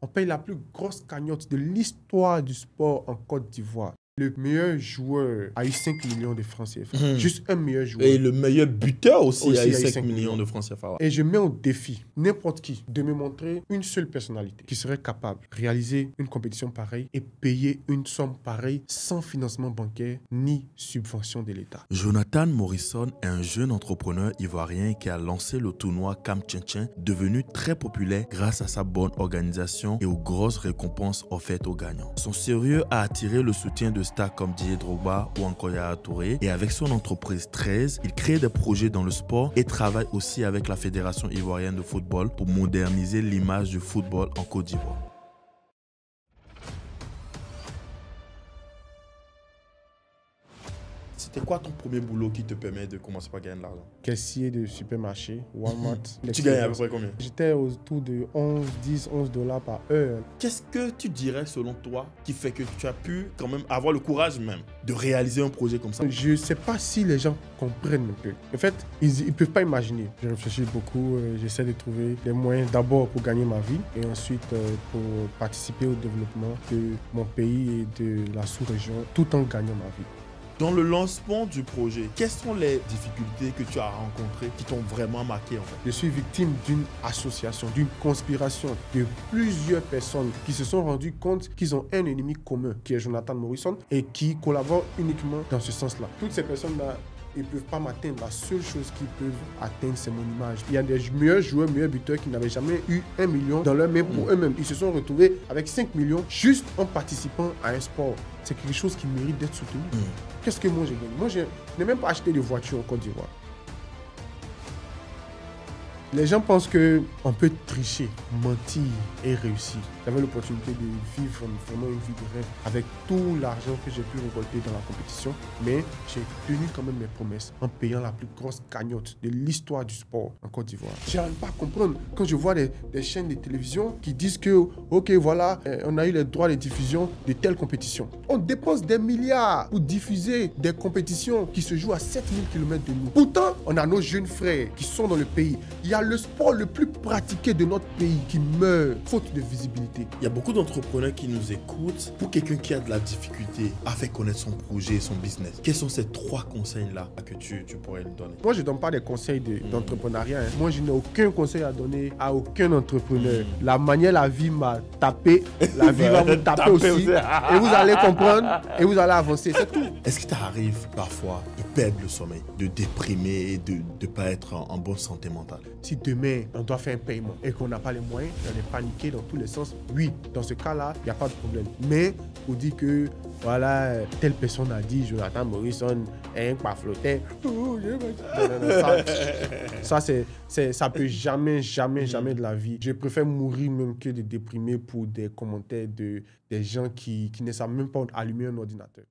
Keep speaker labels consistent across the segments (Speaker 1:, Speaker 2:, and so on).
Speaker 1: On paye la plus grosse cagnotte de l'histoire du sport en Côte d'Ivoire. Le meilleur joueur a eu 5 millions de francs CFA. Juste un meilleur joueur.
Speaker 2: Et le meilleur buteur aussi a eu 5 millions de francs CFA.
Speaker 1: Et je mets au défi n'importe qui de me montrer une seule personnalité qui serait capable de réaliser une compétition pareille et payer une somme pareille sans financement bancaire ni subvention de l'État.
Speaker 2: Jonathan Morrison est un jeune entrepreneur ivoirien qui a lancé le tournoi Kam Tchen Tchen, devenu très populaire grâce à sa bonne organisation et aux grosses récompenses offertes aux gagnants. Son sérieux a attiré le soutien de stars comme Didier Drogba ou encore Yaya Touré, et avec son entreprise 13, il crée des projets dans le sport et travaille aussi avec la Fédération ivoirienne de football pour moderniser l'image du football en Côte d'Ivoire. C'était quoi ton premier boulot qui te permet de commencer par gagner de l'argent?
Speaker 1: Caissier de supermarché, Walmart.
Speaker 2: Tu gagnais à peu près combien?
Speaker 1: J'étais autour de 10, 11 dollars par heure.
Speaker 2: Qu'est-ce que tu dirais selon toi qui fait que tu as pu quand même avoir le courage même de réaliser un projet comme ça?
Speaker 1: Je ne sais pas si les gens comprennent un peu. En fait, ils ne peuvent pas imaginer. Je réfléchis beaucoup, j'essaie de trouver des moyens d'abord pour gagner ma vie et ensuite pour participer au développement de mon pays et de la sous-région tout en gagnant ma vie.
Speaker 2: Dans le lancement du projet, quelles sont les difficultés que tu as rencontrées qui t'ont vraiment marqué en fait?
Speaker 1: Je suis victime d'une association, d'une conspiration de plusieurs personnes qui se sont rendues compte qu'ils ont un ennemi commun qui est Jonathan Morrison et qui collaborent uniquement dans ce sens-là. Toutes ces personnes-là, ils ne peuvent pas m'atteindre. La seule chose qu'ils peuvent atteindre, c'est mon image. Il y a des meilleurs joueurs, meilleurs buteurs qui n'avaient jamais eu 1 million dans leur main pour eux-mêmes. Ils se sont retrouvés avec 5 millions juste en participant à un sport. C'est quelque chose qui mérite d'être soutenu. Qu'est-ce que moi j'ai gagné? Moi, je n'ai même pas acheté de voiture en Côte d'Ivoire. Les gens pensent qu'on peut tricher, mentir et réussir. J'avais l'opportunité de vivre vraiment une vie de rêve avec tout l'argent que j'ai pu récolter dans la compétition. Mais j'ai tenu quand même mes promesses en payant la plus grosse cagnotte de l'histoire du sport en Côte d'Ivoire. Je n'arrive pas à comprendre quand je vois des chaînes de télévision qui disent que, ok, voilà, on a eu les droits de diffusion de telle compétition. On dépense des milliards pour diffuser des compétitions qui se jouent à 7000 km de nous. Pourtant, on a nos jeunes frères qui sont dans le pays. Il y a le sport le plus pratiqué de notre pays qui meurt faute de visibilité.
Speaker 2: Il y a beaucoup d'entrepreneurs qui nous écoutent. Pour quelqu'un qui a de la difficulté à faire connaître son projet, son business, quels sont ces 3 conseils-là que tu pourrais lui donner?
Speaker 1: Moi, je ne donne pas des conseils d'entrepreneuriat. Moi, je n'ai aucun conseil à donner à aucun entrepreneur. La manière la vie m'a tapé, la vie va vous taper aussi. Et vous allez comprendre et vous allez avancer. C'est tout.
Speaker 2: Est-ce que tu arrives parfois de perdre le sommeil, de déprimer et de ne pas être en bonne santé mentale?
Speaker 1: Si demain, on doit faire un paiement et qu'on n'a pas les moyens, on est paniqué dans tous les sens, oui, dans ce cas-là, il n'y a pas de problème. Mais on dit que, voilà, telle personne a dit, Jonathan Morrison est un paflotin. Ça peut jamais de la vie. Je préfère mourir même que de déprimer pour des commentaires des gens qui ne savent même pas allumer un ordinateur.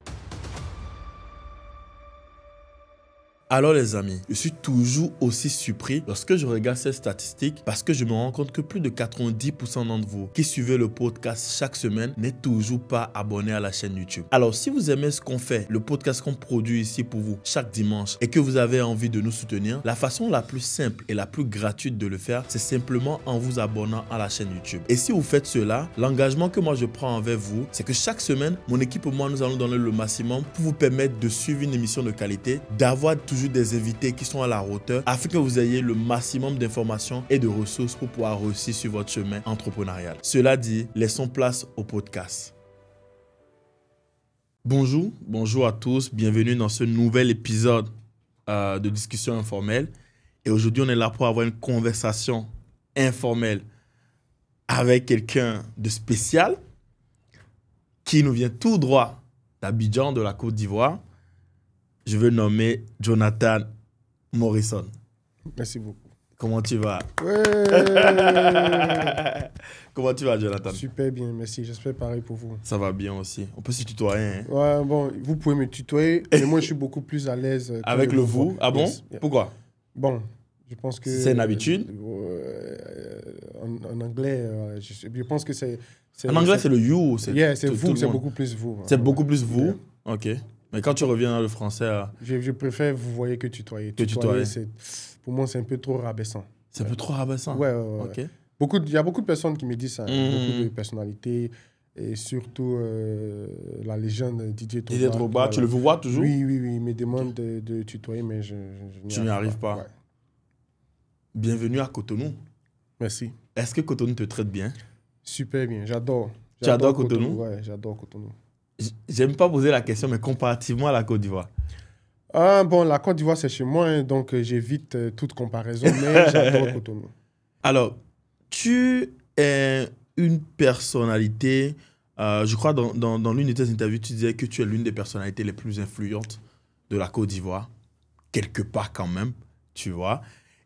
Speaker 2: Alors les amis, je suis toujours aussi surpris lorsque je regarde ces statistiques parce que je me rends compte que plus de 90% d'entre vous qui suivez le podcast chaque semaine n'êtes toujours pas abonnés à la chaîne YouTube. Alors si vous aimez ce qu'on fait, le podcast qu'on produit ici pour vous chaque dimanche et que vous avez envie de nous soutenir, la façon la plus simple et la plus gratuite de le faire, c'est simplement en vous abonnant à la chaîne YouTube. Et si vous faites cela, l'engagement que moi je prends envers vous, c'est que chaque semaine, mon équipe et moi, nous allons donner le maximum pour vous permettre de suivre une émission de qualité, d'avoir toujours des invités qui sont à la hauteur afin que vous ayez le maximum d'informations et de ressources pour pouvoir réussir sur votre chemin entrepreneurial. Cela dit, laissons place au podcast. Bonjour à tous, bienvenue dans ce nouvel épisode de discussion informelle. Et aujourd'hui, on est là pour avoir une conversation informelle avec quelqu'un de spécial qui nous vient tout droit d'Abidjan, de la Côte d'Ivoire. Je veux nommer Jonathan Morrison.
Speaker 1: Merci beaucoup.
Speaker 2: Comment tu vas?
Speaker 1: Ouais.
Speaker 2: Comment tu vas, Jonathan?
Speaker 1: Super bien, merci. J'espère pareil pour vous.
Speaker 2: Ça va bien aussi. On peut se tutoyer. Hein?
Speaker 1: Ouais, bon, vous pouvez me tutoyer, mais moi, je suis beaucoup plus à l'aise.
Speaker 2: Avec le vous? Ah bon?
Speaker 1: Yes.
Speaker 2: Pourquoi?
Speaker 1: Bon, je pense que...
Speaker 2: C'est une habitude?
Speaker 1: En anglais, je pense que c'est...
Speaker 2: En anglais, c'est le you.
Speaker 1: Yeah, c'est vous, c'est beaucoup plus vous.
Speaker 2: C'est beaucoup plus vous?
Speaker 1: Yeah.
Speaker 2: Ok. Mais quand tu reviens dans le français...
Speaker 1: Je préfère vous voyez que tutoyer.
Speaker 2: Que tutoyer.
Speaker 1: Pour moi, c'est un peu trop rabaissant.
Speaker 2: C'est un peu trop rabaissant?
Speaker 1: Ouais.
Speaker 2: Ok.
Speaker 1: Il y a beaucoup de personnes qui me disent ça,
Speaker 2: Mhm.
Speaker 1: beaucoup de personnalités, et surtout la légende Didier Drogba.
Speaker 2: Didier Drogba, tu le vois toujours?
Speaker 1: Oui, il me demande de tutoyer, mais je
Speaker 2: Tu n'y arrives pas.
Speaker 1: Ouais.
Speaker 2: Bienvenue à Cotonou.
Speaker 1: Merci.
Speaker 2: Est-ce que Cotonou te traite bien?
Speaker 1: Super bien, j'adore.
Speaker 2: Tu adores Cotonou?
Speaker 1: Ouais, j'adore Cotonou.
Speaker 2: J'aime pas poser la question, mais comparativement à la Côte d'Ivoire.
Speaker 1: Ah, bon, la Côte d'Ivoire, c'est chez moi, hein, donc j'évite toute comparaison, mais j'adore Cotonou.
Speaker 2: Alors, tu es une personnalité, je crois dans l'une de tes interviews, tu disais que tu es l'une des personnalités les plus influentes de la Côte d'Ivoire, quelque part quand même, tu vois.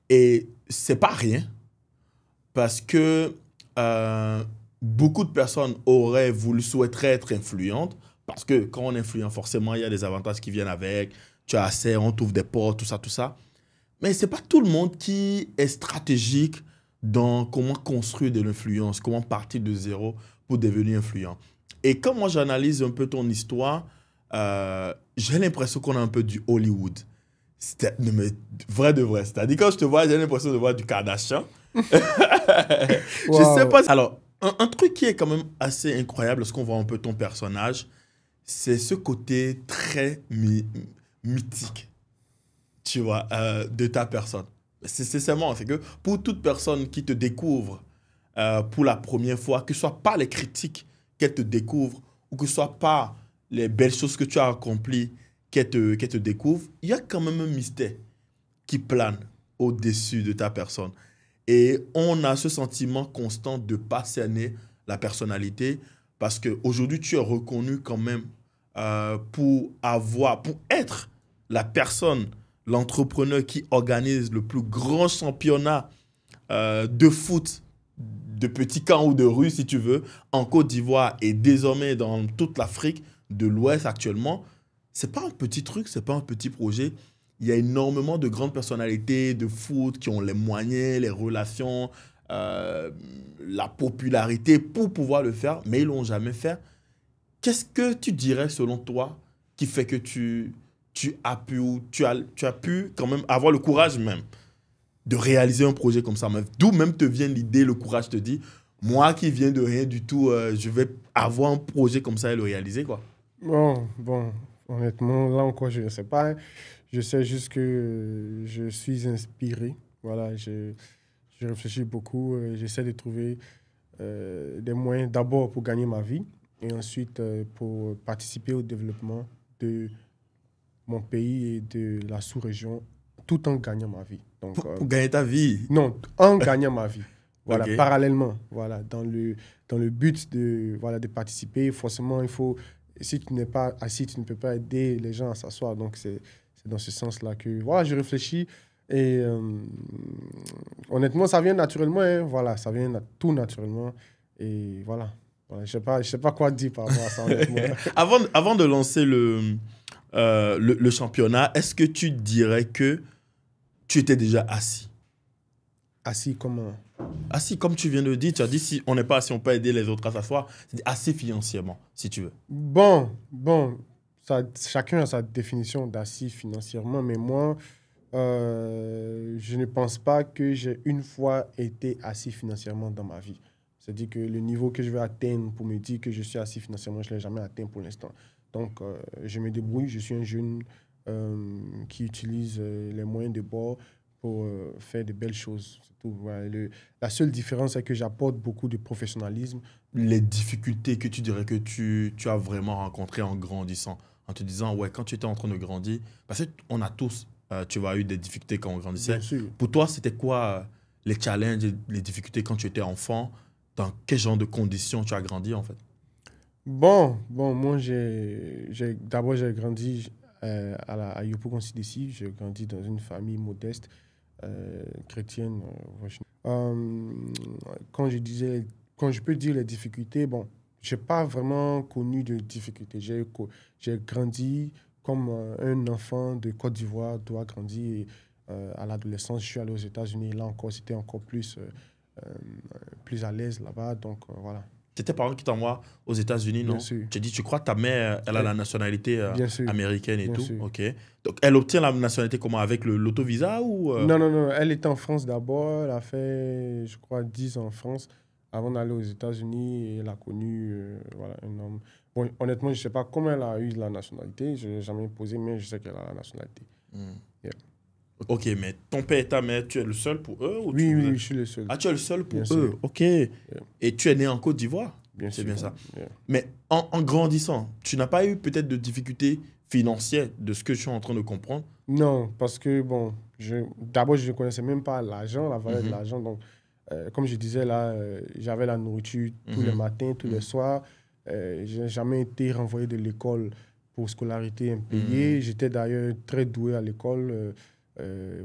Speaker 2: Et c'est pas rien, parce que beaucoup de personnes souhaiteraient être influentes, parce que quand on est influent, forcément, il y a des avantages qui viennent avec, tu as accès, on t'ouvre des portes, tout ça, tout ça. Mais c'est pas tout le monde qui est stratégique dans comment construire de l'influence, comment partir de zéro pour devenir influent. Et quand moi j'analyse un peu ton histoire, j'ai l'impression qu'on a un peu du Hollywood. Mais vrai de vrai. C'est-à-dire quand je te vois, j'ai l'impression de voir du Kardashian.
Speaker 1: Wow.
Speaker 2: Je sais pas. Alors, un truc qui est quand même assez incroyable lorsqu'on voit un peu ton personnage, c'est ce côté très mythique, tu vois, de ta personne. C'est vraiment, c'est que pour toute personne qui te découvre pour la première fois, que ce soit pas les critiques qu'elle te découvre ou que ce soit pas les belles choses que tu as accomplies qu'elle te découvre, il y a quand même un mystère qui plane au-dessus de ta personne. Et on a ce sentiment constant de ne pas cerner la personnalité parce qu'aujourd'hui, tu es reconnu quand même pour être la personne, l'entrepreneur qui organise le plus grand championnat de foot de petit camp ou de rue, si tu veux, en Côte d'Ivoire et désormais dans toute l'Afrique de l'Ouest actuellement. C'est pas un petit truc, c'est pas un petit projet. Il y a énormément de grandes personnalités de foot qui ont les moyens, les relations, la popularité pour pouvoir le faire, mais ils l'ont jamais fait. Qu'est-ce que tu dirais selon toi qui fait que tu as pu quand même avoir le courage même de réaliser un projet comme ça? D'où même te vient l'idée, le courage te dit, moi qui viens de rien du tout, je vais avoir un projet comme ça et le réaliser, quoi.
Speaker 1: Bon, honnêtement, là encore, je ne sais pas, hein. Je sais juste que je suis inspiré. Voilà, je réfléchis beaucoup. J'essaie de trouver des moyens d'abord pour gagner ma vie et ensuite pour participer au développement de mon pays et de la sous-région tout en gagnant ma vie. Donc,
Speaker 2: Pour gagner ta vie.
Speaker 1: non, en gagnant ma vie. Voilà,
Speaker 2: Ok.
Speaker 1: parallèlement. Voilà, dans le but de participer, forcément, il faut. Si tu n'es pas assis, tu ne peux pas aider les gens à s'asseoir. Donc, c'est dans ce sens-là que voilà, je réfléchis. Et honnêtement, ça vient naturellement. Hein, voilà, ça vient tout naturellement. Et voilà. Voilà, je ne sais pas quoi dire par rapport à ça, honnêtement.
Speaker 2: Avant de lancer le championnat, est-ce que tu dirais que tu étais déjà assis?
Speaker 1: Assis comment?
Speaker 2: Assis, comme tu viens de le dire, tu as dit si on n'est pas assis, on peut aider les autres à s'asseoir. C'est assis financièrement, si tu veux.
Speaker 1: Bon, chacun a sa définition d'assis financièrement, mais moi, je ne pense pas que j'ai une fois été assis financièrement dans ma vie. C'est-à-dire que le niveau que je vais atteindre pour me dire que je suis assis financièrement, je ne l'ai jamais atteint pour l'instant. Donc, je me débrouille. Je suis un jeune qui utilise les moyens de bord pour faire de belles choses. C'est tout. Voilà. La seule différence, c'est que j'apporte beaucoup de professionnalisme.
Speaker 2: Les difficultés que tu dirais que tu as vraiment rencontrées en grandissant, en te disant, ouais, quand tu étais en train de grandir, parce qu'on a tous, tu vois, eu des difficultés quand on grandissait.
Speaker 1: Bien sûr.
Speaker 2: Pour toi, c'était quoi les challenges, les difficultés quand tu étais enfant? Dans quel genre de conditions tu as grandi, en fait?
Speaker 1: Bon, moi, d'abord, j'ai grandi à Yopougon-Sidessi. J'ai grandi dans une famille modeste, chrétienne. Quand je peux dire les difficultés, bon, je n'ai pas vraiment connu de difficultés. J'ai grandi comme un enfant de Côte d'Ivoire doit grandir. Et, à l'adolescence, je suis allé aux États-Unis. Là encore, c'était encore plus à l'aise là-bas. Donc, voilà.
Speaker 2: c'est tes parents qui t'envoient aux États-Unis, non?
Speaker 1: Bien sûr.
Speaker 2: Tu as dit, tu crois que ta mère, elle a la nationalité
Speaker 1: Bien sûr.
Speaker 2: américaine et
Speaker 1: Bien
Speaker 2: tout?
Speaker 1: sûr.
Speaker 2: Ok. Donc, elle obtient la nationalité comment? Avec l'autovisa ou...
Speaker 1: Non, non, non. Elle était en France d'abord. Elle a fait, je crois, 10 ans en France avant d'aller aux États-Unis. Et elle a connu voilà, un homme. Bon, honnêtement, je ne sais pas comment elle a eu la nationalité. Je ne l'ai jamais posé, mais je sais qu'elle a la nationalité. Yeah.
Speaker 2: Ok, mais ton père et ta mère, tu es le seul pour eux ou
Speaker 1: Oui, oui, je suis le seul.
Speaker 2: Ah, tu es le seul pour
Speaker 1: Bien
Speaker 2: eux.
Speaker 1: sûr.
Speaker 2: Ok. Et tu es né en Côte d'Ivoire?
Speaker 1: Bien
Speaker 2: C'est
Speaker 1: sûr.
Speaker 2: bien ça.
Speaker 1: Yeah.
Speaker 2: Mais en grandissant, tu n'as pas eu peut-être de difficultés financières de ce que je suis en train de comprendre?
Speaker 1: Non, parce que, bon, d'abord, je ne connaissais même pas l'argent, la valeur de l'argent. Donc, comme je disais, là, j'avais la nourriture tous les matins, tous les soirs. Je n'ai jamais été renvoyé de l'école pour scolarité impayée. J'étais d'ailleurs très doué à l'école.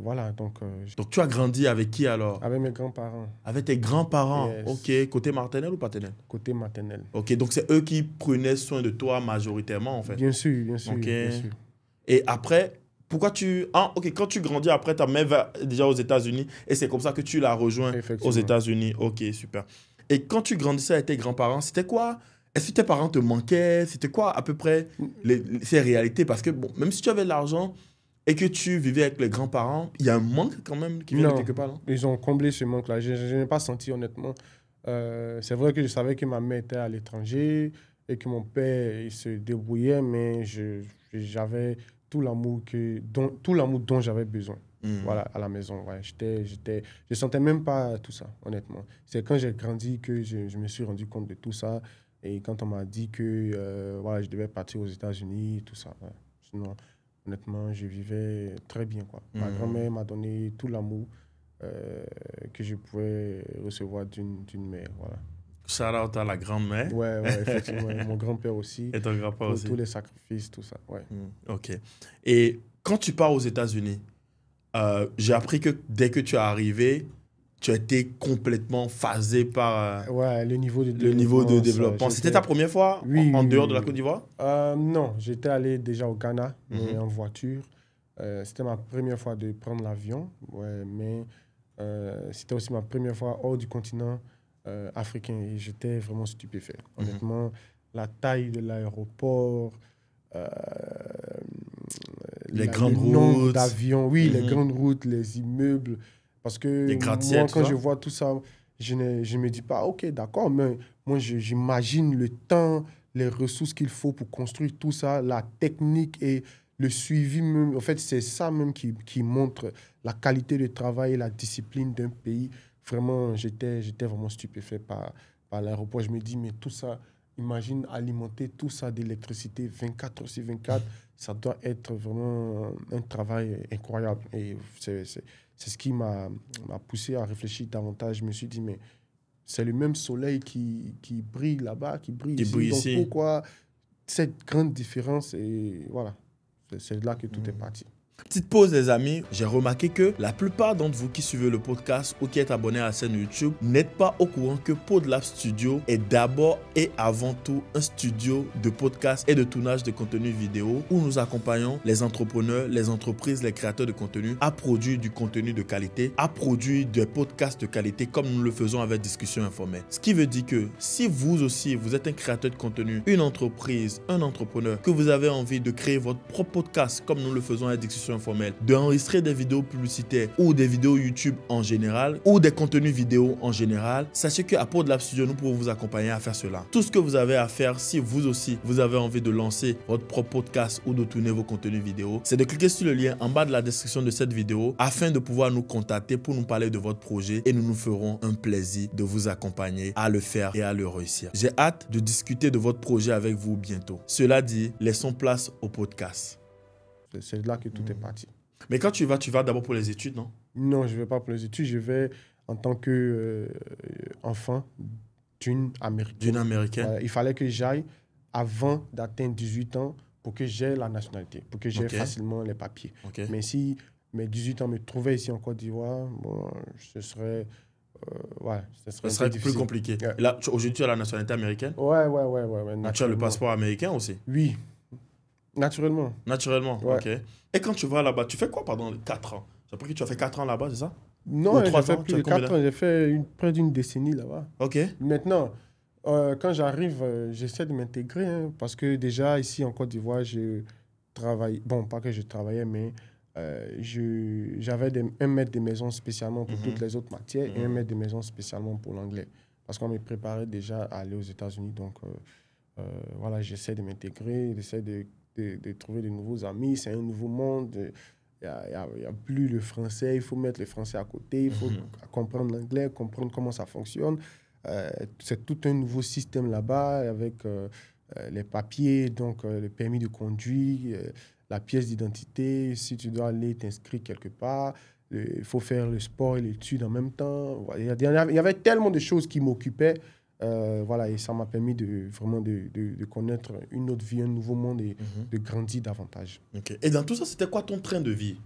Speaker 1: Voilà, donc...
Speaker 2: Donc, tu as grandi avec qui alors?
Speaker 1: Avec mes grands-parents.
Speaker 2: Avec tes grands-parents?
Speaker 1: Yes.
Speaker 2: Ok. Côté maternel ou paternel?
Speaker 1: Côté maternel.
Speaker 2: Ok, donc c'est eux qui prenaient soin de toi majoritairement en fait?
Speaker 1: Bien sûr, bien sûr.
Speaker 2: Ok.
Speaker 1: Bien sûr.
Speaker 2: Et après, pourquoi tu... Ah, ok, quand tu grandis après, ta mère va déjà aux États-Unis et c'est comme ça que tu l'as rejoint aux États-Unis. Ok, super. Et quand tu grandissais avec tes grands-parents, c'était quoi? Est-ce que tes parents te manquaient? C'était quoi à peu près ces réalités? Parce que bon, même si tu avais de l'argent et que tu vivais avec les grands-parents, il y a un manque quand même qui vient de quelque part, non?
Speaker 1: Ils ont comblé ce manque-là. Je n'ai pas senti honnêtement. C'est vrai que je savais que ma mère était à l'étranger et que mon père il se débrouillait, mais j'avais tout l'amour dont j'avais besoin. Voilà, à la maison. Ouais. Je sentais même pas tout ça, honnêtement. C'est quand j'ai grandi que je me suis rendu compte de tout ça. Et quand on m'a dit que voilà, je devais partir aux États-Unis, tout ça. Ouais. Sinon, honnêtement, je vivais très bien, quoi. Ma grand-mère m'a donné tout l'amour que je pouvais recevoir d'une mère. Voilà.
Speaker 2: Shout-out à la grand-mère.
Speaker 1: Ouais, effectivement. Mon grand-père aussi.
Speaker 2: Et ton grand-père aussi.
Speaker 1: Tous les sacrifices, tout ça. Ouais.
Speaker 2: Ok. Et quand tu pars aux États-Unis, j'ai appris que dès que tu es arrivé, tu as été complètement phasé par
Speaker 1: ouais, le niveau de
Speaker 2: développement. C'était ta première fois en dehors de la Côte d'Ivoire?
Speaker 1: Non, j'étais allé déjà au Ghana, mais en voiture. C'était ma première fois de prendre l'avion, ouais, mais c'était aussi ma première fois hors du continent africain et j'étais vraiment stupéfait. Honnêtement, la taille de l'aéroport,
Speaker 2: les grandes
Speaker 1: routes d'avions, oui, les grandes routes, les immeubles. Parce que moi, quand je vois tout ça, je me dis pas, ok, d'accord, mais moi, j'imagine le temps, les ressources qu'il faut pour construire tout ça, la technique et le suivi même. En fait, c'est ça même qui montre la qualité de travail et la discipline d'un pays. Vraiment, j'étais vraiment stupéfait par l'aéroport. Je me dis, mais tout ça, imagine alimenter tout ça d'électricité 24 heures sur 24, ça doit être vraiment un travail incroyable. Et c'est ce qui m'a poussé à réfléchir davantage. Je me suis dit, mais c'est le même soleil qui brille là-bas, qui brille ici. Donc pourquoi cette grande différence? Et voilà, c'est là que tout est parti.
Speaker 2: Petite pause les amis, j'ai remarqué que la plupart d'entre vous qui suivez le podcast ou qui êtes abonnés à la chaîne YouTube n'êtes pas au courant que PodLab Studio est d'abord et avant tout un studio de podcast et de tournage de contenu vidéo où nous accompagnons les entrepreneurs, les entreprises, les créateurs de contenu à produire du contenu de qualité, à produire des podcasts de qualité comme nous le faisons avec Discussion Informelle. Ce qui veut dire que si vous aussi vous êtes un créateur de contenu, une entreprise, un entrepreneur, que vous avez envie de créer votre propre podcast comme nous le faisons avec Discussion Informelle, d'enregistrer des vidéos publicitaires ou des vidéos YouTube en général ou des contenus vidéo en général, sachez qu'à PodLab Studio, nous pouvons vous accompagner à faire cela. Tout ce que vous avez à faire si vous aussi, vous avez envie de lancer votre propre podcast ou de tourner vos contenus vidéo, c'est de cliquer sur le lien en bas de la description de cette vidéo afin de pouvoir nous contacter pour nous parler de votre projet et nous nous ferons un plaisir de vous accompagner à le faire et à le réussir. J'ai hâte de discuter de votre projet avec vous bientôt. Cela dit, laissons place au podcast.
Speaker 1: C'est là que tout est parti.
Speaker 2: Mais quand tu vas d'abord pour les études, non?
Speaker 1: Non, je ne vais pas pour les études. Je vais en tant qu'enfant d'une Américaine.
Speaker 2: D'une Américaine.
Speaker 1: Il fallait que j'aille avant d'atteindre 18 ans pour que j'aie la nationalité, pour que j'aie facilement les papiers. Mais si mes 18 ans me trouvaient ici en Côte d'Ivoire, bon, ce serait...
Speaker 2: ça serait plus compliqué. Ouais. Là, aujourd'hui, tu as la nationalité américaine?
Speaker 1: Ouais.
Speaker 2: Tu as le passeport américain aussi?
Speaker 1: Oui. Naturellement.
Speaker 2: Ouais. Ok. Et quand tu vas là-bas, tu fais quoi pendant 4 ans? J'ai appris que tu as fait 4 ans là-bas, c'est ça?
Speaker 1: Non, j'ai fait plus de 4 ans. J'ai fait près d'une décennie là-bas.
Speaker 2: Ok.
Speaker 1: Maintenant, Quand j'arrive, j'essaie de m'intégrer, hein, parce que déjà, ici en Côte d'Ivoire, je travaille. Bon, pas que je travaillais, mais j'avais un maître de maison spécialement pour toutes les autres matières et un maître de maison spécialement pour l'anglais. Parce qu'on me préparait déjà à aller aux États-Unis. Donc, voilà, j'essaie de m'intégrer, j'essaie de trouver de nouveaux amis. C'est un nouveau monde. Il y a plus le français. Il faut mettre le français à côté. Il faut comprendre l'anglais, comprendre comment ça fonctionne. C'est tout un nouveau système là-bas avec les papiers, donc le permis de conduire, la pièce d'identité. Si tu dois aller t'inscrire quelque part, il faut faire le sport et l'étude en même temps. Voilà, il y avait tellement de choses qui m'occupaient. Voilà, et ça m'a permis vraiment de connaître une autre vie, un nouveau monde et de grandir davantage.
Speaker 2: Ok. Et dans tout ça, c'était quoi ton train de vie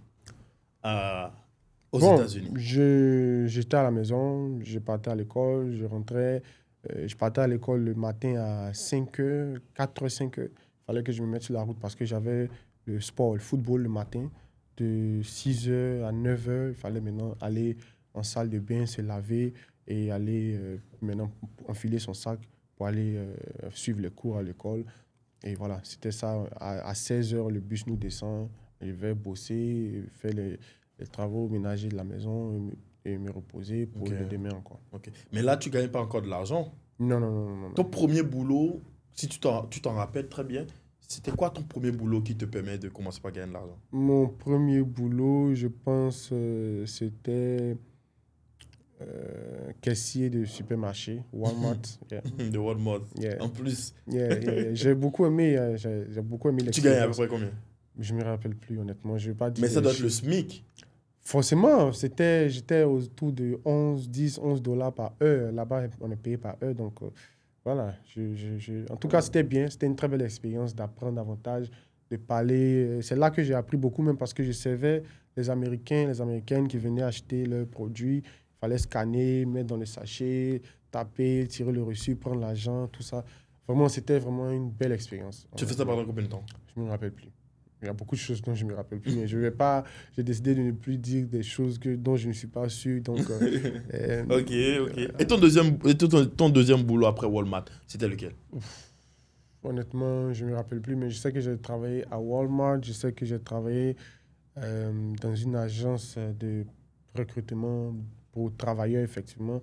Speaker 2: aux
Speaker 1: Bon,
Speaker 2: États-Unis?
Speaker 1: j'étais à la maison, je partais à l'école, je rentrais. Je partais à l'école le matin à 5 heures, 4 h, 5 heures. Il fallait que je me mette sur la route parce que j'avais le sport, le football le matin. De 6 heures à 9 heures, il fallait maintenant aller en salle de bain, se laver et aller maintenant enfiler son sac pour aller suivre les cours à l'école. Et voilà, c'était ça. À 16 heures, le bus nous descend. Je vais bosser, faire les travaux ménagers de la maison et me reposer pour le demain encore.
Speaker 2: Ok. Mais là, tu ne gagnes pas encore de l'argent.
Speaker 1: Non.
Speaker 2: Ton premier boulot, si tu t'en rappelles très bien, c'était quoi ton premier boulot qui te permet de commencer par gagner de l'argent?
Speaker 1: Mon premier boulot, je pense, c'était caissier de supermarché, Walmart. Yeah.
Speaker 2: De Walmart.
Speaker 1: Yeah.
Speaker 2: En plus.
Speaker 1: J'ai beaucoup aimé l'expérience.
Speaker 2: Tu gagnes à peu près combien?
Speaker 1: Je ne me rappelle plus, honnêtement. Je vais pas dire.
Speaker 2: Mais ça doit être le SMIC.
Speaker 1: Forcément, j'étais autour de 10, 11 dollars par heure. Là-bas, on est payé par heure. Donc, voilà. En tout cas, c'était bien. C'était une très belle expérience d'apprendre davantage, de parler. C'est là que j'ai appris beaucoup, même parce que je servais les Américains, les Américaines qui venaient acheter leurs produits. Il fallait scanner, mettre dans les sachets, taper, tirer le reçu, prendre l'argent, tout ça. Vraiment, c'était vraiment une belle expérience.
Speaker 2: Tu fais ça pendant combien de temps?
Speaker 1: Je ne me rappelle plus. Il y a beaucoup de choses dont je ne me rappelle plus, mais je vais pas. J'ai décidé de ne plus dire des choses dont je ne suis pas sûr. Donc,
Speaker 2: ok. Et ton deuxième boulot après Walmart, c'était lequel?
Speaker 1: Honnêtement, je ne me rappelle plus, mais je sais que j'ai travaillé à Walmart. Je sais que j'ai travaillé dans une agence de recrutement pour travailleurs, effectivement.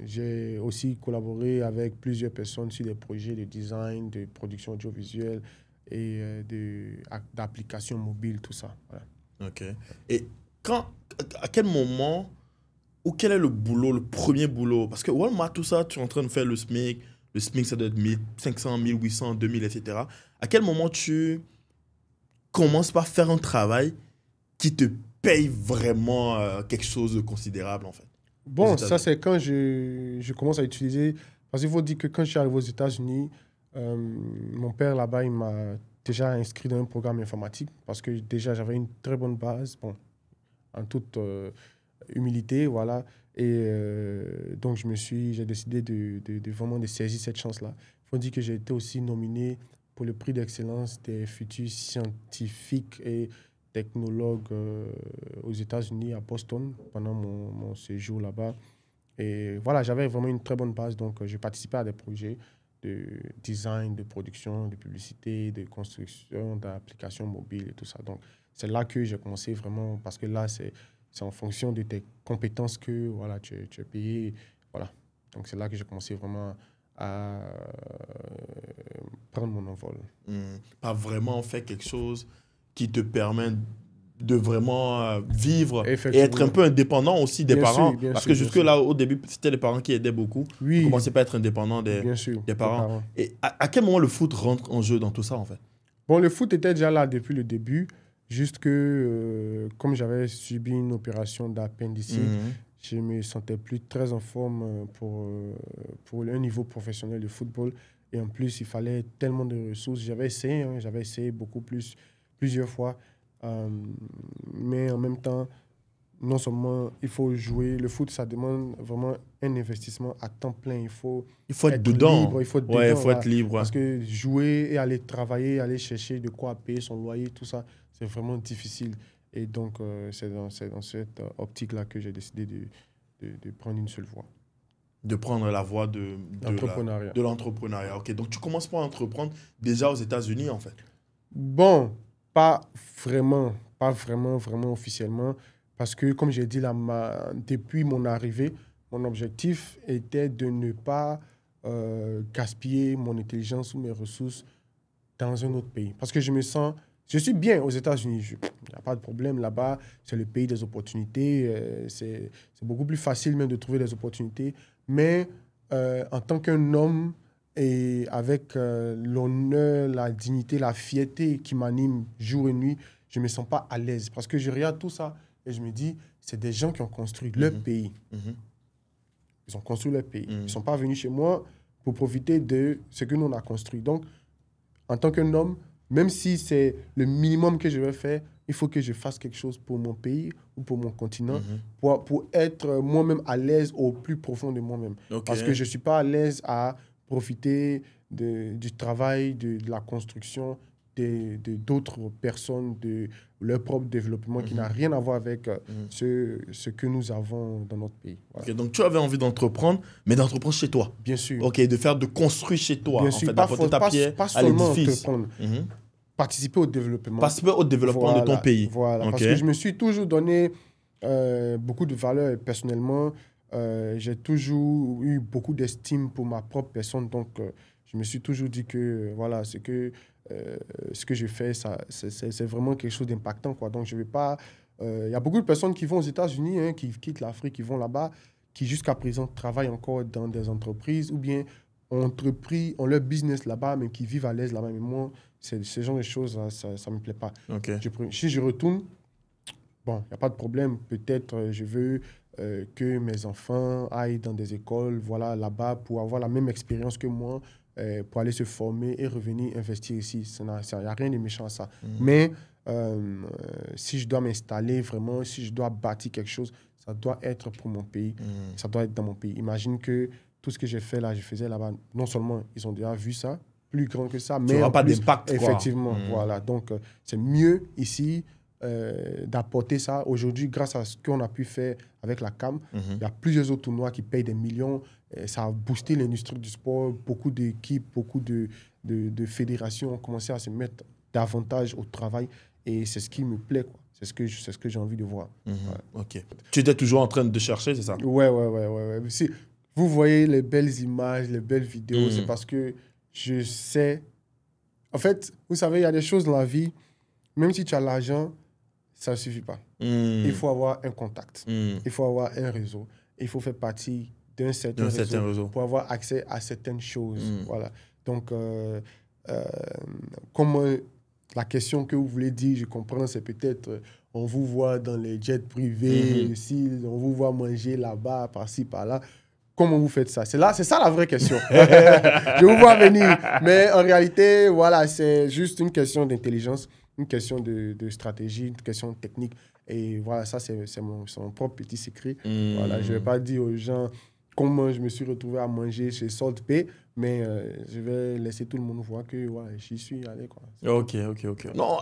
Speaker 1: J'ai aussi collaboré avec plusieurs personnes sur des projets de design, de production audiovisuelle et d'applications mobiles, tout ça. Voilà.
Speaker 2: Ok. Et à quel moment, ou quel est le boulot, le premier boulot? Parce que Walmart, tout ça, tu es en train de faire le SMIC. Le SMIC, ça doit être 1500, 1800, 2000, etc. À quel moment tu commences par faire un travail qui te paye vraiment quelque chose de considérable, en fait?
Speaker 1: Bon, ça, c'est quand je commence à utiliser... Parce qu'il faut dire que quand je suis arrivé aux États-Unis, mon père, là-bas, il m'a déjà inscrit dans un programme informatique parce que déjà, j'avais une très bonne base, bon, en toute humilité, voilà. Et donc, j'ai décidé de vraiment de saisir cette chance-là. Il faut dire que j'ai été aussi nominé pour le prix d'excellence des futurs scientifiques et technologue aux États-Unis, à Boston, pendant mon séjour là-bas. Et voilà, j'avais vraiment une très bonne base. Donc, j'ai participé à des projets de design, de production, de publicité, de construction d'applications mobiles et tout ça. Donc, c'est là que j'ai commencé vraiment, parce que là, c'est en fonction de tes compétences que voilà, tu es payé. Voilà. Donc, c'est là que j'ai commencé vraiment à prendre mon envol.
Speaker 2: Pas vraiment fait quelque chose qui te permet de vraiment vivre et être un peu indépendant aussi des parents. Parce que jusque-là, au début, c'était les parents qui aidaient beaucoup.
Speaker 1: Oui.
Speaker 2: Vous commencez pas à être indépendant des parents. Et à quel moment le foot rentre en jeu dans tout ça, en fait?
Speaker 1: Bon, le foot était déjà là depuis le début. Juste que, comme j'avais subi une opération d'appendicite, je ne me sentais plus très en forme pour un niveau professionnel de football. Et en plus, il fallait tellement de ressources. J'avais essayé plusieurs fois. Mais en même temps, non seulement il faut jouer, le foot, ça demande vraiment un investissement à temps plein. Il faut
Speaker 2: être dedans.
Speaker 1: Libre, il faut être
Speaker 2: dedans. Il faut
Speaker 1: être
Speaker 2: libre.
Speaker 1: Parce que jouer et aller travailler, aller chercher de quoi payer son loyer, tout ça, c'est vraiment difficile. Et donc, c'est dans cette optique-là que j'ai décidé de prendre une seule voie.
Speaker 2: De prendre la voie
Speaker 1: l'entrepreneuriat.
Speaker 2: de l'entrepreneuriat. Ok, donc tu commences par entreprendre déjà aux États-Unis, en fait.
Speaker 1: Bon, pas vraiment officiellement, parce que, comme j'ai dit, là, depuis mon arrivée, mon objectif était de ne pas gaspiller mon intelligence ou mes ressources dans un autre pays. Parce que je suis bien aux États-Unis. Il n'y a pas de problème là-bas. C'est le pays des opportunités. C'est beaucoup plus facile même de trouver des opportunités. Mais en tant qu'un homme et avec l'honneur, la dignité, la fierté qui m'anime jour et nuit, je ne me sens pas à l'aise. Parce que je regarde tout ça et je me dis, c'est des gens qui ont construit leur pays. Ils ont construit leur pays. Ils ne sont pas venus chez moi pour profiter de ce que nous, on a construit. Donc, en tant qu'un homme, même si c'est le minimum que je vais faire, il faut que je fasse quelque chose pour mon pays ou pour mon continent, pour être moi-même à l'aise au plus profond de moi-même.
Speaker 2: Ok.
Speaker 1: Parce que je ne suis pas à l'aise à profiter du travail, de la construction d'autres personnes, de leur propre développement qui n'a rien à voir avec ce que nous avons dans notre pays. Voilà.
Speaker 2: Ok, donc tu avais envie d'entreprendre, mais d'entreprendre chez toi.
Speaker 1: Bien sûr.
Speaker 2: Ok, de construire chez toi,
Speaker 1: Bien
Speaker 2: en
Speaker 1: sûr,
Speaker 2: fait, d'apporter ta pierre
Speaker 1: pas
Speaker 2: à
Speaker 1: seulement
Speaker 2: l'édifice.
Speaker 1: entreprendre. Participer au développement.
Speaker 2: Participer au développement de ton pays.
Speaker 1: Voilà,
Speaker 2: Ok.
Speaker 1: parce que je me suis toujours donné beaucoup de valeur personnellement. J'ai toujours eu beaucoup d'estime pour ma propre personne. Donc, je me suis toujours dit que voilà, ce que je fais, c'est vraiment quelque chose d'impactant, quoi. Donc, je vais pas... Il y a beaucoup de personnes qui vont aux États-Unis, hein, qui quittent l'Afrique, qui vont là-bas, qui jusqu'à présent travaillent encore dans des entreprises ou bien ont leur business là-bas, mais qui vivent à l'aise là-bas. Mais moi, ce genre de choses, ça ne me plaît pas.
Speaker 2: Ok.
Speaker 1: Si je retourne, bon, il n'y a pas de problème. Peut-être je veux que mes enfants aillent dans des écoles, voilà, là-bas, pour avoir la même expérience que moi, pour aller se former et revenir investir ici. Il n'y a rien de méchant à ça. Mais si je dois m'installer vraiment, si je dois bâtir quelque chose, ça doit être pour mon pays. Ça doit être dans mon pays. Imagine que tout ce que j'ai fait là, je faisais là-bas. Non seulement ils ont déjà vu ça, plus grand que ça, mais
Speaker 2: Tu n'auras
Speaker 1: en
Speaker 2: pas
Speaker 1: plus,
Speaker 2: d'impact, quoi.
Speaker 1: effectivement, voilà. Donc, c'est mieux ici d'apporter ça. Aujourd'hui, grâce à ce qu'on a pu faire avec la CAM, il y a plusieurs autres tournois qui payent des millions. Ça a boosté l'industrie du sport. Beaucoup d'équipes, beaucoup de fédérations ont commencé à se mettre davantage au travail. Et c'est ce qui me plaît, quoi. C'est ce que j'ai envie de voir. Ouais.
Speaker 2: Ok. Tu étais toujours en train de chercher, c'est ça?
Speaker 1: Ouais. Si vous voyez les belles images, les belles vidéos, c'est parce que je sais... En fait, vous savez, il y a des choses dans la vie, même si tu as l'argent, ça ne suffit pas. Il faut avoir un contact. Il faut avoir un réseau. Il faut faire partie d'un certain réseau pour avoir accès à certaines choses. Voilà. Donc, comme la question que vous voulez dire, je comprends, c'est peut-être on vous voit dans les jets privés, ici, on vous voit manger là-bas, par-ci, par-là. Comment vous faites ça? C'est ça la vraie question. Je vous vois venir. Mais en réalité, voilà, c'est juste une question d'intelligence, une question de stratégie, une question technique. Et voilà, ça, c'est mon propre petit secret. Voilà, je ne vais pas dire aux gens comment je me suis retrouvé à manger chez Salt Bay, mais je vais laisser tout le monde voir que ouais, j'y suis allé, quoi.
Speaker 2: Ok. Non,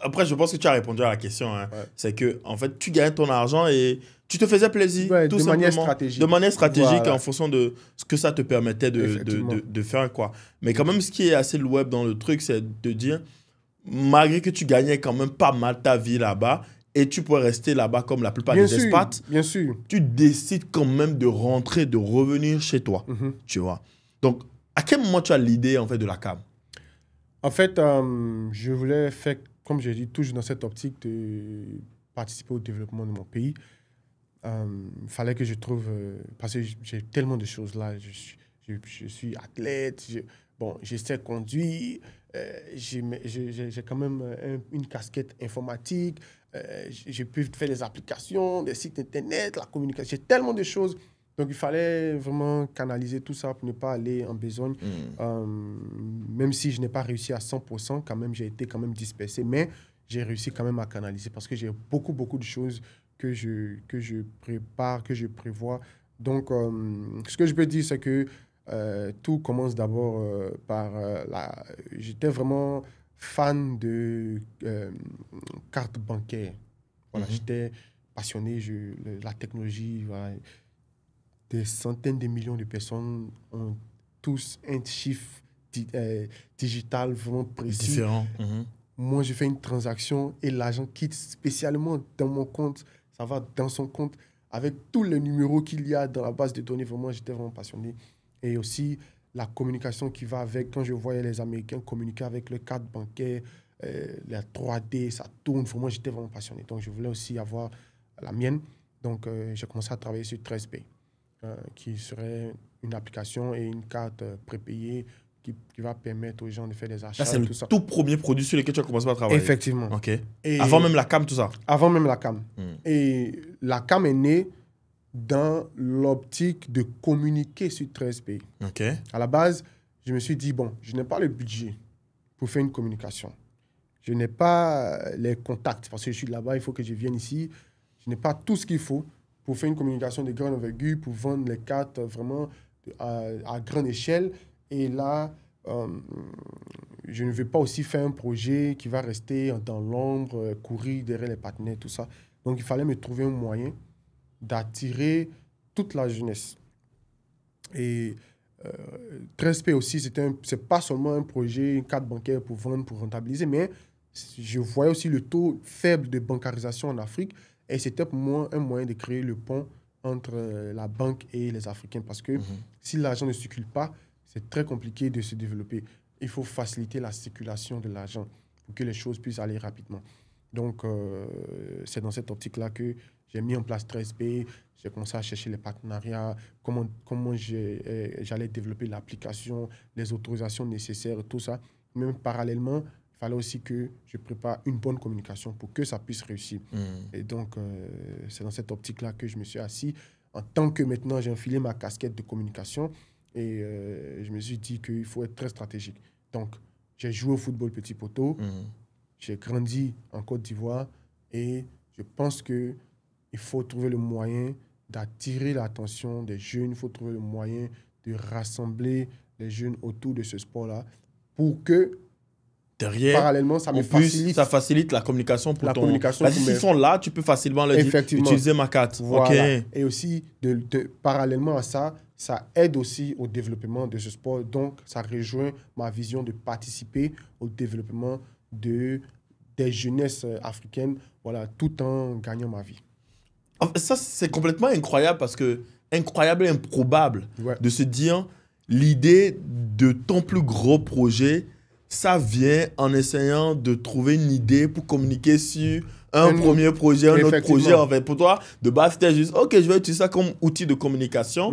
Speaker 2: après, je pense que tu as répondu à la question. Hein. Ouais. C'est que, en fait, tu gagnes ton argent et tu te faisais plaisir,
Speaker 1: ouais,
Speaker 2: tout
Speaker 1: de
Speaker 2: simplement.
Speaker 1: Manière
Speaker 2: de manière stratégique,
Speaker 1: voilà.
Speaker 2: En fonction de ce que ça te permettait de faire, quoi. Mais quand même, ce qui est assez louable dans le truc, c'est de dire, malgré que tu gagnais quand même pas mal ta vie là-bas, et tu pourrais rester là-bas comme la plupart des expats,
Speaker 1: bien sûr.
Speaker 2: Tu décides quand même de rentrer, de revenir chez toi, tu vois. Donc, à quel moment tu as l'idée, en fait, de la CAM?
Speaker 1: En fait, je voulais faire, comme j'ai dit, toujours dans cette optique de participer au développement de mon pays. Il fallait que je trouve... parce que j'ai tellement de choses là. Je suis athlète, je sais conduire, j'ai quand même une casquette informatique, j'ai pu faire des applications, des sites internet, la communication, j'ai tellement de choses. Donc, il fallait vraiment canaliser tout ça pour ne pas aller en besogne. Même si je n'ai pas réussi à 100%, quand même, j'ai été quand même dispersé, mais j'ai réussi quand même à canaliser parce que j'ai beaucoup de choses que je prépare, que je prévois. Donc, ce que je peux dire, c'est que tout commence d'abord par j'étais vraiment fan de cartes bancaires. Voilà, j'étais passionné, la technologie, voilà. des centaines de millions de personnes ont tous un chiffre digital vraiment précis.
Speaker 2: Différent.
Speaker 1: Moi, je fais une transaction et l'argent quitte spécialement dans mon compte. Ça va dans son compte avec tous les numéros qu'il y a dans la base de données. Vraiment, j'étais vraiment passionné. Et aussi, la communication qui va avec. Quand je voyais les Américains communiquer avec le cadre bancaire, la 3D, ça tourne. Vraiment, j'étais vraiment passionné. Donc, je voulais aussi avoir la mienne. Donc, j'ai commencé à travailler sur 13Pay, qui serait une application et une carte prépayée qui va permettre aux gens de faire des achats.
Speaker 2: Là, c'est le tout premier produit sur lequel tu as commencé à travailler.
Speaker 1: Effectivement.
Speaker 2: OK.
Speaker 1: Et
Speaker 2: avant même la cam, tout ça?
Speaker 1: Avant même la cam. Et la cam est née dans l'optique de communiquer sur 13Pay.
Speaker 2: OK.
Speaker 1: À la base, je me suis dit, bon, je n'ai pas le budget pour faire une communication. Je n'ai pas les contacts, parce que je suis là-bas, il faut que je vienne ici. Je n'ai pas tout ce qu'il faut pour faire une communication de grande envergure, pour vendre les cartes vraiment à grande échelle. Et là, je ne vais pas aussi faire un projet qui va rester dans l'ombre, courir derrière les partenaires, tout ça. Donc, il fallait me trouver un moyen d'attirer toute la jeunesse. Et 13Pay aussi, c'est pas seulement un projet, une carte bancaire pour vendre, pour rentabiliser, mais je voyais aussi le taux faible de bancarisation en Afrique. Et c'était pour moi un moyen de créer le pont entre la banque et les Africains. Parce que si l'argent ne circule pas, c'est très compliqué de se développer. Il faut faciliter la circulation de l'argent pour que les choses puissent aller rapidement. Donc, c'est dans cette optique-là que j'ai mis en place 13Pay. J'ai commencé à chercher les partenariats, comment j'allais développer l'application, les autorisations nécessaires, tout ça. Même parallèlement, il fallait aussi que je prépare une bonne communication pour que ça puisse réussir. Et donc, c'est dans cette optique-là que je me suis assis. En tant que maintenant, j'ai enfilé ma casquette de communication. Et je me suis dit qu'il faut être très stratégique. Donc, j'ai joué au football petit poteau. J'ai grandi en Côte d'Ivoire. Et je pense qu'il faut trouver le moyen d'attirer l'attention des jeunes. Il faut trouver le moyen de rassembler les jeunes autour de ce sport-là pour que,
Speaker 2: derrière,
Speaker 1: parallèlement, ça
Speaker 2: facilite la communication pour ton...
Speaker 1: communication.
Speaker 2: Parce que s'ils sont là, tu peux facilement leur dire utiliser ma carte.
Speaker 1: Voilà.
Speaker 2: OK.
Speaker 1: Et aussi, parallèlement à ça, ça aide aussi au développement de ce sport. Donc, ça rejoint ma vision de participer au développement des jeunesses africaines, voilà, tout en gagnant ma vie.
Speaker 2: Ça, c'est complètement incroyable parce que, incroyable et improbable de se dire l'idée de ton plus gros projet, ça vient en essayant de trouver une idée pour communiquer sur un premier projet, un autre projet. En fait, pour toi, de base, c'était juste, OK, je vais utiliser ça comme outil de communication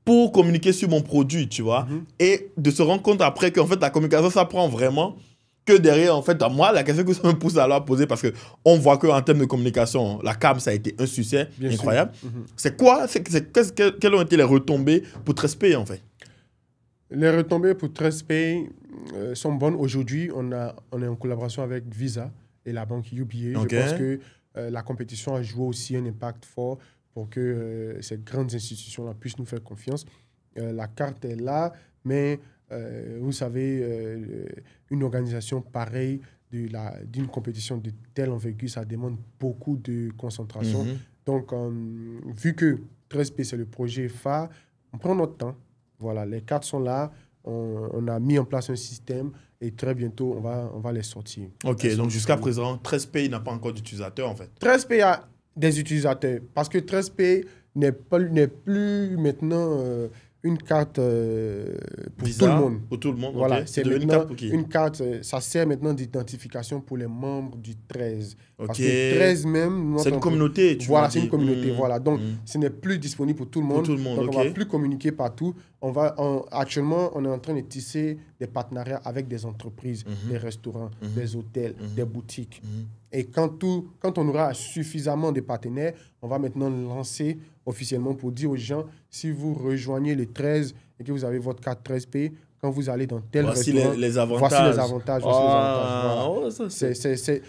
Speaker 2: pour communiquer sur mon produit, tu vois. Et de se rendre compte après qu'en fait, la communication, ça prend vraiment que derrière, en fait, à moi, la question que ça me pousse à leur poser, parce qu'on voit qu'en termes de communication, la CAM, ça a été un succès incroyable. C'est quoi, quelles ont été les retombées pour 13Pay, en fait?
Speaker 1: Les retombées pour 13Pay sont bonnes. Aujourd'hui, on est en collaboration avec Visa et la banque UBA. Je pense que la compétition a joué aussi un impact fort pour que ces grandes institutions-là puissent nous faire confiance. La carte est là, mais vous savez, une organisation pareille d'une compétition de telle envergure, ça demande beaucoup de concentration. Donc, vu que 13Pay, c'est le projet phare, on prend notre temps. Voilà, les cartes sont là, on a mis en place un système et très bientôt, on va les sortir.
Speaker 2: OK, donc jusqu'à présent, 13Pay n'a pas encore d'utilisateurs, en fait.
Speaker 1: 13Pay a des utilisateurs parce que 13Pay n'est plus maintenant une carte pour
Speaker 2: Visa,
Speaker 1: tout le monde.
Speaker 2: Pour tout le monde,
Speaker 1: voilà,
Speaker 2: okay.
Speaker 1: C'est maintenant une carte, ça sert maintenant d'identification pour les membres du 13.
Speaker 2: Okay.
Speaker 1: Parce que 13 même...
Speaker 2: C'est une communauté, tu
Speaker 1: Voilà, c'est une communauté. Voilà. Donc, ce n'est plus disponible pour tout le monde.
Speaker 2: Pour tout le monde,
Speaker 1: donc, on ne va plus communiquer partout. Actuellement, on est en train de tisser des partenariats avec des entreprises, des restaurants, des hôtels, des boutiques. Et quand on aura suffisamment de partenaires, on va maintenant lancer officiellement pour dire aux gens, si vous rejoignez les 13 et que vous avez votre carte 13Pay, quand vous allez dans tel restaurant,
Speaker 2: voici les avantages.
Speaker 1: Voilà.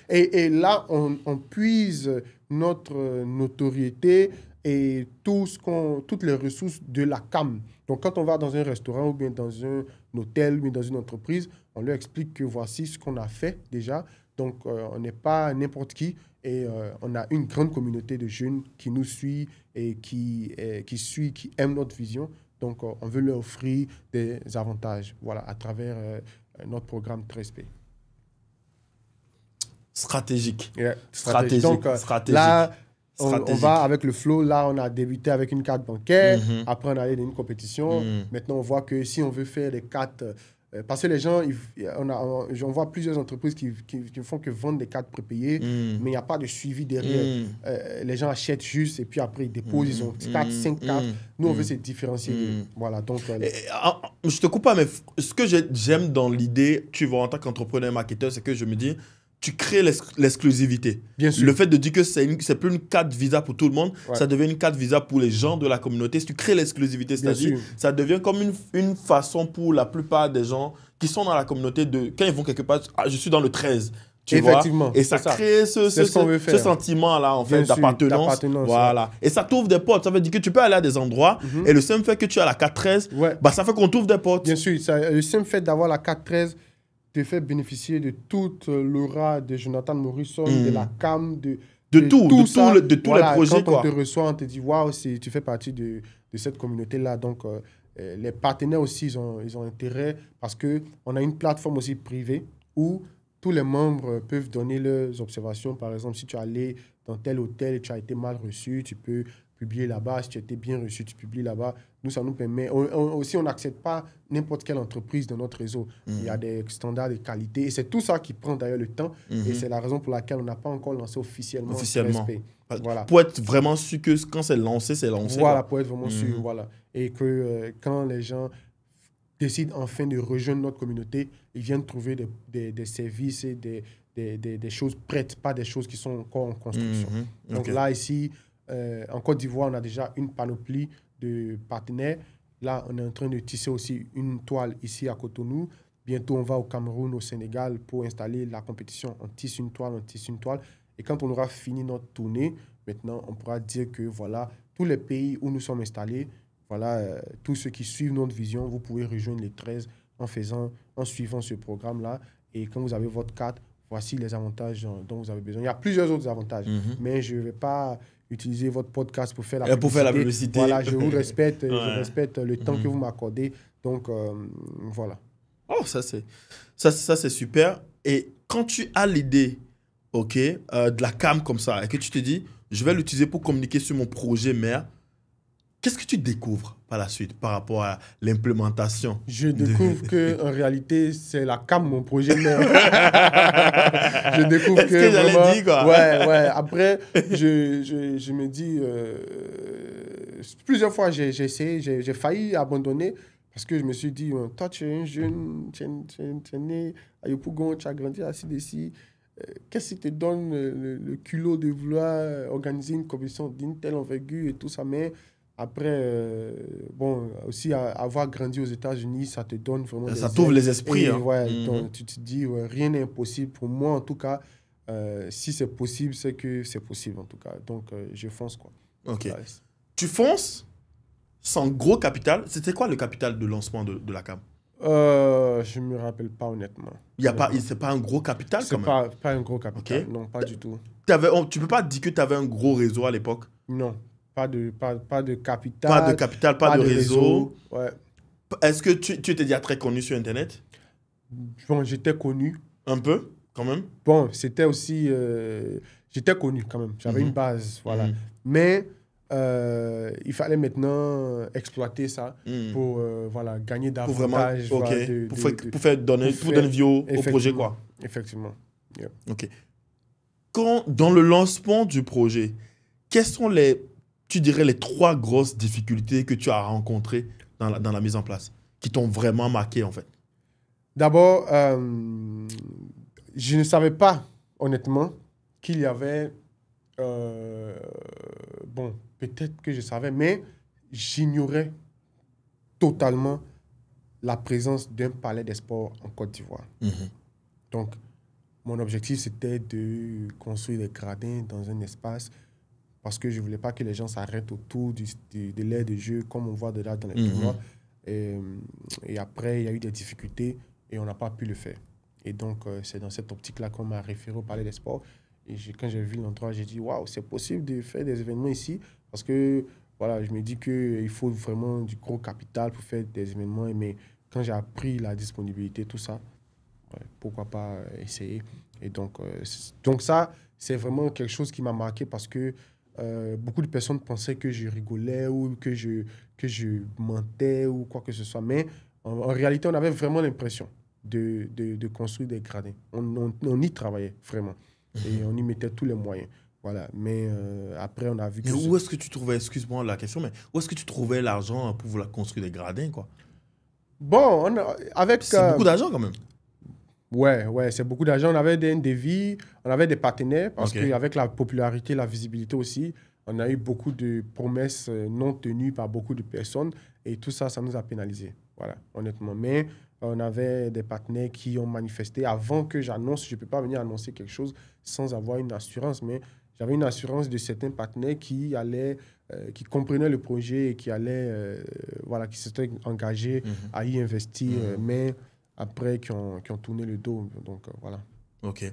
Speaker 1: Et là, on puise notre notoriété et toutes les ressources de la CAM. Donc, quand on va dans un restaurant ou bien dans un hôtel ou bien dans une entreprise, on leur explique que voici ce qu'on a fait déjà. Donc, on n'est pas n'importe qui Et on a une grande communauté de jeunes qui nous suit et qui aiment notre vision. Donc, on veut leur offrir des avantages, voilà, à travers notre programme 13P.
Speaker 2: Stratégique.
Speaker 1: Yeah,
Speaker 2: Stratégique.
Speaker 1: Donc,
Speaker 2: stratégique.
Speaker 1: Là, on va avec le flow. Là, on a débuté avec une carte bancaire. Après, on est allé dans une compétition. Maintenant, on voit que si on veut faire des cartes... parce que les gens, on voit plusieurs entreprises qui font que vendre des cartes prépayées, mais il n'y a pas de suivi derrière. Les gens achètent juste et puis après, ils déposent. Ils ont 4, 5 cartes. Nous, on veut se différencier. Voilà, donc...
Speaker 2: je te coupe pas, mais ce que j'aime dans l'idée, tu vois, en tant qu'entrepreneur marketeur, c'est que je me dis... Tu crées l'exclusivité.
Speaker 1: Bien sûr.
Speaker 2: Le fait de dire que c'est plus une carte Visa pour tout le monde, ça devient une carte Visa pour les gens de la communauté. Si tu crées l'exclusivité, c'est-à-dire ça devient comme une façon pour la plupart des gens qui sont dans la communauté de... Quand ils vont quelque part, je suis dans le 13. Tu
Speaker 1: Effectivement.
Speaker 2: Vois? Et ça crée ce sentiment-là, en fait, d'appartenance. Voilà. Et ça t'ouvre des portes. Ça veut dire que tu peux aller à des endroits et le simple fait que tu as la carte 13, ça fait qu'on t'ouvre des portes.
Speaker 1: Bien sûr. Le simple fait d'avoir la carte 13 te fait bénéficier de toute l'aura de Jonathan Morrison, de la CAM, de tous les projets. Quand on te reçoit, on te dit, waouh, tu fais partie de cette communauté-là. Donc, les partenaires aussi, ils ont intérêt parce qu'on a une plateforme aussi privée où tous les membres peuvent donner leurs observations. Par exemple, si tu es allé dans tel hôtel et tu as été mal reçu, tu peux publier là-bas. Si tu as été bien reçu, tu publies là-bas. Nous, ça nous permet... Aussi, on n'accepte pas n'importe quelle entreprise dans notre réseau. Il y a des standards de qualité. Et c'est tout ça qui prend d'ailleurs le temps. Et c'est la raison pour laquelle on n'a pas encore lancé officiellement.
Speaker 2: Voilà. Pour être vraiment sûr que quand c'est lancé, c'est lancé.
Speaker 1: Voilà, pour être vraiment sûr. Voilà. Et que quand les gens décident enfin de rejoindre notre communauté, ils viennent trouver des services et des choses prêtes, pas des choses qui sont encore en construction. Donc là, ici... en Côte d'Ivoire, on a déjà une panoplie de partenaires. Là, on est en train de tisser aussi une toile ici à Cotonou. Bientôt, on va au Cameroun, au Sénégal pour installer la compétition. On tisse une toile. Et quand on aura fini notre tournée, maintenant, on pourra dire que voilà, tous les pays où nous sommes installés, voilà, tous ceux qui suivent notre vision, vous pouvez rejoindre les 13 en suivant ce programme-là. Et quand vous avez votre carte, voici les avantages dont vous avez besoin. Il y a plusieurs autres avantages, mais je ne vais pas utiliser votre podcast pour faire la publicité. Voilà, je vous respecte, je respecte le temps que vous m'accordez. Donc, voilà.
Speaker 2: Oh, ça c'est super. Et quand tu as l'idée, de la cam comme ça, et que tu te dis, je vais l'utiliser pour communiquer sur mon projet mère, qu'est-ce que tu découvres par la suite par rapport à l'implémentation?
Speaker 1: Je découvre qu'en réalité, c'est la cam, mon projet mère. Je découvre que
Speaker 2: j'allais dire, quoi.
Speaker 1: Ouais. Après, je me dis... plusieurs fois, j'ai essayé, j'ai failli abandonner parce que je me suis dit, toi, tu es un jeune, tu es né à Yopougon, tu as grandi à CDC. Qu'est-ce qui te donne le culot de vouloir organiser une compétition d'une telle envergure et tout ça, mais... Après, aussi avoir grandi aux États-Unis, ça te donne vraiment...
Speaker 2: Ça t'ouvre les esprits.
Speaker 1: Donc tu te dis, rien n'est impossible. Pour moi, en tout cas, si c'est possible, c'est que c'est possible, en tout cas. Donc, je fonce, quoi.
Speaker 2: Ok. Ouais. Tu fonces sans gros capital. C'était quoi le capital de lancement de la CAM?
Speaker 1: Je ne me rappelle pas, honnêtement.
Speaker 2: C'est pas un gros capital, quand même?
Speaker 1: C'est pas un gros capital, non, pas du tout.
Speaker 2: Tu peux pas dire que tu avais un gros réseau à l'époque?
Speaker 1: Non. Pas de capital.
Speaker 2: Pas de capital, pas de réseau.
Speaker 1: Ouais.
Speaker 2: Est-ce que tu étais déjà très connu sur Internet?
Speaker 1: Bon, j'étais connu.
Speaker 2: Un peu, quand même?
Speaker 1: Bon, c'était aussi... j'étais connu, quand même. J'avais une base, voilà. Mais il fallait maintenant exploiter ça pour gagner davantage.
Speaker 2: Pour donner vie au projet, quoi.
Speaker 1: Effectivement. Yeah.
Speaker 2: OK. Dans le lancement du projet, quelles sont tu dirais, les 3 grosses difficultés que tu as rencontrées dans la mise en place, qui t'ont vraiment marqué, en fait?
Speaker 1: D'abord, je ne savais pas, honnêtement, qu'il y avait... peut-être que je savais, mais j'ignorais totalement la présence d'un palais des sports en Côte d'Ivoire. Donc, mon objectif, c'était de construire des gradins dans un espace parce que je ne voulais pas que les gens s'arrêtent autour de l'aire de jeu, comme on voit de là dans les tournois. Et après, il y a eu des difficultés et on n'a pas pu le faire. Et donc, c'est dans cette optique-là qu'on m'a référé au Palais des Sports. Et quand j'ai vu l'endroit, j'ai dit, waouh, c'est possible de faire des événements ici. Parce que, voilà, je me dis qu'il faut vraiment du gros capital pour faire des événements. Mais quand j'ai appris la disponibilité, tout ça, ouais, pourquoi pas essayer. Et donc ça, c'est vraiment quelque chose qui m'a marqué parce que beaucoup de personnes pensaient que je rigolais ou que je mentais ou quoi que ce soit. Mais en réalité, on avait vraiment l'impression de construire des gradins. On y travaillait vraiment. Et on y mettait tous les moyens. Voilà. Mais après, on a vu
Speaker 2: Mais
Speaker 1: que...
Speaker 2: où est-ce que tu trouvais, excuse-moi la question, mais où est-ce que tu trouvais l'argent pour vouloir construire des gradins, quoi?
Speaker 1: Bon, avec...
Speaker 2: C'est beaucoup d'argent quand même.
Speaker 1: Ouais, ouais, c'est beaucoup d'argent. On avait des devis, on avait des partenaires, parce
Speaker 2: Ok.
Speaker 1: qu'avec la popularité, la visibilité aussi, on a eu beaucoup de promesses non tenues par beaucoup de personnes. Et tout ça, ça nous a pénalisés. Voilà, honnêtement. Mais on avait des partenaires qui ont manifesté avant que j'annonce. Je ne peux pas venir annoncer quelque chose sans avoir une assurance. Mais j'avais une assurance de certains partenaires qui comprenaient le projet et voilà, qui s'étaient engagés à y investir. Mais après qui ont tourné le dos. Donc, voilà.
Speaker 2: Ok.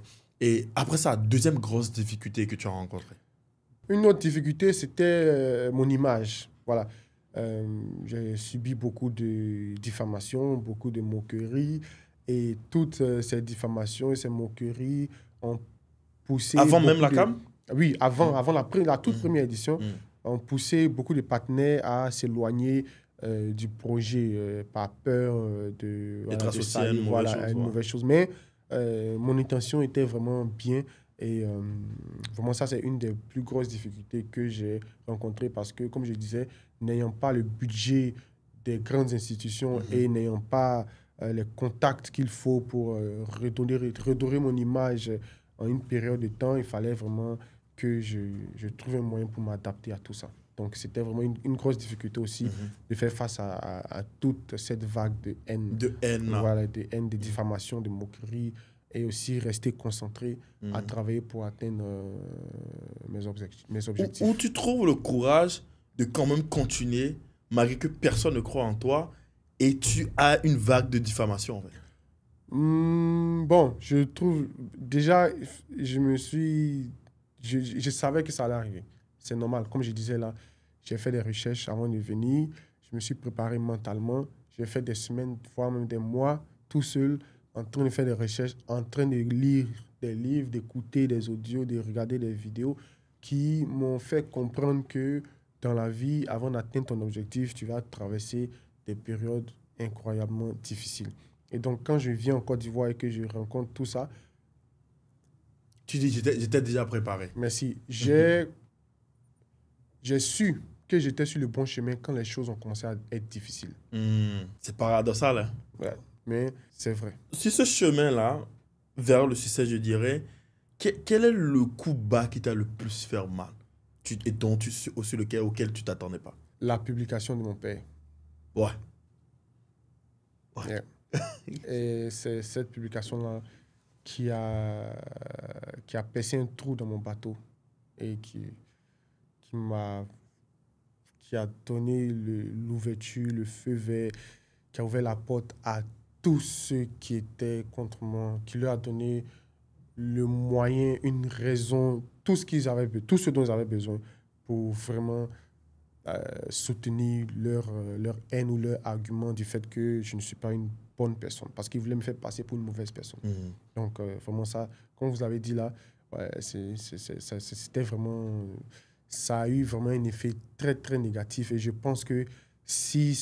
Speaker 2: Et après ça, deuxième grosse difficulté que tu as rencontrée.
Speaker 1: Une autre difficulté, c'était mon image. Voilà. J'ai subi beaucoup de diffamations, beaucoup de moqueries. Et toutes ces diffamations et ces moqueries ont poussé...
Speaker 2: Avant même
Speaker 1: beaucoup
Speaker 2: la
Speaker 1: de-
Speaker 2: cam?
Speaker 1: Oui, avant la toute première édition, ont poussé beaucoup de partenaires à s'éloigner du projet par peur
Speaker 2: Être
Speaker 1: de
Speaker 2: associé à une
Speaker 1: salir,
Speaker 2: mauvaise
Speaker 1: voilà,
Speaker 2: chose,
Speaker 1: à une
Speaker 2: ouais.
Speaker 1: mauvaise chose. Mais mon intention était vraiment bien. Et vraiment, ça, c'est une des plus grosses difficultés que j'ai rencontrées parce que, comme je disais, n'ayant pas le budget des grandes institutions et n'ayant pas les contacts qu'il faut pour redorer mon image en une période de temps, il fallait vraiment que je trouve un moyen pour m'adapter à tout ça. Donc, c'était vraiment une grosse difficulté aussi de faire face à toute cette vague de haine.
Speaker 2: De haine, là.
Speaker 1: Voilà, de haine, de diffamation, de moquerie, et aussi rester concentré à travailler pour atteindre mes objectifs.
Speaker 2: Où tu trouves le courage de quand même continuer, malgré que personne ne croit en toi, et tu as une vague de diffamation, en fait.
Speaker 1: Bon, je trouve... Déjà, je savais que ça allait arriver. C'est normal. Comme je disais là, j'ai fait des recherches avant de venir. Je me suis préparé mentalement. J'ai fait des semaines, voire même des mois, tout seul, en train de faire des recherches, en train de lire des livres, d'écouter des audios, de regarder des vidéos qui m'ont fait comprendre que dans la vie, avant d'atteindre ton objectif, tu vas traverser des périodes incroyablement difficiles. Et donc, quand je viens en Côte d'Ivoire et que je rencontre tout ça,
Speaker 2: Tu dis, j'étais déjà préparé.
Speaker 1: merci, j'ai su que j'étais sur le bon chemin quand les choses ont commencé à être difficiles.
Speaker 2: C'est paradoxal, hein?
Speaker 1: Ouais, mais c'est vrai.
Speaker 2: Sur ce chemin-là, vers le succès, je dirais, quel est le coup bas qui t'a le plus fait mal et auquel tu t'attendais pas?
Speaker 1: La publication de mon père.
Speaker 2: Ouais.
Speaker 1: Yeah. Et c'est cette publication-là qui a percé un trou dans mon bateau et qui a donné l'ouverture, le feu vert, qui a ouvert la porte à tous ceux qui étaient contre moi, qui leur a donné le moyen, une raison, tout ce dont ils avaient besoin pour vraiment soutenir leur haine ou leur argument du fait que je ne suis pas une bonne personne, parce qu'ils voulaient me faire passer pour une mauvaise personne. Donc, vraiment ça, comme vous l'avez dit là, ouais, c'était vraiment... Ça a eu vraiment un effet très, très négatif. Et je pense que s'il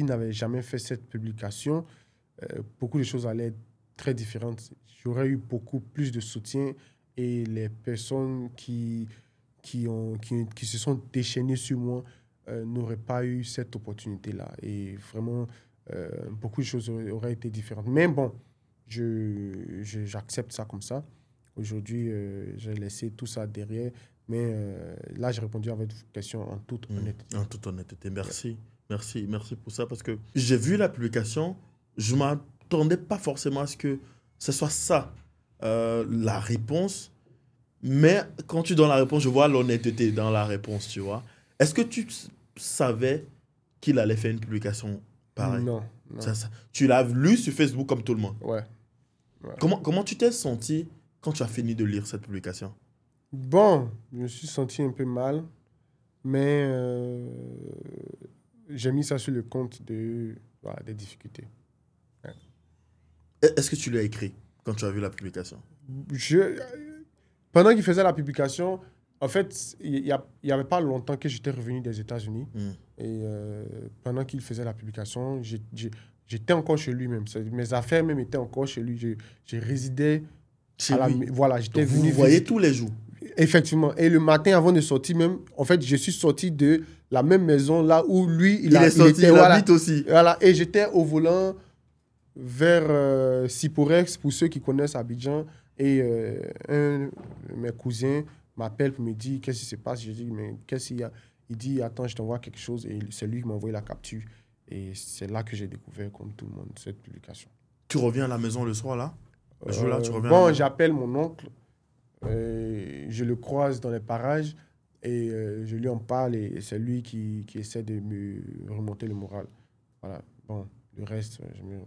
Speaker 1: n'avait jamais fait cette publication, beaucoup de choses allaient être très différentes. J'aurais eu beaucoup plus de soutien et les personnes qui se sont déchaînées sur moi n'auraient pas eu cette opportunité-là. Et vraiment, beaucoup de choses auraient été différentes. Mais bon, j'accepte ça comme ça. Aujourd'hui, j'ai laissé tout ça derrière. Mais là, j'ai répondu à votre question en toute honnêteté.
Speaker 2: En toute honnêteté, merci. Merci pour ça, parce que j'ai vu la publication, je ne m'attendais pas forcément à ce que ce soit ça, la réponse. Mais quand tu donnes la réponse, je vois l'honnêteté dans la réponse, tu vois. Est-ce que tu savais qu'il allait faire une publication pareille?
Speaker 1: Non.
Speaker 2: Tu l'as lu sur Facebook comme tout le monde.
Speaker 1: Ouais.
Speaker 2: Comment tu t'es senti quand tu as fini de lire cette publication?
Speaker 1: Bon, je me suis senti un peu mal, mais j'ai mis ça sur le compte voilà, des difficultés. Ouais.
Speaker 2: Est-ce que tu l'as écrit quand tu as vu la publication?
Speaker 1: Pendant qu'il faisait la publication, en fait, il n'y avait pas longtemps que j'étais revenu des États-Unis. Et pendant qu'il faisait la publication, j'étais encore chez lui même. Mes affaires même étaient encore chez lui. Je résidais
Speaker 2: Chez lui.
Speaker 1: Voilà, j'étais
Speaker 2: Donc,
Speaker 1: venu
Speaker 2: vous voyez
Speaker 1: visiter.
Speaker 2: tous les jours?
Speaker 1: Effectivement. Et le matin, avant de sortir même, en fait, je suis sorti de la même maison là où lui,
Speaker 2: Il est sorti, il
Speaker 1: voilà,
Speaker 2: habite aussi.
Speaker 1: Voilà, et j'étais au volant vers Siporex, pour ceux qui connaissent Abidjan. Et un de mes cousins m'appelle pour me dire qu'est-ce qui se passe. Je dis, mais qu'est-ce qu'il y a? Il dit, attends, je t'envoie quelque chose. Et c'est lui qui m'a envoyé la capture. Et c'est là que j'ai découvert, comme tout le monde, cette publication.
Speaker 2: Tu reviens à la maison le soir, là? Le jour-là, tu reviens à la
Speaker 1: Bon,
Speaker 2: maison?
Speaker 1: j'appelle mon oncle. Je le croise dans les parages. Et je lui en parle. Et c'est lui qui essaie de me remonter le moral. Voilà. Bon, le reste, je me...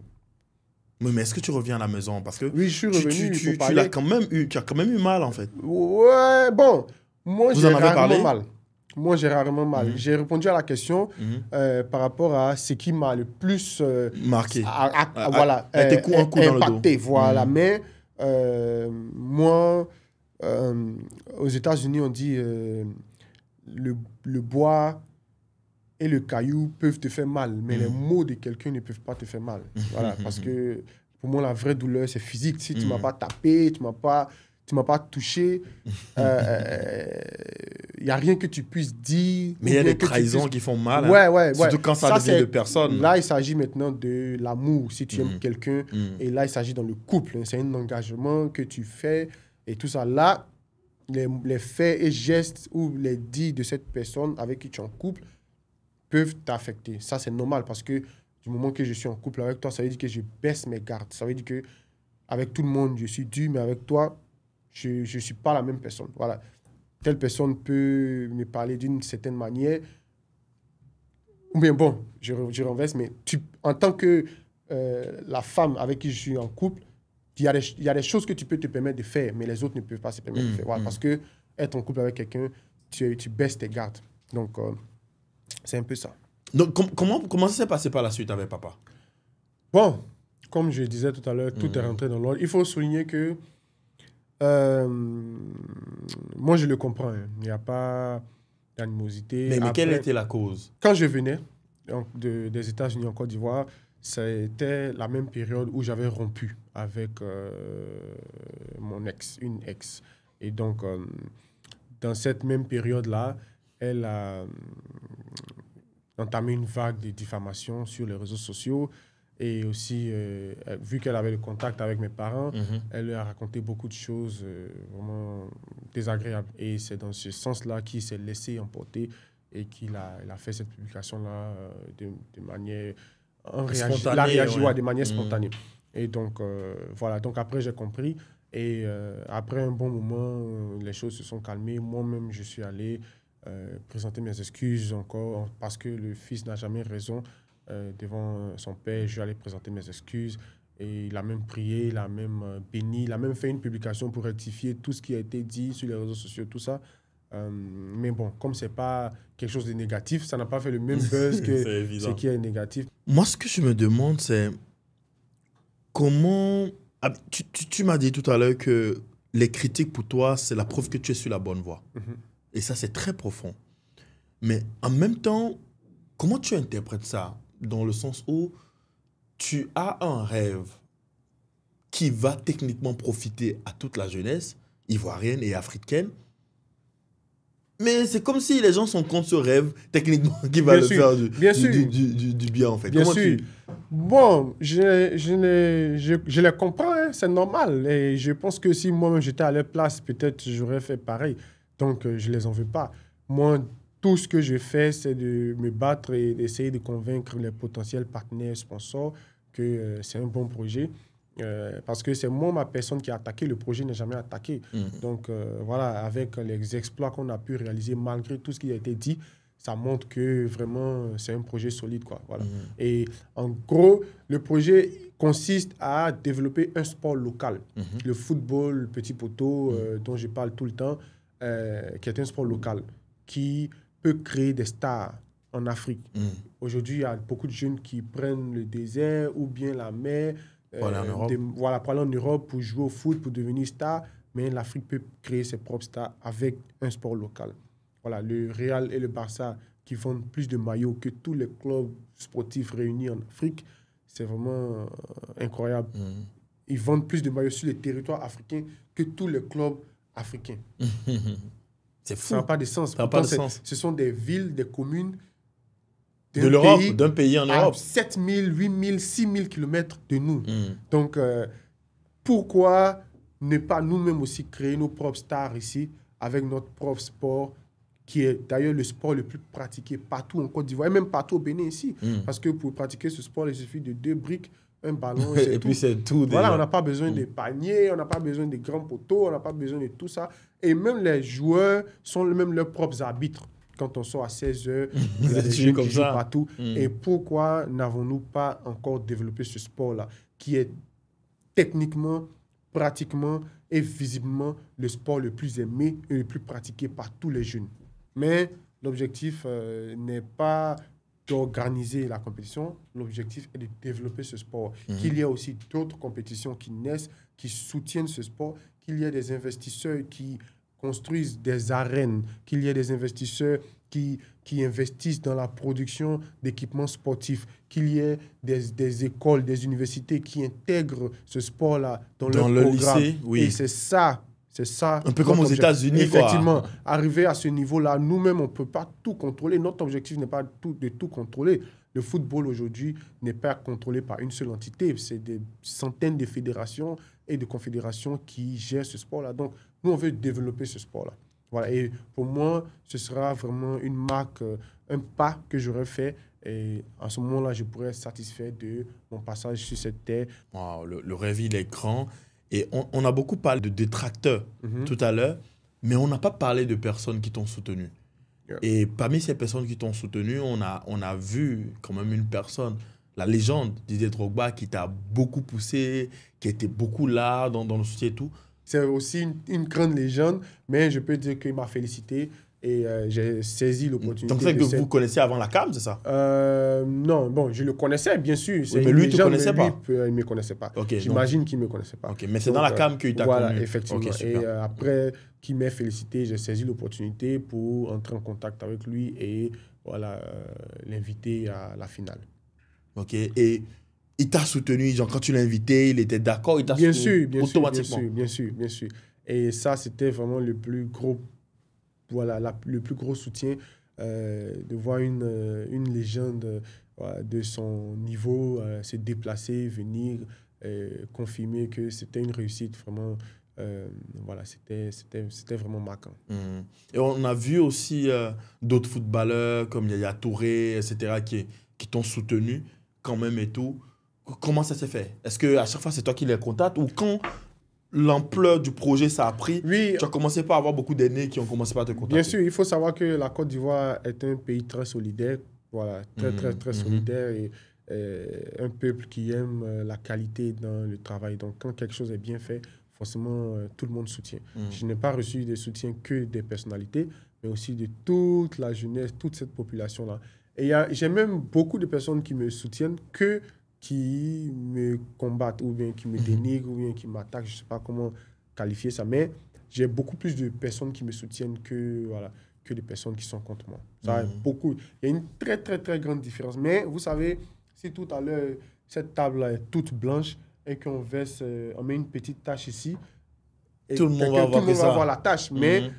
Speaker 2: Oui, mais est-ce que tu reviens à la maison? Parce que
Speaker 1: Oui, je suis revenu pour
Speaker 2: tu
Speaker 1: parler.
Speaker 2: as quand même eu mal, en fait.
Speaker 1: Ouais, bon, moi,
Speaker 2: Vous
Speaker 1: j'ai
Speaker 2: en avez
Speaker 1: rarement
Speaker 2: parlé?
Speaker 1: mal. Moi, j'ai rarement mal. J'ai répondu à la question par rapport à ce qui m'a le plus
Speaker 2: Marqué.
Speaker 1: voilà,
Speaker 2: a été un coup dans le dos.
Speaker 1: impacté. Voilà. Mais moi, aux États-Unis, on dit le bois et le caillou peuvent te faire mal, mais les mots de quelqu'un ne peuvent pas te faire mal. Voilà, parce que pour moi, la vraie douleur, c'est physique. Si tu ne m'as pas tapé, tu m'as pas touché, il n'y a rien que tu puisses dire.
Speaker 2: Mais il y a des trahisons qui font mal.
Speaker 1: Ouais.
Speaker 2: Surtout quand ça devient de personnes.
Speaker 1: Là, il s'agit maintenant de l'amour, si tu aimes quelqu'un. Et là, il s'agit dans le couple. C'est un engagement que tu fais et tout ça. Là, les faits et gestes ou les dits de cette personne avec qui tu es en couple peuvent t'affecter. Ça, c'est normal parce que du moment que je suis en couple avec toi, ça veut dire que je baisse mes gardes. Ça veut dire que avec tout le monde, je suis dur, mais avec toi, je ne suis pas la même personne. Voilà. Telle personne peut me parler d'une certaine manière. Ou bien, bon, je renverse, mais en tant que la femme avec qui je suis en couple, il y a des choses que tu peux te permettre de faire, mais les autres ne peuvent pas se permettre de faire. Voilà, parce que être en couple avec quelqu'un, tu baisses tes gardes. Donc, c'est un peu ça.
Speaker 2: Donc, comment ça s'est passé par la suite avec papa?
Speaker 1: Bon, comme je disais tout à l'heure, tout est rentré dans l'ordre. Il faut souligner que moi, je le comprends. Hein. Il n'y a pas d'animosité.
Speaker 2: Mais
Speaker 1: Après,
Speaker 2: quelle était la cause?
Speaker 1: quand je venais des États-Unis en Côte d'Ivoire, c'était la même période où j'avais rompu avec une ex. Et donc, dans cette même période-là, elle a entamé une vague de diffamation sur les réseaux sociaux. Et aussi, vu qu'elle avait le contact avec mes parents, elle lui a raconté beaucoup de choses vraiment désagréables. Et c'est dans ce sens-là qu'il s'est laissé emporter et qu'il a fait cette publication-là de manière... de manière spontanée. Et donc, voilà. Donc, après, j'ai compris. Et après un bon moment, les choses se sont calmées. Moi-même, je suis allé présenter mes excuses encore parce que le fils n'a jamais raison. Devant son père, je suis allé présenter mes excuses et il a même prié, il a même béni, il a même fait une publication pour rectifier tout ce qui a été dit sur les réseaux sociaux, tout ça. Mais bon, comme c'est pas quelque chose de négatif, ça n'a pas fait le même buzz que ce qui est négatif.
Speaker 2: Moi, ce que je me demande, c'est comment... Tu m'as dit tout à l'heure que les critiques pour toi, c'est la preuve que tu es sur la bonne voie. Et ça, c'est très profond. Mais en même temps, comment tu interprètes ça? Dans le sens où tu as un rêve qui va techniquement profiter à toute la jeunesse ivoirienne et africaine. Mais c'est comme si les gens sont contre ce rêve techniquement qui va faire du bien, en fait.
Speaker 1: Bien sûr. Bon, je les comprends, hein, c'est normal. Et je pense que si moi-même j'étais à leur place, peut-être j'aurais fait pareil. Donc, je ne les en veux pas. Moi, tout ce que je fais, c'est de me battre et d'essayer de convaincre les potentiels partenaires sponsors que c'est un bon projet. Parce que c'est moi, ma personne qui a attaqué. Le projet n'est jamais attaqué. Donc, voilà, avec les exploits qu'on a pu réaliser, malgré tout ce qui a été dit, ça montre que vraiment, c'est un projet solide, quoi. Voilà. Et en gros, le projet consiste à développer un sport local. Le football, le petit poteau, dont je parle tout le temps, qui est un sport local, qui peut créer des stars en Afrique. Aujourd'hui, il y a beaucoup de jeunes qui prennent le désert ou bien la mer
Speaker 2: Pour aller en Europe.
Speaker 1: pour aller en Europe, pour jouer au foot, pour devenir star. Mais l'Afrique peut créer ses propres stars avec un sport local. Voilà, le Real et le Barça qui vendent plus de maillots que tous les clubs sportifs réunis en Afrique, c'est vraiment incroyable. Ils vendent plus de maillots sur les territoires africains que tous les clubs africains.
Speaker 2: C'est fou.
Speaker 1: Ça n'a pas de sens.
Speaker 2: Ça n'a pas de sens.
Speaker 1: Ce sont des villes, des communes
Speaker 2: De l'Europe, d'un pays en Europe.
Speaker 1: à 7 000, 8 000, 6 000 kilomètres de nous. Donc, pourquoi ne pas nous-mêmes aussi créer nos propres stars ici avec notre propre sport, qui est d'ailleurs le sport le plus pratiqué partout en Côte d'Ivoire et même partout au Bénin ici. Parce que pour pratiquer ce sport, il suffit de 2 briques, un ballon et
Speaker 2: puis c'est tout.
Speaker 1: Voilà,
Speaker 2: déjà.
Speaker 1: on n'a pas besoin de paniers, on n'a pas besoin de grands poteaux, on n'a pas besoin de tout ça. Et même les joueurs sont même leurs propres arbitres. Quand on sort à 16h, il y a des jeunes qui jouent partout. Et pourquoi n'avons-nous pas encore développé ce sport-là, qui est techniquement, pratiquement et visiblement le sport le plus aimé et le plus pratiqué par tous les jeunes. Mais l'objectif n'est pas d'organiser la compétition. L'objectif est de développer ce sport. Qu'il y ait aussi d'autres compétitions qui naissent, qui soutiennent ce sport, qu'il y ait des investisseurs qui construisent des arènes, qu'il y ait des investisseurs qui investissent dans la production d'équipements sportifs, qu'il y ait des écoles, des universités qui intègrent ce sport-là dans leur programme.
Speaker 2: Lycée, oui.
Speaker 1: Et c'est ça.
Speaker 2: Un peu comme aux États-Unis,
Speaker 1: effectivement, arriver à ce niveau-là, nous-mêmes, on ne peut pas tout contrôler. Notre objectif n'est pas de tout contrôler. Le football aujourd'hui n'est pas contrôlé par une seule entité. C'est des centaines de fédérations et de confédérations qui gèrent ce sport-là. Donc, nous, on veut développer ce sport-là. Voilà. Et pour moi, ce sera vraiment une marque, un pas que j'aurais fait. Et à ce moment-là, je pourrais être satisfait de mon passage sur cette terre.
Speaker 2: Wow, le rêve, il est grand. Et on a beaucoup parlé de détracteurs tout à l'heure, mais on n'a pas parlé de personnes qui t'ont soutenu. Et parmi ces personnes qui t'ont soutenu, on a vu quand même une personne, la légende Didier Drogba, qui t'a beaucoup poussé, qui était beaucoup là dans le soutien et tout.
Speaker 1: C'est aussi une grande légende, mais je peux dire qu'il m'a félicité et j'ai saisi l'opportunité.
Speaker 2: Donc c'est que vous connaissiez avant la CAM, c'est ça?
Speaker 1: Non, bon, je le connaissais, bien sûr.
Speaker 2: Oui, mais lui, tu ne connaissais pas?
Speaker 1: Il ne me connaissait pas.
Speaker 2: Okay,
Speaker 1: j'imagine qu'il ne me connaissait pas.
Speaker 2: Okay, mais c'est dans la CAM qu'il t'a
Speaker 1: connu.
Speaker 2: Voilà,
Speaker 1: effectivement. Okay, et après qu'il m'ait félicité, j'ai saisi l'opportunité pour entrer en contact avec lui et voilà, l'inviter à la finale.
Speaker 2: OK. Et il t'a soutenu, genre quand tu l'as invité, il était d'accord, il t'a soutenu automatiquement.
Speaker 1: Bien sûr. Et ça, c'était vraiment le plus gros, le plus gros soutien de voir une légende de son niveau se déplacer, venir confirmer que c'était une réussite vraiment. Voilà, c'était vraiment marquant.
Speaker 2: Et on a vu aussi d'autres footballeurs comme Yaya Touré, etc., qui t'ont soutenu quand même et tout. Comment ça s'est fait? Est-ce qu'à chaque fois, c'est toi qui les contactes ou quand l'ampleur du projet ça a pris,
Speaker 1: oui, tu
Speaker 2: as commencé par avoir beaucoup d'aînés qui ont commencé par te contacter?
Speaker 1: Bien sûr, il faut savoir que la Côte d'Ivoire est un pays très solidaire, voilà, très solidaire et un peuple qui aime la qualité dans le travail. Donc, quand quelque chose est bien fait, forcément, tout le monde soutient. Je n'ai pas reçu de soutien que des personnalités, mais aussi de toute la jeunesse, toute cette population-là. Et j'ai même beaucoup de personnes qui me soutiennent qui me combattent ou bien qui me dénigrent ou bien qui m'attaquent. Je ne sais pas comment qualifier ça, mais j'ai beaucoup plus de personnes qui me soutiennent que des personnes qui sont contre moi. Ça, beaucoup. Il y a une très, très, très grande différence. Mais vous savez, si tout à l'heure, cette table-là est toute blanche et qu'on verse, on met une petite tache ici, et
Speaker 2: tout le monde va
Speaker 1: voir la tache, mais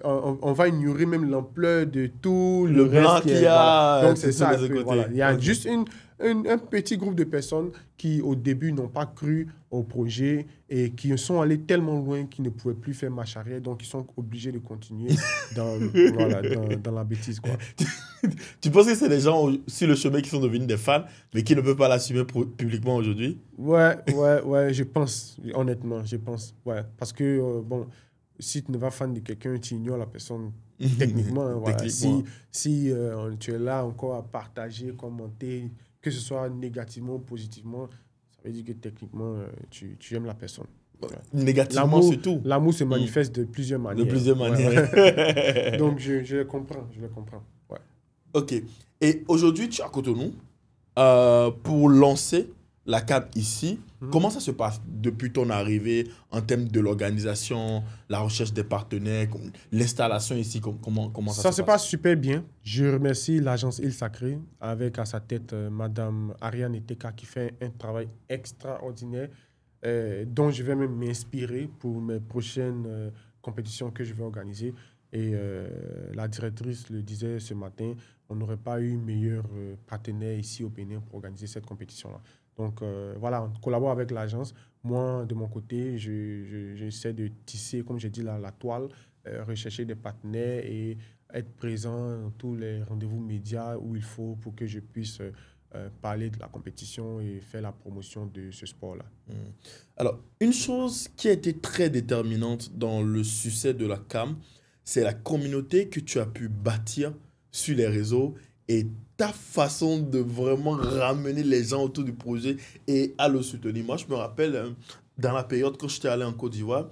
Speaker 1: on va ignorer même l'ampleur de tout
Speaker 2: le reste
Speaker 1: qu'il
Speaker 2: y a.
Speaker 1: Voilà. Donc, c'est ça. Voilà. Il y a juste un petit groupe de personnes qui, au début, n'ont pas cru au projet et qui sont allés tellement loin qu'ils ne pouvaient plus faire marche arrière. Donc, ils sont obligés de continuer dans la bêtise, quoi.
Speaker 2: Tu penses que c'est des gens sur le chemin qui sont devenus des fans, mais qui ne peuvent pas l'assumer publiquement aujourd'hui?
Speaker 1: Ouais, je pense. Honnêtement, je pense. Ouais. Parce que, si tu ne vas fan de quelqu'un, tu ignores la personne Techniquement, voilà.
Speaker 2: Techniquement.
Speaker 1: Si tu es là encore à partager, commenter, que ce soit négativement ou positivement, ça veut dire que techniquement, tu aimes la personne. Ouais.
Speaker 2: Négativement, c'est tout.
Speaker 1: L'amour se manifeste de plusieurs manières.
Speaker 2: De plusieurs manières.
Speaker 1: Ouais. Donc, je le comprends. Ouais.
Speaker 2: Ok. Et aujourd'hui, tu es à Cotonou pour lancer la CAM ici. Comment ça se passe depuis ton arrivée en termes de l'organisation, la recherche des partenaires, l'installation ici? Comment
Speaker 1: Ça se passe super bien. Je remercie l'agence Île Sacrée avec à sa tête Madame Ariane Eteka qui fait un travail extraordinaire dont je vais même m'inspirer pour mes prochaines compétitions que je vais organiser. Et la directrice le disait ce matin, on n'aurait pas eu meilleur partenaire ici au Bénin pour organiser cette compétition-là. Donc voilà, on collabore avec l'agence. Moi, de mon côté, j'essaie de tisser, comme j'ai dit, la toile, rechercher des partenaires et être présent dans tous les rendez-vous médias où il faut pour que je puisse parler de la compétition et faire la promotion de ce sport-là.
Speaker 2: Alors, une chose qui a été très déterminante dans le succès de la CAM, c'est la communauté que tu as pu bâtir sur les réseaux et ta façon de vraiment ramener les gens autour du projet et à le soutenir. Moi, je me rappelle, dans la période quand j'étais allé en Côte d'Ivoire,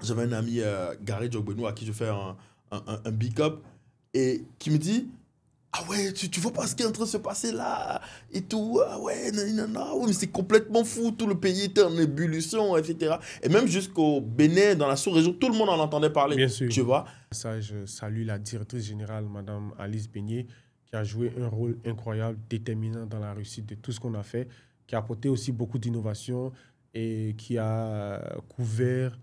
Speaker 2: j'avais un ami, Gary Jogbenou, à qui je fais un big up et qui me dit « Ah ouais, tu vois pas ce qui est en train de se passer là et tout, ah ouais, nanana, ouais, mais c'est complètement fou, tout le pays était en ébullition, etc. » Et même jusqu'au Bénin, dans la sous-région, tout le monde en entendait parler.
Speaker 1: Bien sûr.
Speaker 2: Tu vois?
Speaker 1: Ça, je salue la directrice générale, Madame Alice Beignet, qui a joué un rôle incroyable, déterminant dans la réussite de tout ce qu'on a fait, qui a apporté aussi beaucoup d'innovation et qui a couvert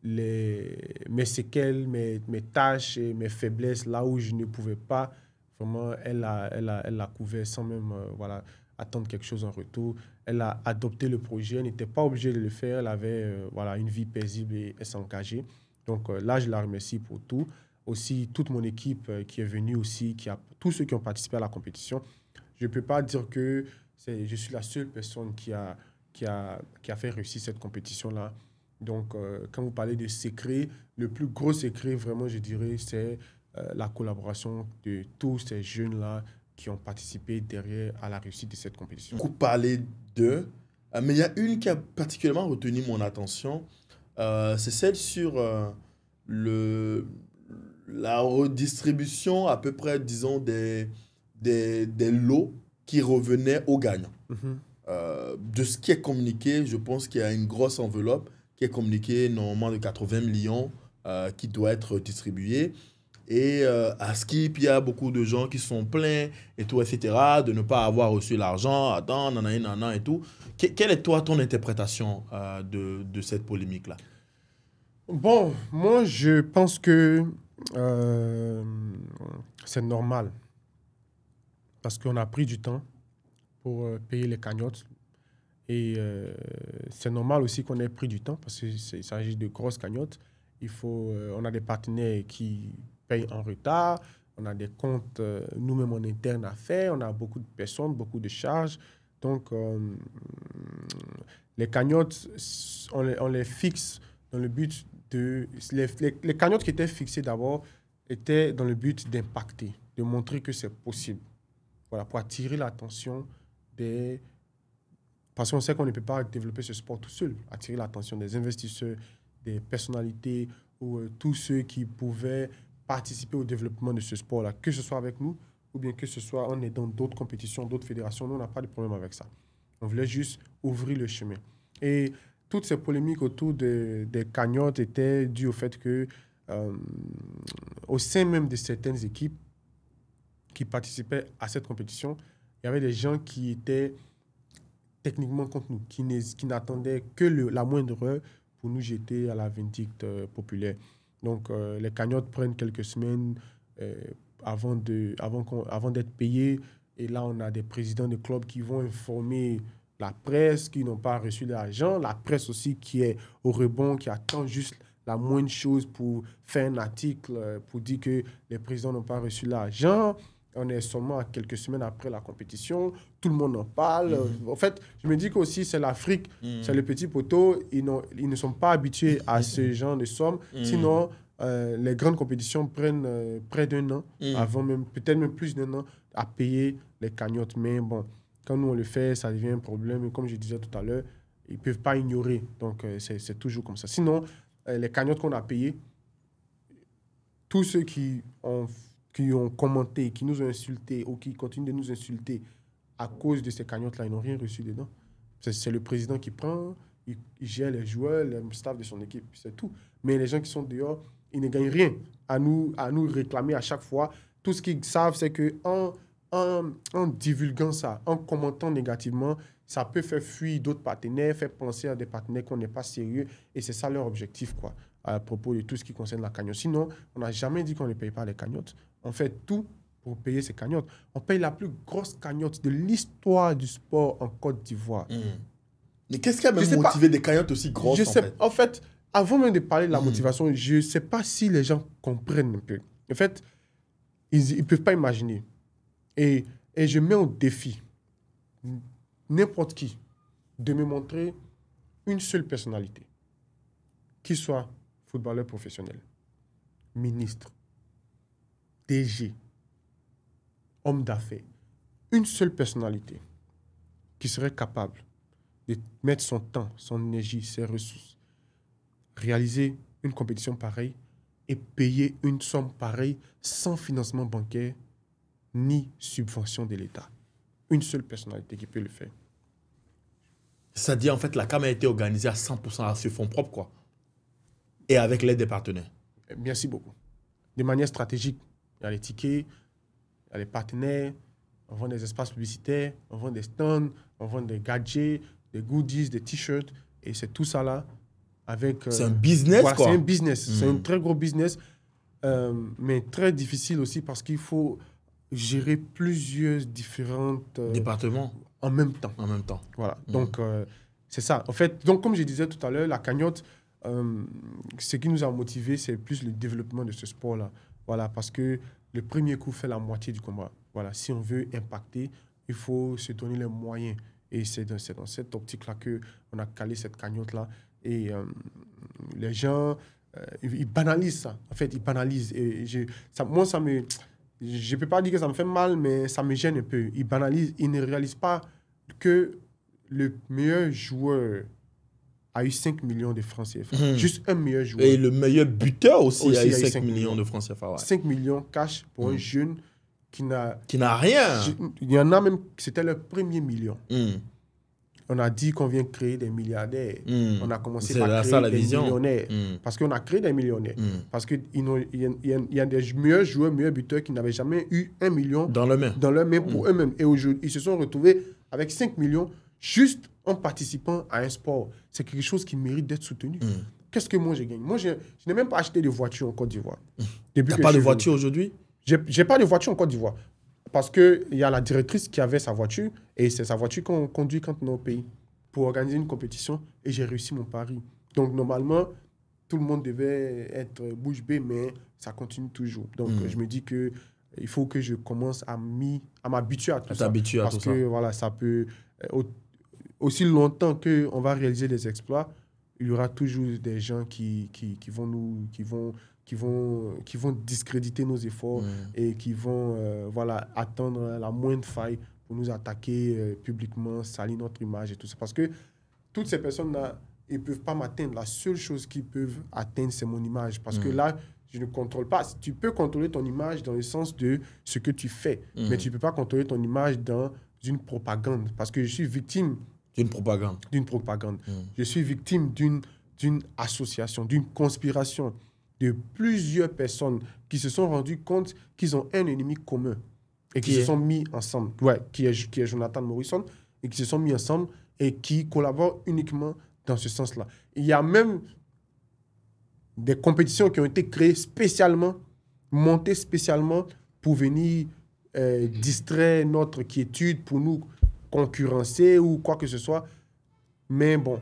Speaker 1: mes séquelles, mes tâches et mes faiblesses là où je ne pouvais pas. Vraiment, elle l'a couvert sans même voilà, attendre quelque chose en retour. Elle a adopté le projet, elle n'était pas obligée de le faire, elle avait voilà, une vie paisible et elle s'engageait. Donc là, je la remercie pour tout. Aussi, toute mon équipe qui est venue aussi, tous ceux qui ont participé à la compétition. Je ne peux pas dire que je suis la seule personne qui a fait réussir cette compétition-là. Donc, quand vous parlez de secret, le plus gros secret, vraiment, je dirais, c'est la collaboration de tous ces jeunes-là qui ont participé derrière à la réussite de cette compétition.
Speaker 2: Beaucoup parlé d'eux, mais il y a une qui a particulièrement retenu mon attention, c'est celle sur la redistribution à peu près, disons, des lots qui revenaient aux gagnants. De ce qui est communiqué, je pense qu'il y a une grosse enveloppe qui est communiquée normalement de 80 millions qui doit être distribuée. Et à Skip, il y a beaucoup de gens qui sont pleins et tout, etc., de ne pas avoir reçu l'argent, attends, nanana et tout. Quelle est toi ton interprétation de cette polémique-là?
Speaker 1: Bon, moi, je pense que c'est normal. Parce qu'on a pris du temps pour payer les cagnottes. Et c'est normal aussi qu'on ait pris du temps parce qu'il s'agit de grosses cagnottes. On a des partenaires qui payent en retard. On a des comptes nous-mêmes en interne à faire. On a beaucoup de personnes, beaucoup de charges. Donc, les cagnottes, on les fixe dans le but de... Les cagnottes qui étaient fixées d'abord étaient dans le but d'impacter, de montrer que c'est possible. Voilà, pour attirer l'attention des... Parce qu'on sait qu'on ne peut pas développer ce sport tout seul. Attirer l'attention des investisseurs, des personnalités ou tous ceux qui pouvaient participer au développement de ce sport-là, que ce soit avec nous ou bien que ce soit en aidant d'autres compétitions, d'autres fédérations. Nous, on n'a pas de problème avec ça. On voulait juste ouvrir le chemin. Et toutes ces polémiques autour des cagnottes étaient dues au fait que au sein même de certaines équipes qui participaient à cette compétition, il y avait des gens qui étaient techniquement contre nous, qui n'attendaient que la moindre heure pour nous jeter à la vindicte populaire. Donc, les cagnottes prennent quelques semaines avant d'être payés. Et là, on a des présidents de clubs qui vont informer la presse, qui n'ont pas reçu l'argent. La presse aussi qui est au rebond, qui attend juste la moindre chose pour faire un article, pour dire que les présidents n'ont pas reçu l'argent. On est seulement à quelques semaines après la compétition. Tout le monde en parle. En fait, je me dis qu'aussi, c'est l'Afrique, c'est le petit poteau. Ils ne sont pas habitués à ce genre de sommes. Sinon, les grandes compétitions prennent près d'un an, avant même, peut-être même plus d'un an, à payer les cagnottes. Mais bon, quand nous on le fait, ça devient un problème. Et comme je disais tout à l'heure, ils ne peuvent pas ignorer. Donc, c'est toujours comme ça. Sinon, les cagnottes qu'on a payées, tous ceux qui ont commenté, qui nous ont insultés ou qui continuent de nous insulter à cause de ces cagnottes-là, ils n'ont rien reçu dedans. C'est le président qui prend, il gère les joueurs, le staff de son équipe, c'est tout. Mais les gens qui sont dehors, ils ne gagnent rien à nous réclamer à chaque fois. Tout ce qu'ils savent, c'est qu'en en divulguant ça, en commentant négativement, ça peut faire fuir d'autres partenaires, faire penser à des partenaires qu'on n'est pas sérieux. Et c'est ça leur objectif, quoi, à propos de tout ce qui concerne la cagnotte. Sinon, on n'a jamais dit qu'on ne paye pas les cagnottes. On fait tout pour payer ces cagnottes. On paye la plus grosse cagnotte de l'histoire du sport en Côte d'Ivoire.
Speaker 2: Mais qu'est-ce qui a même motivé des cagnottes aussi grosses,
Speaker 1: en fait, avant même de parler de la motivation, je ne sais pas si les gens comprennent un peu. En fait, ils ne peuvent pas imaginer. Et je mets au défi n'importe qui de me montrer une seule personnalité, qui soit footballeur professionnel, ministre, DG, homme d'affaires, une seule personnalité qui serait capable de mettre son temps, son énergie, ses ressources, réaliser une compétition pareille et payer une somme pareille sans financement bancaire ni subvention de l'État. Une seule personnalité qui peut le faire.
Speaker 2: C'est-à-dire, en fait, la CAM a été organisée à 100% à ses fonds propres, quoi. Et avec l'aide des partenaires.
Speaker 1: Merci beaucoup. De manière stratégique, il y a les tickets, il y a les partenaires, on vend des espaces publicitaires, on vend des stands, on vend des gadgets, des goodies, des t-shirts, et c'est tout ça là avec...
Speaker 2: c'est un business,
Speaker 1: voilà,
Speaker 2: quoi.
Speaker 1: C'est un business, c'est un très gros business, mais très difficile aussi parce qu'il faut gérer plusieurs différentes...
Speaker 2: départements.
Speaker 1: En même temps.
Speaker 2: En même temps.
Speaker 1: Voilà, donc c'est ça. En fait, donc, comme je disais tout à l'heure, la cagnotte, ce qui nous a motivés, c'est plus le développement de ce sport-là. Voilà, parce que le premier coup fait la moitié du combat. Voilà, si on veut impacter, il faut se donner les moyens. Et c'est dans cette optique-là qu'on a calé cette cagnotte-là. Et les gens, ils banalisent ça. En fait, ils banalisent. Et moi, ça me... Je ne peux pas dire que ça me fait mal, mais ça me gêne un peu. Ils banalisent, ils ne réalisent pas que le meilleur joueur a eu 5 millions de francs CFA. Juste un meilleur joueur.
Speaker 2: Et le meilleur buteur aussi a eu 5 millions de francs CFA. Ouais.
Speaker 1: 5 millions cash pour un jeune qui n'a
Speaker 2: rien.
Speaker 1: Il y en a même, c'était leur premier million. On a dit qu'on vient créer des milliardaires. On a commencé par créer des millionnaires. Parce qu'on a créé des millionnaires. Parce qu'il y a des meilleurs joueurs, meilleurs buteurs qui n'avaient jamais eu 1 million
Speaker 2: dans leur main
Speaker 1: pour eux-mêmes. Et aujourd'hui, ils se sont retrouvés avec 5 millions juste en participant à un sport. C'est quelque chose qui mérite d'être soutenu. Qu'est-ce que moi, je gagne? Moi, je n'ai même pas acheté de voiture en Côte d'Ivoire.
Speaker 2: Tu n'as pas de voiture aujourd'hui?
Speaker 1: J'ai pas de voiture en Côte d'Ivoire. Parce qu'il y a la directrice qui avait sa voiture, et c'est sa voiture qu'on conduit quand on est au pays, pour organiser une compétition, et j'ai réussi mon pari. Donc, normalement, tout le monde devait être bouche bée, mais ça continue toujours. Donc, je me dis qu'il faut que je commence à m'habituer à tout ça. Parce que voilà, ça peut... aussi longtemps qu'on va réaliser des exploits, il y aura toujours des gens qui vont discréditer nos efforts et qui vont attendre la moindre faille pour nous attaquer publiquement, salir notre image et tout ça. Parce que toutes ces personnes-là, ils ne peuvent pas m'atteindre. La seule chose qu'ils peuvent atteindre, c'est mon image. Parce que là, je ne contrôle pas. Tu peux contrôler ton image dans le sens de ce que tu fais, mais tu ne peux pas contrôler ton image dans une propagande. Parce que je suis victime
Speaker 2: d'une propagande.
Speaker 1: Je suis victime d'une association, d'une conspiration de plusieurs personnes qui se sont rendues compte qu'ils ont un ennemi commun et qui se sont mis ensemble. Ouais, qui est Jonathan Morrison, et qui se sont mis ensemble et qui collaborent uniquement dans ce sens-là. Il y a même des compétitions qui ont été créées spécialement, montées spécialement pour venir distraire notre quiétude, pour nous concurrencer ou quoi que ce soit. Mais bon,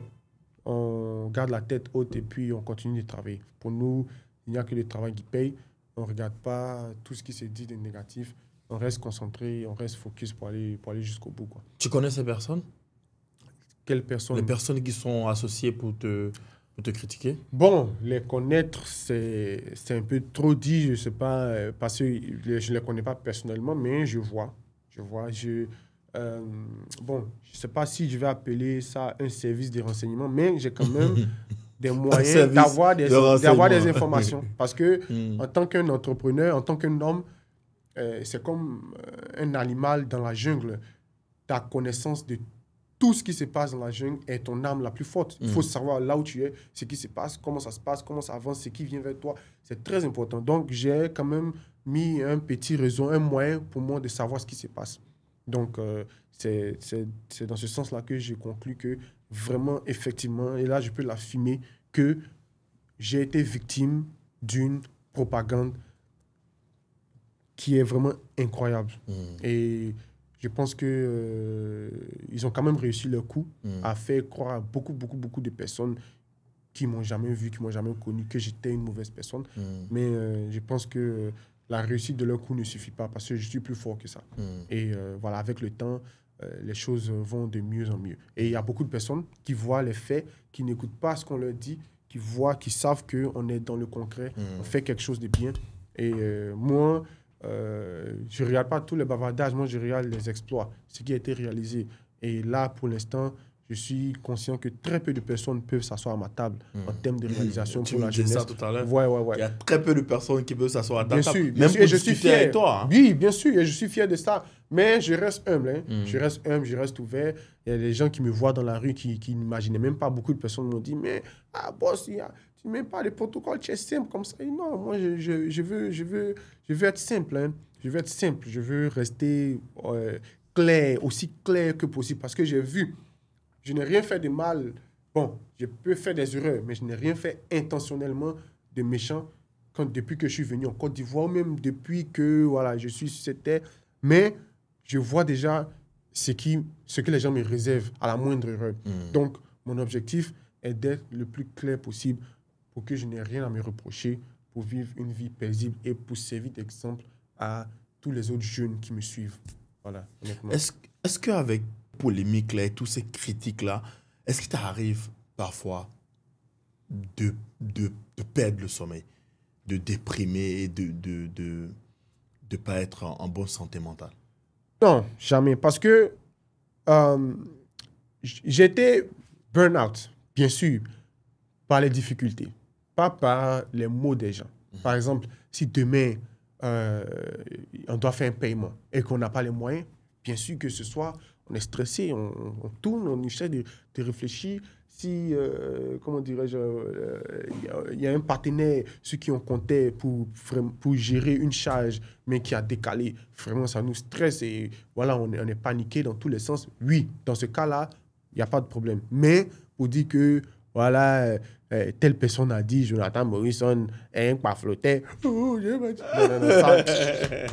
Speaker 1: on garde la tête haute et puis on continue de travailler. Pour nous, il n'y a que le travail qui paye. On ne regarde pas tout ce qui se dit de négatif. On reste concentré, on reste focus pour aller jusqu'au bout, quoi.
Speaker 2: Tu connais ces personnes?
Speaker 1: Quelles personnes?
Speaker 2: Les personnes qui sont associées pour te Pour te critiquer?
Speaker 1: Bon, les connaître, c'est un peu trop dit, je sais pas, parce que je ne les connais pas personnellement, mais je vois. Euh, bon, je sais pas si je vais appeler ça un service de renseignement, mais j'ai quand même des
Speaker 2: Un
Speaker 1: moyens
Speaker 2: service de
Speaker 1: d'avoir des
Speaker 2: renseignement.
Speaker 1: informations. Parce que
Speaker 2: Hmm.
Speaker 1: en tant qu'un entrepreneur, en tant qu'un homme, c'est comme un animal dans la jungle. Ta connaissance de tout ce qui se passe dans la jungle est ton arme la plus forte. Il faut savoir là où tu es, ce qui se passe, comment ça avance, ce qui vient vers toi. C'est très important. Donc, j'ai quand même mis un petit réseau, un moyen pour moi de savoir ce qui se passe. Donc, c'est dans ce sens-là que j'ai conclu que vraiment, effectivement, et là, je peux l'affirmer, que j'ai été victime d'une propagande qui est vraiment incroyable. Et je pense que ils ont quand même réussi leur coup à faire croire à beaucoup de personnes qui m'ont jamais vu, qui m'ont jamais connu, que j'étais une mauvaise personne. Mais je pense que la réussite de leur coup ne suffit pas parce que je suis plus fort que ça. Et voilà, avec le temps, les choses vont de mieux en mieux. Et il y a beaucoup de personnes qui voient les faits, qui n'écoutent pas ce qu'on leur dit, qui voient, qui savent qu'on est dans le concret, on fait quelque chose de bien. Et moi, je ne regarde pas tous les bavardages, moi je regarde les exploits, ce qui a été réalisé. Et là, pour l'instant, je suis conscient que très peu de personnes peuvent s'asseoir à ma table en termes de réalisation
Speaker 2: Tu
Speaker 1: pour
Speaker 2: me
Speaker 1: la
Speaker 2: disais
Speaker 1: jeunesse.
Speaker 2: ça tout à l'heure.
Speaker 1: Ouais.
Speaker 2: Il y a très peu de personnes qui peuvent s'asseoir à ta
Speaker 1: Bien
Speaker 2: table.
Speaker 1: sûr,
Speaker 2: Même
Speaker 1: bien sûr,
Speaker 2: pour
Speaker 1: et je suis
Speaker 2: discuter
Speaker 1: fier.
Speaker 2: avec toi. Hein.
Speaker 1: Oui, bien sûr, et je suis fier de ça. Mais je reste humble. Hein. Je reste humble, je reste ouvert. Il y a des gens qui me voient dans la rue qui n'imaginaient même pas. Beaucoup de personnes m'ont dit, mais boss, tu ne mets pas les protocoles, tu es simple comme ça. Et non, moi, je veux être simple. Hein. Je veux être simple. Je veux rester clair, aussi clair que possible. Parce que j'ai vu, je n'ai rien fait de mal. Bon, je peux faire des erreurs, mais je n'ai rien fait intentionnellement de méchant depuis que je suis venu en Côte d'Ivoire, même depuis que voilà, je suis sur cette terre. Mais je vois déjà ce que les gens me réservent à la moindre erreur. Donc, mon objectif est d'être le plus clair possible pour que je n'ai rien à me reprocher, pour vivre une vie paisible et pour servir d'exemple à tous les autres jeunes qui me suivent. Voilà, honnêtement.
Speaker 2: Est-ce qu'avec polémique là et tous ces critiques-là, est-ce qu'il t'arrive parfois de perdre le sommeil, de déprimer et de pas être en bonne santé mentale?
Speaker 1: Non, jamais. Parce que j'étais burn-out, bien sûr, par les difficultés, pas par les mots des gens. Par exemple, si demain, on doit faire un paiement et qu'on n'a pas les moyens, bien sûr que ce soir, on est stressé, on tourne, on essaie de réfléchir. Si, comment dirais-je, il y a un partenaire, ceux qui ont compté pour gérer une charge, mais qui a décalé, vraiment, ça nous stresse et voilà, on est paniqué dans tous les sens. Oui, dans ce cas-là, il n'y a pas de problème. Mais pour dire que, voilà, telle personne a dit, Jonathan Morrison est un pafloté. Oh, non,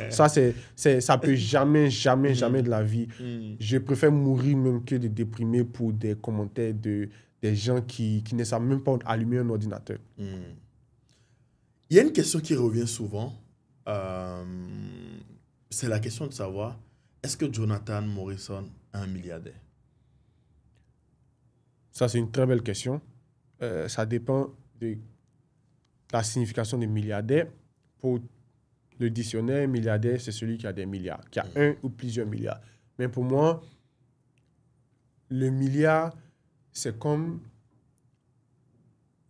Speaker 1: ça peut jamais de la vie. Je préfère mourir même que de déprimer pour des commentaires des gens qui ne savent même pas allumer un ordinateur.
Speaker 2: Il y a une question qui revient souvent. C'est la question de savoir, est-ce que Jonathan Morrison est un milliardaire?
Speaker 1: Ça, c'est une très belle question. Ça dépend de la signification de milliardaire. Pour le dictionnaire, milliardaire, c'est celui qui a des milliards, qui a un ou plusieurs milliards. Mais pour moi, le milliard, c'est comme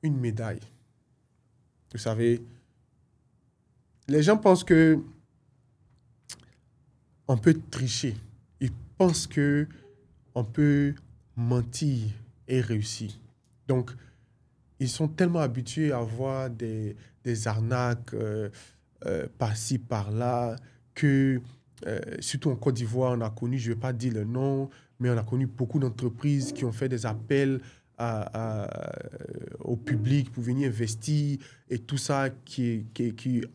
Speaker 1: une médaille. Vous savez, les gens pensent que on peut tricher. Ils pensent que on peut mentir et réussir. Donc, ils sont tellement habitués à voir des arnaques par-ci, par-là, que, surtout en Côte d'Ivoire, on a connu, je ne vais pas dire le nom, mais on a connu beaucoup d'entreprises qui ont fait des appels au public pour venir investir et tout ça, qui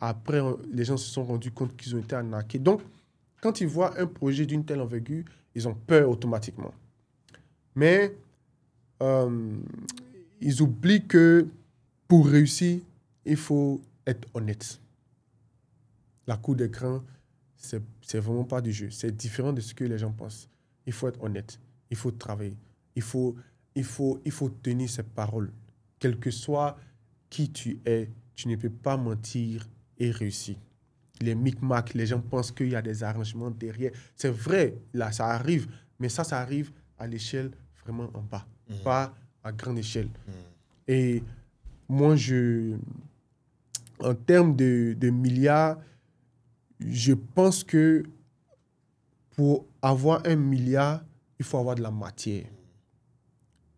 Speaker 1: après, les gens se sont rendus compte qu'ils ont été arnaqués. Donc, quand ils voient un projet d'une telle envergure, ils ont peur automatiquement. Mais ils oublient que pour réussir, il faut être honnête. La cour d'écran, c'est vraiment pas du jeu. C'est différent de ce que les gens pensent. Il faut être honnête. Il faut travailler. Il faut tenir ses paroles. quel que soit qui tu es, tu ne peux pas mentir et réussir. Les micmacs, les gens pensent qu'il y a des arrangements derrière. C'est vrai, là, ça arrive, mais ça arrive à l'échelle vraiment en bas, pas à grande échelle. Et moi, en termes de milliards, je pense que pour avoir 1 milliard, il faut avoir de la matière.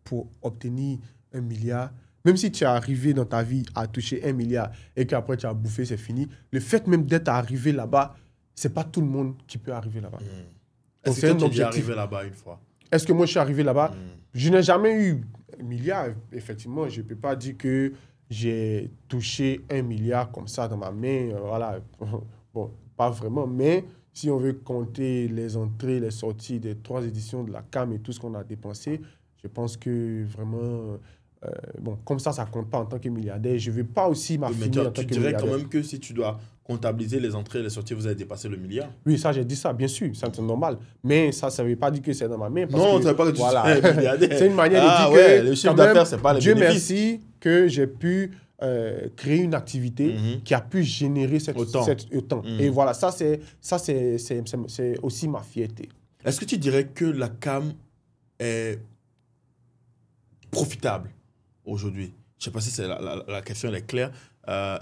Speaker 1: Pour obtenir 1 milliard, même si tu es arrivé dans ta vie à toucher 1 milliard et qu'après tu as bouffé, c'est fini, le fait même d'être arrivé là-bas, c'est pas tout le monde qui peut arriver là-bas.
Speaker 2: Est-ce que tu es déjà arrivé là-bas une fois?
Speaker 1: Est-ce que moi je suis arrivé là-bas? Je n'ai jamais eu 1 milliard. Effectivement, je ne peux pas dire que j'ai touché 1 milliard comme ça dans ma main. Voilà. Bon, pas vraiment, mais si on veut compter les entrées, les sorties des 3 éditions de la CAM et tout ce qu'on a dépensé, je pense que vraiment, bon, comme ça ne compte pas en tant que milliardaire. Je ne veux pas aussi m'affirmer en tant que milliardaire.
Speaker 2: Tu dirais quand même que si tu dois comptabiliser les entrées et les sorties, vous avez dépassé le milliard?
Speaker 1: Oui, ça, j'ai dit ça, bien sûr, ça c'est normal. Mais ça ne veut pas dire que c'est dans ma main.
Speaker 2: Parce non, ça ne veut pas que tu sois milliardaire.
Speaker 1: C'est une manière de dire que
Speaker 2: le chiffre d'affaires, ce n'est pas les bénéfices.
Speaker 1: Dieu merci que j'ai pu créer une activité qui a pu générer autant. Et voilà, ça c'est aussi ma fierté.
Speaker 2: Est-ce que tu dirais que la CAM est profitable aujourd'hui? Je ne sais pas si la question est claire.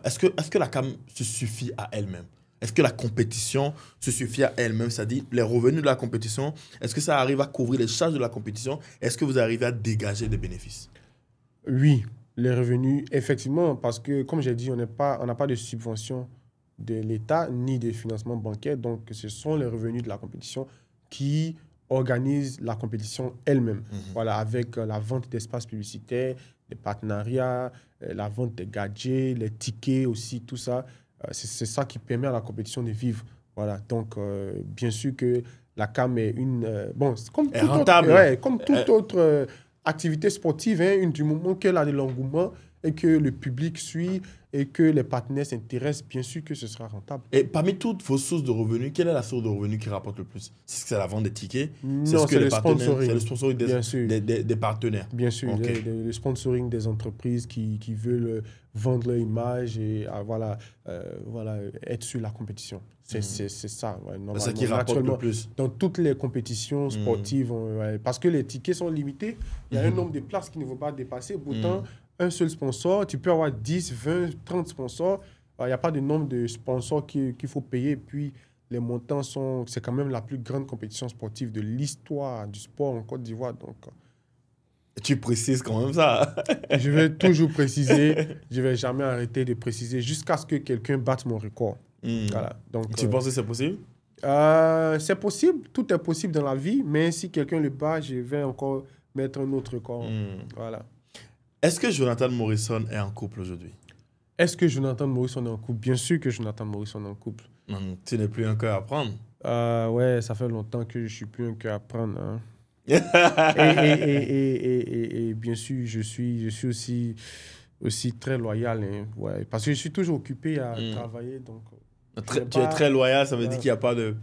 Speaker 2: Est-ce que la CAM se suffit à elle-même? Est-ce que la compétition se suffit à elle-même? C'est-à-dire, les revenus de la compétition, est-ce que ça arrive à couvrir les charges de la compétition? Est-ce que vous arrivez à dégager des bénéfices?
Speaker 1: Oui. Les revenus, effectivement, parce que, comme j'ai dit, on n'a pas de subvention de l'État ni de financement bancaire. Donc, ce sont les revenus de la compétition qui organisent la compétition elle-même. Voilà, avec la vente d'espaces publicitaires, les partenariats, la vente des gadgets, les tickets aussi, tout ça. C'est ça qui permet à la compétition de vivre. Voilà, donc, bien sûr que la CAM est comme toute autre activité sportive, du moment qu'elle a de l'engouement et que le public suit et que les partenaires s'intéressent, bien sûr que ce sera rentable.
Speaker 2: Et parmi toutes vos sources de revenus, quelle est la source de revenus qui rapporte le plus? C'est la vente des tickets?
Speaker 1: Non, c'est le sponsoring.
Speaker 2: C'est le sponsoring des partenaires?
Speaker 1: Bien sûr, okay. le sponsoring des entreprises qui veulent vendre leur image et être sur la compétition. C'est ça. Ouais,
Speaker 2: c'est ça qui rapporte le plus.
Speaker 1: Dans toutes les compétitions sportives, parce que les tickets sont limités, il y a un nombre de places qui ne vont pas dépasser. Pourtant, un seul sponsor, tu peux avoir 10, 20, 30 sponsors. Il n'y a pas de nombre de sponsors qu'il faut payer. Puis, les montants c'est quand même la plus grande compétition sportive de l'histoire du sport en Côte d'Ivoire. Donc,
Speaker 2: tu précises quand même ça.
Speaker 1: Je vais toujours préciser. Je ne vais jamais arrêter de préciser jusqu'à ce que quelqu'un batte mon record. Voilà. Donc,
Speaker 2: tu penses que c'est possible?
Speaker 1: C'est possible. Tout est possible dans la vie. Mais si quelqu'un le bat, je vais encore mettre un autre record. Voilà.
Speaker 2: Est-ce que Jonathan Morrison est en couple aujourd'hui?
Speaker 1: Est-ce que Jonathan Morrison est en couple? Bien sûr que Jonathan Morrison est en couple.
Speaker 2: Tu n'es plus un cœur à prendre?
Speaker 1: Ouais, ça fait longtemps que je ne suis plus un cœur à prendre. Hein. et bien sûr, je suis aussi très loyal. Hein, ouais, parce que je suis toujours occupé à travailler. Donc,
Speaker 2: tu es très loyal, ça veut dire qu'il n'y a pas de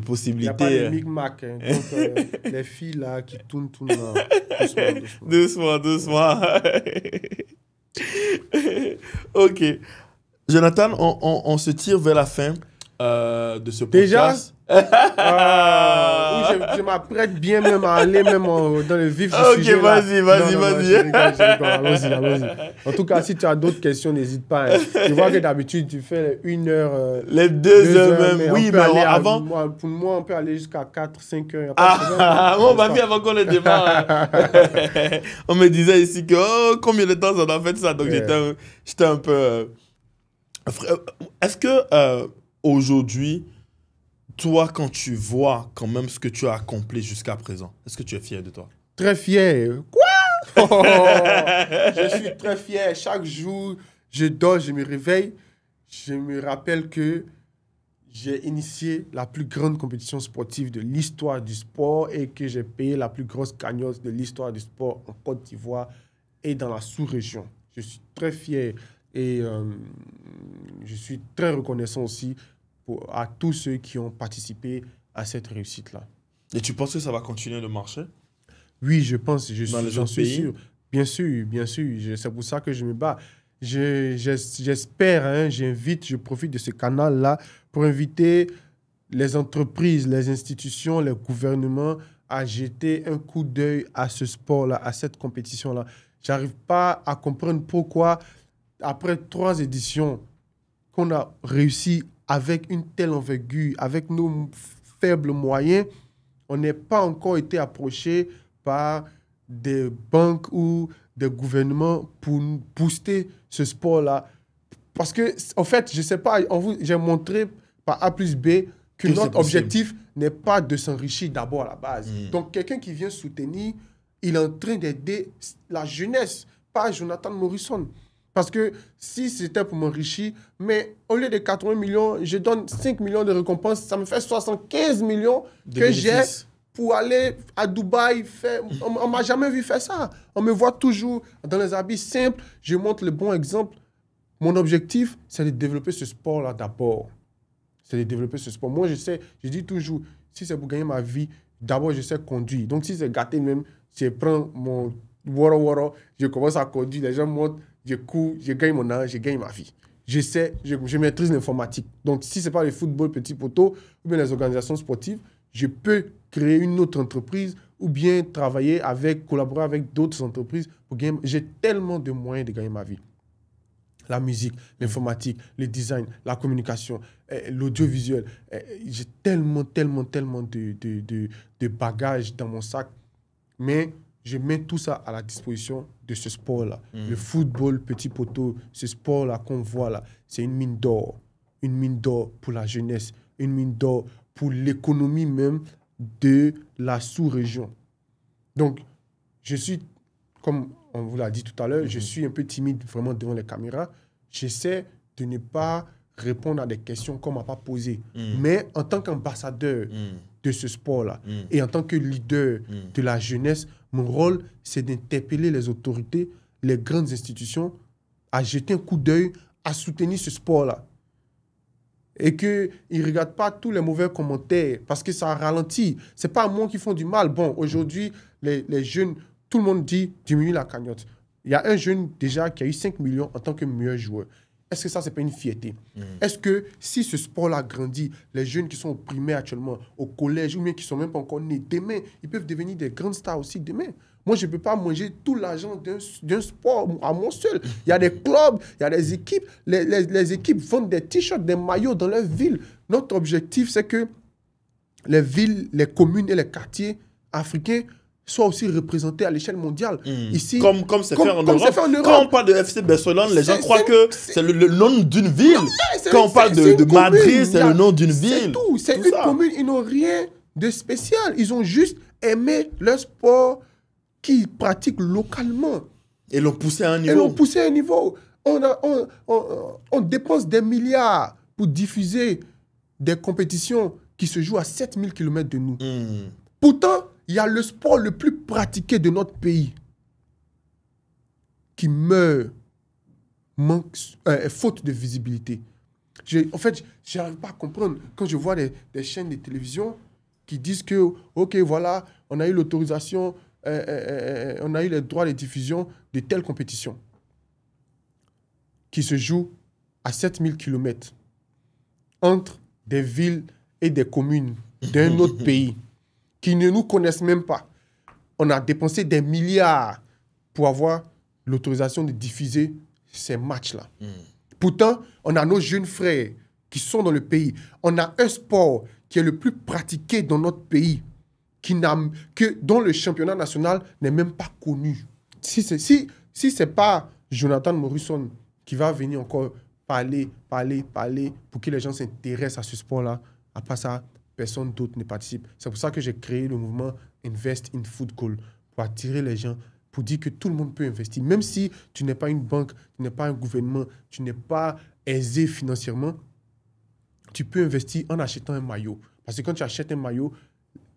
Speaker 2: possibilité.
Speaker 1: Il n'y a pas de micmac. Hein. Donc, les filles là qui tournent là,
Speaker 2: doucement. Ok. Jonathan, on se tire vers la fin de ce podcast.
Speaker 1: Déjà je m'apprête bien même à aller même dans le vif du sujet.
Speaker 2: Ok, vas-y.
Speaker 1: Allons-y. En tout cas, si tu as d'autres questions, n'hésite pas. Hein. Je vois que d'habitude, tu fais 1 heure.
Speaker 2: Les 2 heures même. Oui, mais avant...
Speaker 1: Pour moi, on peut aller jusqu'à 4, 5 heures.
Speaker 2: On m'a vu avant qu'on le démarre. On me disait ici que combien de temps ça doit faire ça. Donc, j'étais un peu... Est-ce que aujourd'hui... Toi, quand tu vois quand même ce que tu as accompli jusqu'à présent, est-ce que tu es fier de toi?
Speaker 1: Très fier. Quoi? Je suis très fier. Chaque jour, je dors, je me réveille. Je me rappelle que j'ai initié la plus grande compétition sportive de l'histoire du sport et que j'ai payé la plus grosse cagnotte de l'histoire du sport en Côte d'Ivoire et dans la sous-région. Je suis très fier et je suis très reconnaissant aussi à tous ceux qui ont participé à cette réussite-là.
Speaker 2: Et tu penses que ça va continuer de marcher?
Speaker 1: Oui, je pense. J'en suis sûr. Bien sûr, bien sûr. C'est pour ça que je me bats. J'espère, hein, je profite de ce canal-là pour inviter les entreprises, les institutions, les gouvernements à jeter un coup d'œil à ce sport-là, à cette compétition-là. J'arrive pas à comprendre pourquoi, après 3 éditions, qu'on a réussi avec une telle envergure, avec nos faibles moyens, on n'est pas encore été approché par des banques ou des gouvernements pour booster ce sport-là. Parce que, en fait, je sais pas, j'ai montré par A plus B que notre objectif n'est pas de s'enrichir d'abord à la base. Donc, quelqu'un qui vient soutenir, il est en train d'aider la jeunesse, pas Jonathan Morrison. Parce que si c'était pour m'enrichir, mais au lieu de 80 millions, je donne 5 millions de récompenses, ça me fait 75 millions que j'ai pour aller à Dubaï. On ne m'a jamais vu faire ça. On me voit toujours dans les habits simples. Je montre le bon exemple. Mon objectif, c'est de développer ce sport-là d'abord. C'est de développer ce sport. Moi, je dis toujours, si c'est pour gagner ma vie, d'abord, je sais conduire. Donc, si c'est gâté même, je prends mon woro, je commence à conduire, les gens montent, je cours, je gagne mon âge, je gagne ma vie. Je maîtrise l'informatique. Donc, si ce n'est pas le football petit poteau ou bien les organisations sportives, je peux créer une autre entreprise ou bien collaborer avec d'autres entreprises pour gagner. J'ai tellement de moyens de gagner ma vie. La musique, l'informatique, le design, la communication, l'audiovisuel. J'ai tellement de bagages dans mon sac. Mais je mets tout ça à la disposition de ce sport-là. Le football, petit poteau, ce sport-là qu'on voit là, c'est une mine d'or. Une mine d'or pour la jeunesse, une mine d'or pour l'économie même de la sous-région. Donc, je suis, comme on vous l'a dit tout à l'heure, je suis un peu timide vraiment devant les caméras. J'essaie de ne pas répondre à des questions qu'on ne m'a pas posées. Mais en tant qu'ambassadeur de ce sport-là et en tant que leader de la jeunesse, mon rôle, c'est d'interpeller les autorités, les grandes institutions, à jeter un coup d'œil, à soutenir ce sport-là. Et qu'ils ne regardent pas tous les mauvais commentaires parce que ça ralentit. Ce n'est pas à moi qui font du mal. Bon, aujourd'hui, les jeunes, tout le monde dit diminue la cagnotte. Il y a un jeune déjà qui a eu 5 millions en tant que meilleur joueur. Est-ce que ça, ce n'est pas une fierté? Est-ce que si ce sport-là grandit, les jeunes qui sont au primaire actuellement, au collège, ou bien qui ne sont même pas encore nés, demain, ils peuvent devenir des grandes stars aussi demain. Moi, je ne peux pas manger tout l'argent d'un sport à moi seul. Il y a des clubs, il y a des équipes. Les équipes vendent des t-shirts, des maillots dans leur ville. Notre objectif, c'est que les villes, les communes et les quartiers africains soient aussi représentés à l'échelle mondiale. Ici,
Speaker 2: comme c'est fait en Europe. Quand on parle de FC Barcelone, les gens croient que c'est le nom d'une ville. Quand on parle de Madrid, c'est le nom d'une ville.
Speaker 1: C'est tout. C'est une commune. Ils n'ont rien de spécial. Ils ont juste aimé le sport qu'ils pratiquent localement.
Speaker 2: Et l'ont poussé à un niveau.
Speaker 1: On dépense des milliards pour diffuser des compétitions qui se jouent à 7000 km de nous. Pourtant, il y a le sport le plus pratiqué de notre pays qui meurt, faute de visibilité. En fait, je n'arrive pas à comprendre quand je vois des chaînes de télévision qui disent que, OK, voilà, on a eu l'autorisation, on a eu les droits de diffusion de telle compétition qui se joue à 7000 km entre des villes et des communes d'un autre pays qui ne nous connaissent même pas. On a dépensé des milliards pour avoir l'autorisation de diffuser ces matchs-là. Pourtant, on a nos jeunes frères qui sont dans le pays. On a un sport qui est le plus pratiqué dans notre pays, dont le championnat national n'est même pas connu. Si ce n'est pas Jonathan Morrison qui va venir encore parler pour que les gens s'intéressent à ce sport-là, à part ça, personne d'autre ne participe. C'est pour ça que j'ai créé le mouvement Invest in Football, pour attirer les gens, pour dire que tout le monde peut investir. Même si tu n'es pas une banque, tu n'es pas un gouvernement, tu n'es pas aisé financièrement, tu peux investir en achetant un maillot. Parce que quand tu achètes un maillot,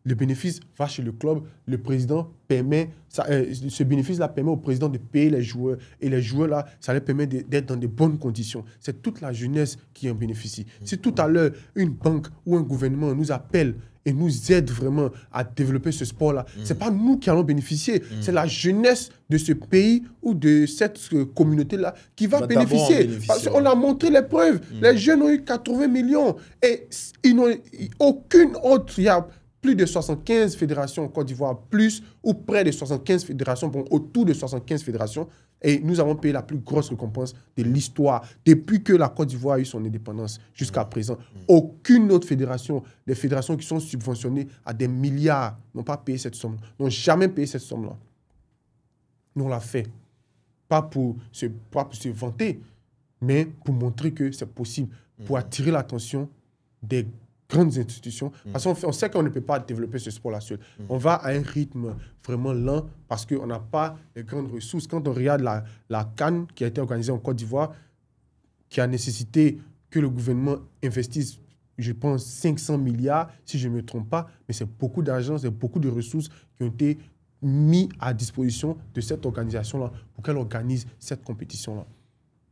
Speaker 1: le bénéfice va chez le club, le président permet, ce bénéfice-là permet au président de payer les joueurs, et les joueurs-là, ça leur permet d'être dans de bonnes conditions. C'est toute la jeunesse qui en bénéficie. Si tout à l'heure, une banque ou un gouvernement nous appelle et nous aide vraiment à développer ce sport-là, c'est pas nous qui allons bénéficier, c'est la jeunesse de ce pays ou de cette communauté-là qui va bénéficier. Parce qu'on a montré les preuves. Les jeunes ont eu 80 millions et ils n'ont aucune autre... Il y a plus de 75 fédérations en Côte d'Ivoire, plus ou près de 75 fédérations, bon, autour de 75 fédérations. Et nous avons payé la plus grosse récompense de l'histoire depuis que la Côte d'Ivoire a eu son indépendance jusqu'à présent. Aucune autre fédération, des fédérations qui sont subventionnées à des milliards, n'ont pas payé cette somme, n'ont jamais payé cette somme-là. Nous, on l'a fait. Pas pour se vanter, mais pour montrer que c'est possible, pour attirer l'attention des grandes institutions. Parce qu'on sait qu'on ne peut pas développer ce sport-là seul. On va à un rythme vraiment lent parce qu'on n'a pas les grandes ressources. Quand on regarde la CAN qui a été organisée en Côte d'Ivoire, qui a nécessité que le gouvernement investisse, je pense, 500 milliards, si je ne me trompe pas, mais c'est beaucoup d'argent, c'est beaucoup de ressources qui ont été mis à disposition de cette organisation-là pour qu'elle organise cette compétition-là.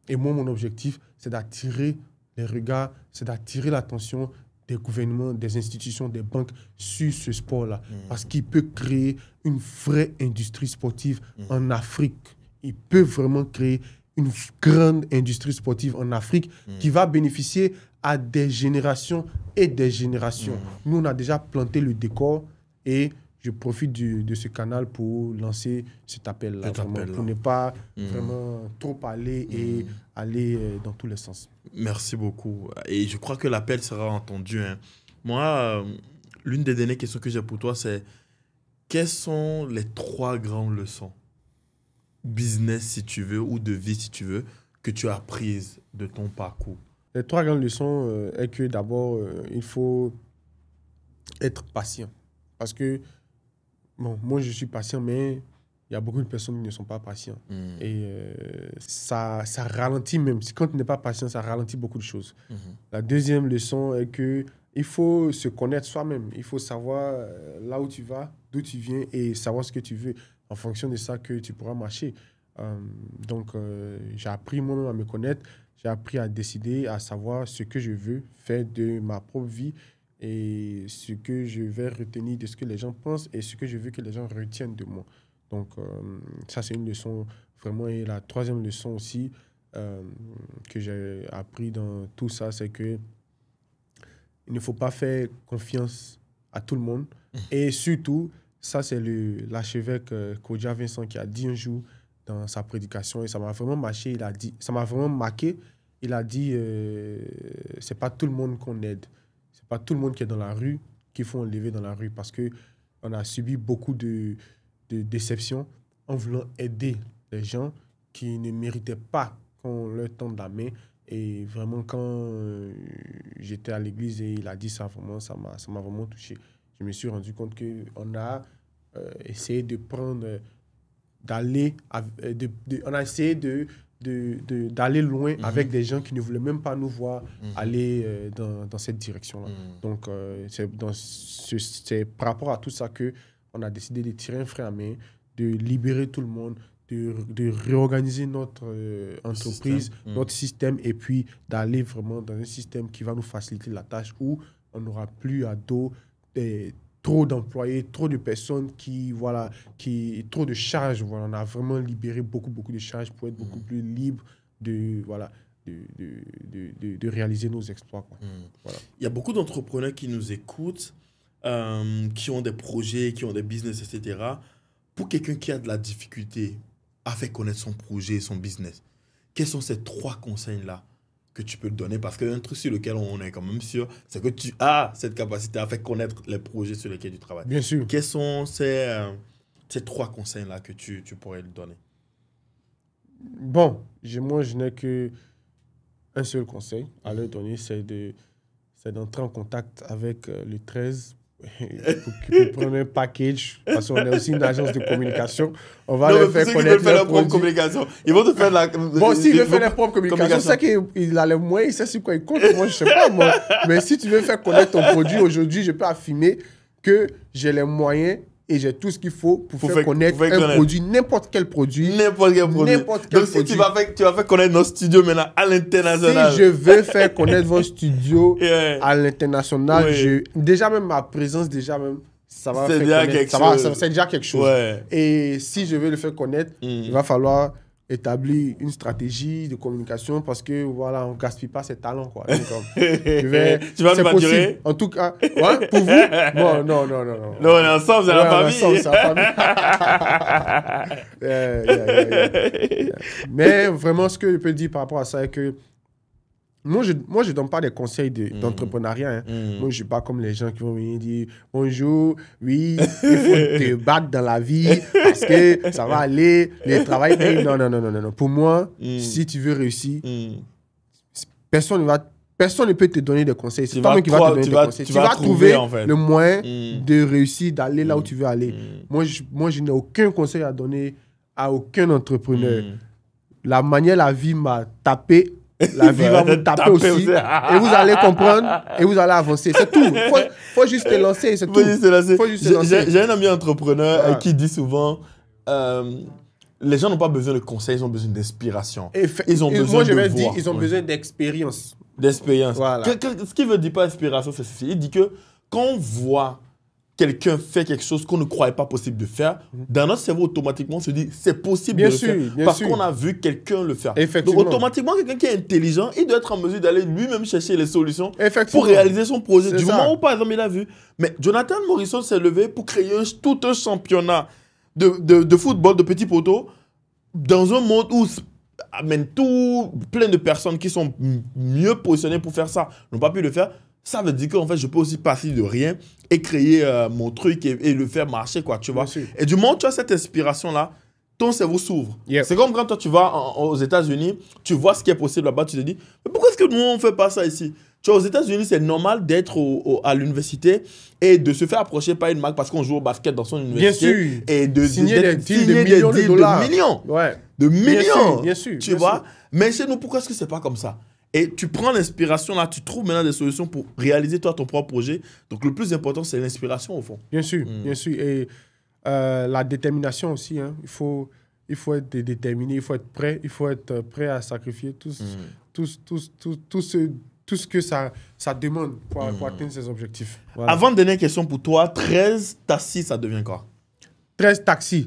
Speaker 1: Et moi, mon objectif, c'est d'attirer les regards, c'est d'attirer l'attention des gouvernements, des institutions, des banques sur ce sport-là. Parce qu'il peut créer une vraie industrie sportive en Afrique. Il peut vraiment créer une grande industrie sportive en Afrique qui va bénéficier à des générations et des générations. Nous, on a déjà planté le décor et je profite de ce canal pour lancer cet appel-là, pour ne pas vraiment trop parler et aller dans tous les sens.
Speaker 2: Merci beaucoup. Et je crois que l'appel sera entendu. Hein. Moi, l'une des dernières questions que j'ai pour toi, c'est quelles sont les 3 grandes leçons, business si tu veux, ou de vie si tu veux, que tu as apprises de ton parcours?
Speaker 1: Les 3 grandes leçons est que d'abord, il faut être patient. Parce que bon, moi, je suis patient, mais il y a beaucoup de personnes qui ne sont pas patientes. Et ça ralentit même. Quand tu n'es pas patient, ça ralentit beaucoup de choses. La deuxième leçon est qu'il faut se connaître soi-même. Il faut savoir là où tu vas, d'où tu viens et savoir ce que tu veux. En fonction de ça, que tu pourras marcher. Donc, j'ai appris moi-même à me connaître. J'ai appris à décider, à savoir ce que je veux faire de ma propre vie et ce que je vais retenir de ce que les gens pensent et ce que je veux que les gens retiennent de moi. Donc, ça, c'est une leçon vraiment. Et la troisième leçon aussi que j'ai appris dans tout ça, c'est que il ne faut pas faire confiance à tout le monde. Et surtout, ça, c'est l'archevêque Kodja Vincent qui a dit un jour dans sa prédication, et ça m'a vraiment marqué, ça m'a vraiment marqué. Il a dit, c'est pas tout le monde qu'on aide. C'est pas tout le monde qui est dans la rue qu'il faut enlever dans la rue parce qu'on a subi beaucoup de déceptions en voulant aider les gens qui ne méritaient pas qu'on leur tende la main. Et vraiment, quand j'étais à l'église et il a dit ça, vraiment, ça m'a vraiment touché. Je me suis rendu compte qu'on a essayé de prendre, on a essayé d'aller loin avec des gens qui ne voulaient même pas nous voir aller dans cette direction-là. Donc, c'est par rapport à tout ça qu'on a décidé de tirer un frein à main, de libérer tout le monde, de réorganiser notre entreprise, notre système, et puis d'aller vraiment dans un système qui va nous faciliter la tâche où on n'aura plus à dos trop d'employés, trop de personnes trop de charges. Voilà. On a vraiment libéré beaucoup de charges pour être beaucoup plus libre de réaliser nos exploits. Quoi. Voilà.
Speaker 2: Il y a beaucoup d'entrepreneurs qui nous écoutent, qui ont des projets, qui ont des business, etc. Pour quelqu'un qui a de la difficulté à faire connaître son projet, son business, quels sont ces 3 conseils-là que tu peux te donner? Parce qu'un truc sur lequel on est quand même sûr, c'est que tu as cette capacité à faire connaître les projets sur lesquels tu travailles.
Speaker 1: Bien sûr.
Speaker 2: Quels sont ces 3 conseils-là que tu pourrais lui donner?
Speaker 1: Bon, moi, je n'ai qu'un seul conseil à leur donner, c'est d'entrer en contact avec le 13 pour prendre un package, parce qu'on est aussi une agence de communication. On va leur faire connaître leur propre
Speaker 2: communication. Ils vont te faire la...
Speaker 1: Bon, s'il veut faire leur propre communication, c'est qu'il a les moyens, il sait sur quoi il compte. Moi, je ne sais pas, moi. Mais si tu veux faire connaître ton produit, aujourd'hui, je peux affirmer que j'ai les moyens et j'ai tout ce qu'il faut pour faire connaître un produit, n'importe quel produit.
Speaker 2: N'importe quel produit. Donc, si tu vas faire connaître nos studios maintenant à l'international.
Speaker 1: Si je veux faire connaître vos studios à l'international, déjà même ma présence, ça va faire connaître. C'est déjà quelque chose. Ouais. Et si je veux le faire connaître, il va falloir établir une stratégie de communication parce que voilà, on gaspille pas ses talents quoi. Donc,
Speaker 2: tu vas nous madurer.
Speaker 1: En tout cas, ouais, pour vous. Bon, non.
Speaker 2: Non, on est ensemble, c'est la famille.
Speaker 1: Ensemble, c'est la famille. Mais vraiment, ce que je peux dire par rapport à ça est que moi, je ne donne pas des conseils d'entrepreneuriat. Moi, je ne suis pas comme les gens qui vont venir dire « Bonjour, oui, il faut te battre dans la vie parce que ça va aller, le travail... » Non. Pour moi, si tu veux réussir, personne ne peut te donner des conseils. C'est toi-même qui vas te donner des conseils. Tu vas trouver le moyen de réussir, d'aller là où tu veux aller. Moi, je n'ai aucun conseil à donner à aucun entrepreneur. La manière la vie m'a tapé, la vie va vous taper aussi. Et vous allez comprendre et vous allez avancer. C'est tout. Faut juste te lancer. C'est tout.
Speaker 2: J'ai un ami entrepreneur qui dit souvent les gens n'ont pas besoin de conseils, ils ont besoin d'inspiration. Ils ont besoin de voir.
Speaker 1: Ils ont besoin d'expérience.
Speaker 2: D'expérience. Voilà. Ce qu'il veut dire par inspiration, c'est ceci. Il dit que quand on voit quelqu'un fait quelque chose qu'on ne croyait pas possible de faire, dans notre cerveau, automatiquement, on se dit c'est possible de le faire. Parce qu'on a vu quelqu'un le faire. Donc, automatiquement, quelqu'un qui est intelligent, il doit être en mesure d'aller lui-même chercher les solutions pour réaliser son projet. Du moment où, par exemple, il a vu. Mais Jonathan Morrison s'est levé pour créer tout un championnat de football de petits poteaux dans un monde où plein de personnes qui sont mieux positionnées pour faire ça n'ont pas pu le faire. Ça veut dire qu'en fait, je peux aussi partir de rien et créer mon truc et le faire marcher, quoi, tu vois. Et du moment où tu as cette inspiration-là, ton cerveau s'ouvre. C'est comme quand toi, tu vas aux États-Unis, tu vois ce qui est possible là-bas, tu te dis, mais pourquoi est-ce que nous, on ne fait pas ça ici? Tu vois, aux États-Unis, c'est normal d'être à l'université et de se faire approcher par une marque parce qu'on joue au basket dans son université.
Speaker 1: Bien sûr.
Speaker 2: Et de
Speaker 1: signer des deals de millions de dollars.
Speaker 2: De millions.
Speaker 1: Bien sûr.
Speaker 2: Tu vois? Mais chez nous, pourquoi est-ce que ce n'est pas comme ça? Et tu prends l'inspiration là, tu trouves maintenant des solutions pour réaliser toi ton propre projet. Donc le plus important, c'est l'inspiration au fond.
Speaker 1: Bien sûr. Et la détermination aussi. Hein. Il faut être déterminé, il faut être prêt à sacrifier tout ce que ça demande pour atteindre ses objectifs. Voilà.
Speaker 2: Avant, dernière question pour toi, 13 taxis, ça devient quoi?
Speaker 1: 13 taxis.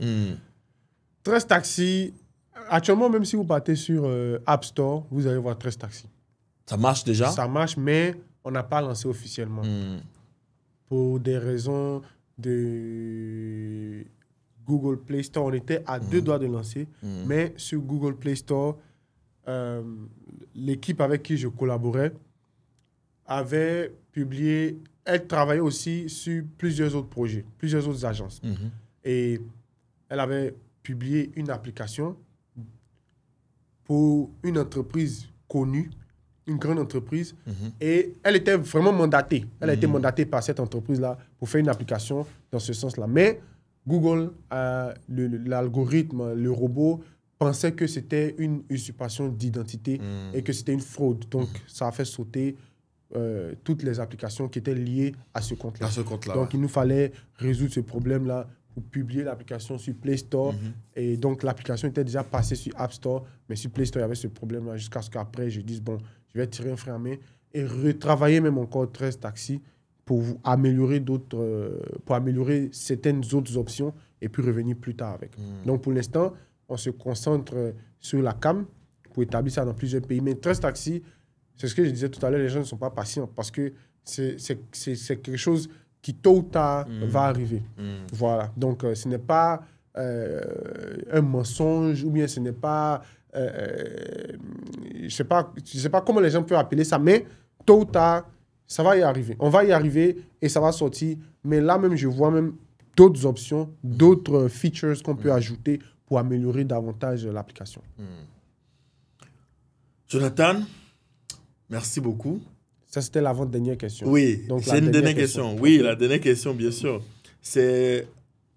Speaker 1: 13 taxis. Actuellement, même si vous partez sur App Store, vous allez voir 13 taxis.
Speaker 2: Ça marche déjà?
Speaker 1: Ça marche, mais on n'a pas lancé officiellement. Pour des raisons de Google Play Store, on était à 2 doigts de lancer. Mais sur Google Play Store, l'équipe avec qui je collaborais avait publié, elle travaillait aussi sur plusieurs autres projets, plusieurs autres agences. Et elle avait publié une application pour une entreprise connue, une grande entreprise, et elle était vraiment mandatée. Elle a été mandatée par cette entreprise-là pour faire une application dans ce sens-là. Mais Google, l'algorithme, le robot, pensait que c'était une usurpation d'identité et que c'était une fraude. Donc, ça a fait sauter toutes les applications qui étaient liées à ce compte-là. Donc, il nous fallait résoudre ce problème-là pour publier l'application sur Play Store. Et donc, l'application était déjà passée sur App Store, mais sur Play Store, il y avait ce problème-là jusqu'à ce qu'après, je dise, bon, je vais tirer un frein à main et retravailler même encore 13 taxis pour améliorer certaines autres options et puis revenir plus tard avec. Donc, pour l'instant, on se concentre sur la CAM pour établir ça dans plusieurs pays. Mais 13 taxis, c'est ce que je disais tout à l'heure, les gens ne sont pas patients parce que c'est quelque chose qui, tôt ou tard, va arriver. Voilà. Donc, ce n'est pas un mensonge ou bien ce n'est pas... je sais pas comment les gens peuvent appeler ça, mais tôt ou tard, ça va y arriver. On va y arriver et ça va sortir. Mais là même, je vois même d'autres options, d'autres features qu'on peut ajouter pour améliorer davantage l'application.
Speaker 2: Jonathan, merci beaucoup.
Speaker 1: Ça, c'était l'avant-dernière question.
Speaker 2: Oui, c'est une dernière question. Oui, la dernière question, bien sûr. C'est...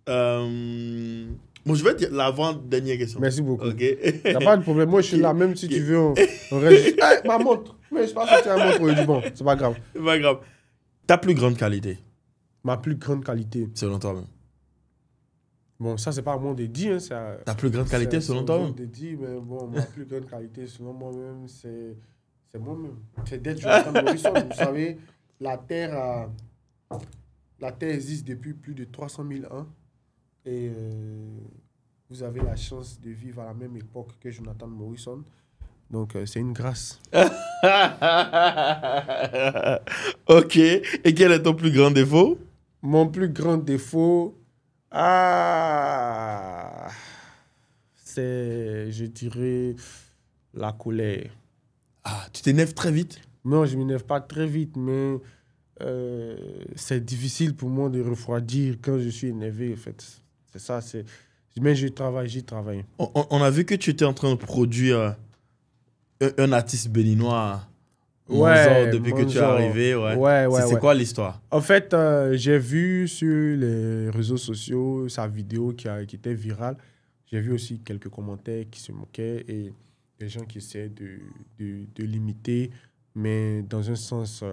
Speaker 2: Bon, je vais dire l'avant-dernière question.
Speaker 1: Merci beaucoup.
Speaker 2: OK.
Speaker 1: Il n'y a pas de problème. Moi, je suis là. Même si tu veux, on reste... Hey, ma montre. Mais je pense que tu as ma montre. Je dis, bon, c'est pas grave.
Speaker 2: C'est pas grave. Ta plus grande qualité?
Speaker 1: Ma plus grande qualité.
Speaker 2: Selon toi-même.
Speaker 1: Bon, ça, c'est pas à moi de dire.
Speaker 2: Ta plus grande qualité selon toi-même?
Speaker 1: De dire, mais bon, ma plus grande qualité selon moi-même, c'est moi-même. C'est d'être Jonathan Morrison. Vous savez, la Terre existe depuis plus de 300 000 ans. Et vous avez la chance de vivre à la même époque que Jonathan Morrison. Donc, c'est une grâce.
Speaker 2: Ok. Et quel est ton plus grand défaut?
Speaker 1: Mon plus grand défaut, c'est, je dirais, la colère.
Speaker 2: Ah, tu t'énerves très vite?
Speaker 1: Non, je ne m'énerve pas très vite, mais c'est difficile pour moi de refroidir quand je suis énervé, en fait. C'est ça, c'est... Mais j'y travaille.
Speaker 2: On a vu que tu étais en train de produire un artiste béninois, Monzor, depuis que tu es arrivé. C'est quoi l'histoire?
Speaker 1: En fait, j'ai vu sur les réseaux sociaux sa vidéo qui était virale. J'ai vu aussi quelques commentaires qui se moquaient et des gens qui essaient de l'imiter, mais dans un sens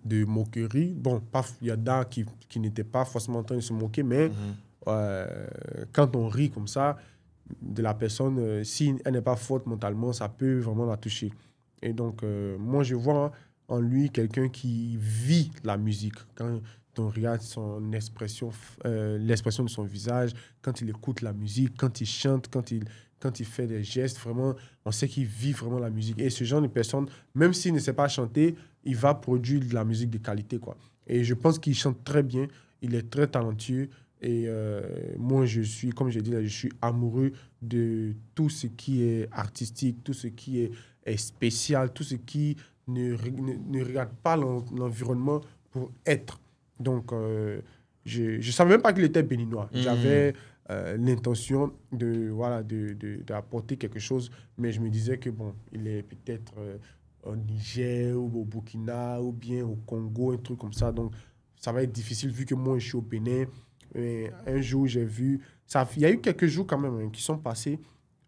Speaker 1: de moquerie. Bon, il y a d'autres qui n'étaient pas forcément en train de se moquer, mais quand on rit comme ça de la personne, si elle n'est pas forte mentalement, ça peut vraiment la toucher. Et donc, moi, je vois en lui quelqu'un qui vit la musique. Quand on regarde son expression, l'expression de son visage, quand il écoute la musique, quand il chante, quand il fait des gestes, vraiment, on sait qu'il vit vraiment la musique. Et ce genre de personne, même s'il ne sait pas chanter, il va produire de la musique de qualité, quoi. Et je pense qu'il chante très bien, il est très talentueux. Et moi, comme je dis là, je suis amoureux de tout ce qui est artistique, tout ce qui est spécial, tout ce qui ne regarde pas l'environnement pour être. Donc, je ne savais même pas qu'il était béninois. J'avais l'intention d'apporter quelque chose, mais je me disais que, bon, il est peut-être au Niger ou au Burkina ou bien au Congo, un truc comme ça. Donc, ça va être difficile vu que moi, je suis au Bénin. Et un jour, j'ai vu... Il y a eu quelques jours quand même qui sont passés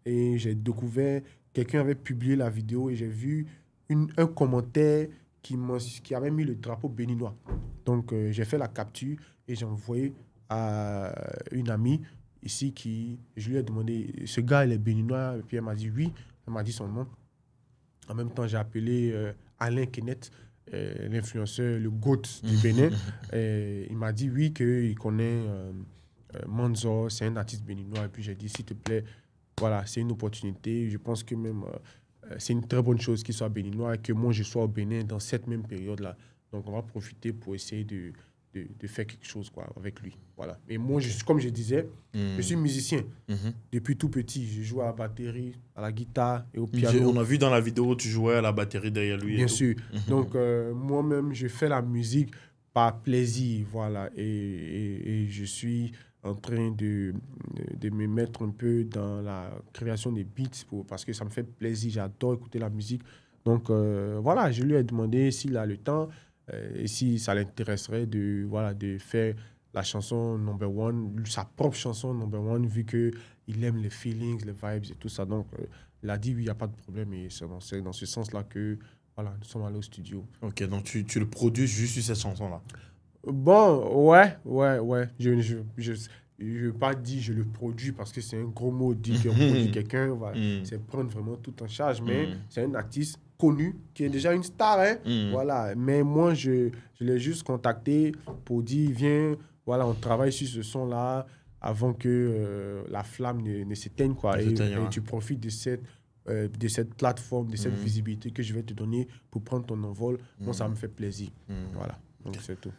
Speaker 1: et j'ai découvert... Quelqu'un avait publié la vidéo et j'ai vu un commentaire qui avait mis le drapeau béninois. Donc, j'ai fait la capture et j'ai envoyé à une amie ici je lui ai demandé, ce gars, il est béninois? Et puis, elle m'a dit oui. Elle m'a dit son nom. En même temps, j'ai appelé Alain Kenneth, l'influenceur, le GOAT du Bénin. Et il m'a dit oui, qu'il connaît Monzor, c'est un artiste béninois. Et puis, j'ai dit, s'il te plaît, voilà, c'est une opportunité. Je pense que même c'est une très bonne chose qu'il soit béninois et que moi, je sois au Bénin dans cette même période-là. Donc, on va profiter pour essayer de faire quelque chose quoi, avec lui. Voilà. Et moi, comme je disais, je suis musicien. Depuis tout petit, je joue à la batterie, à la guitare et au piano.
Speaker 2: On a vu dans la vidéo, tu jouais à la batterie derrière lui.
Speaker 1: Bien sûr. Donc, moi-même, je fais la musique par plaisir. Voilà. Et je suis en train de me mettre un peu dans la création des beats parce que ça me fait plaisir. J'adore écouter la musique. Donc, voilà, je lui ai demandé s'il a le temps et si ça l'intéresserait de faire la chanson number one, sa propre chanson number one, vu qu'il aime les feelings, les vibes et tout ça. Donc, il a dit oui, il n'y a pas de problème. Et c'est dans ce sens-là que voilà, nous sommes allés au studio.
Speaker 2: Ok, donc tu le produis juste sur cette chanson-là?
Speaker 1: Bon, ouais. Je ne veux pas dire je le produis parce que c'est un gros mot, dire qu'on produit quelqu'un. Voilà. C'est prendre vraiment tout en charge. Mais c'est un artiste connu qui est déjà une star. Hein? Voilà. Mais moi, je l'ai juste contacté pour dire viens, voilà, on travaille sur ce son-là avant que la flamme ne s'éteigne. Quoi. Et tu profites de cette plateforme, de cette visibilité que je vais te donner pour prendre ton envol. Moi, ça me fait plaisir. Voilà. Donc, c'est tout.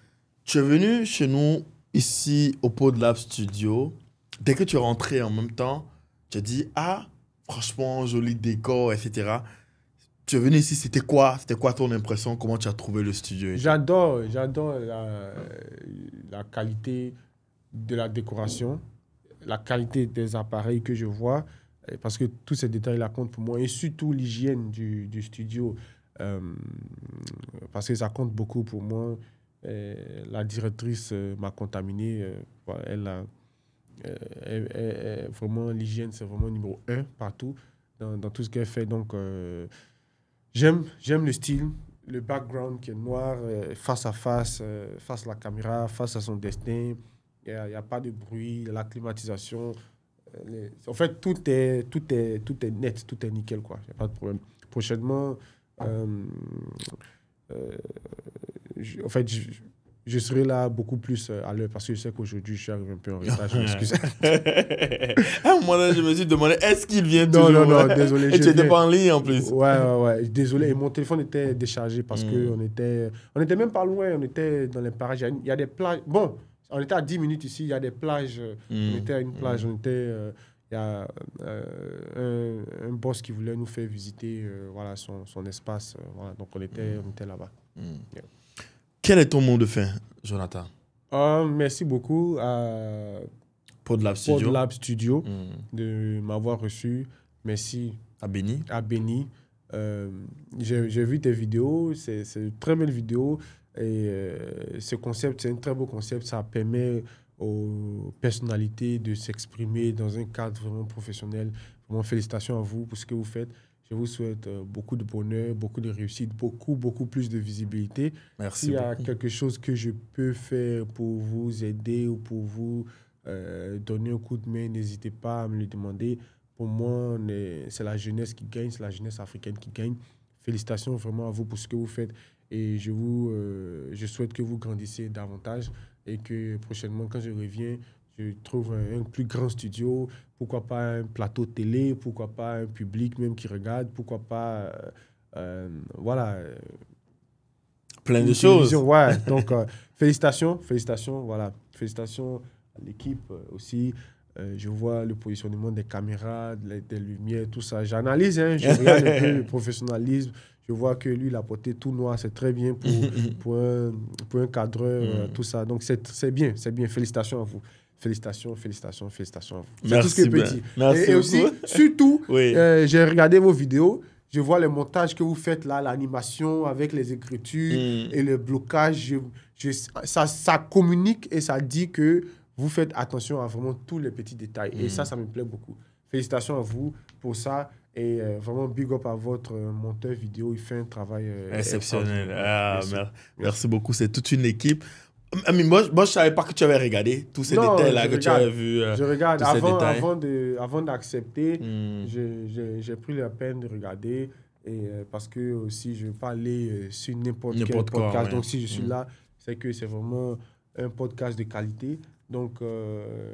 Speaker 2: Tu es venu chez nous, ici, au PodLab Studio. Dès que tu es rentré en même temps, tu as dit, franchement, joli décor, etc. Tu es venu ici, c'était quoi ton impression? Comment tu as trouvé le studio?
Speaker 1: J'adore la qualité de la décoration, la qualité des appareils que je vois, parce que tous ces détails-là comptent pour moi, et surtout l'hygiène du studio, parce que ça compte beaucoup pour moi. La directrice m'a contaminé. Vraiment, l'hygiène, c'est vraiment numéro 1 partout, dans tout ce qu'elle fait. Donc, j'aime le style. le background qui est noir, face à face à la caméra, face à son destin. Il n'y a pas de bruit, la climatisation. En fait, tout est net, tout est nickel, quoi. Il n'y a pas de problème. Prochainement, en fait, je serai là beaucoup plus à l'heure parce que je sais qu'aujourd'hui, je suis arrivé un peu en retard. Je m'excuse.
Speaker 2: À un moment donné, je me suis demandé, est-ce qu'il vient toujours?
Speaker 1: Non, désolé.
Speaker 2: Et tu n'étais pas en ligne en plus.
Speaker 1: Ouais. Désolé. Et mon téléphone était déchargé parce qu'on était même pas loin. On était dans les parages. Il y a des plages. Bon, on était à 10 minutes ici. Il y a des plages. On était à une plage. Il y a un boss qui voulait nous faire visiter voilà, son espace. Voilà. Donc, on était là-bas. Yeah.
Speaker 2: Quel est ton mot de fin, Jonathan?
Speaker 1: Merci beaucoup à
Speaker 2: Podlab
Speaker 1: Studio de m'avoir reçu. Merci
Speaker 2: à Béni.
Speaker 1: J'ai vu tes vidéos, c'est une très belle vidéo. Et ce concept, c'est un très beau concept. Ça permet aux personnalités de s'exprimer dans un cadre vraiment professionnel. Vraiment, félicitations à vous pour ce que vous faites. Je vous souhaite beaucoup de bonheur, beaucoup de réussite, beaucoup plus de visibilité.
Speaker 2: Merci.
Speaker 1: S'il y a quelque chose que je peux faire pour vous aider ou pour vous donner un coup de main, n'hésitez pas à me le demander. Pour moi, c'est la jeunesse qui gagne, c'est la jeunesse africaine qui gagne. Félicitations vraiment à vous pour ce que vous faites. Et je souhaite que vous grandissiez davantage et que prochainement, quand je reviens, je trouve un plus grand studio, pourquoi pas un plateau télé, pourquoi pas un public même qui regarde, pourquoi pas, voilà.
Speaker 2: Plein de choses.
Speaker 1: Ouais, donc félicitations, voilà. Félicitations à l'équipe aussi. Je vois le positionnement des caméras, des lumières, tout ça. J'analyse, je regarde un peu le professionnalisme. Je vois que lui, il a porté tout noir, c'est très bien pour un cadreur, tout ça. Donc c'est bien. Félicitations à vous. Félicitations à vous. C'est tout ce que je peux dire.
Speaker 2: Merci
Speaker 1: et aussi, surtout,
Speaker 2: oui.
Speaker 1: J'ai regardé vos vidéos. Je vois les montages que vous faites là, l'animation avec les écritures et le blocage. Ça communique et ça dit que vous faites attention à vraiment tous les petits détails. Et ça me plaît beaucoup. Félicitations à vous pour ça. Et vraiment, big up à votre monteur vidéo. Il fait un travail
Speaker 2: exceptionnel. Merci beaucoup. C'est toute une équipe. Moi, je ne savais pas que tu avais regardé tous ces détails-là que tu avais vus.
Speaker 1: Je regarde. Avant d'accepter, j'ai pris la peine de regarder. Et, parce que aussi, je ne veux pas aller sur n'importe quel podcast. Ouais. Donc, si je suis là, c'est que c'est vraiment un podcast de qualité. Donc,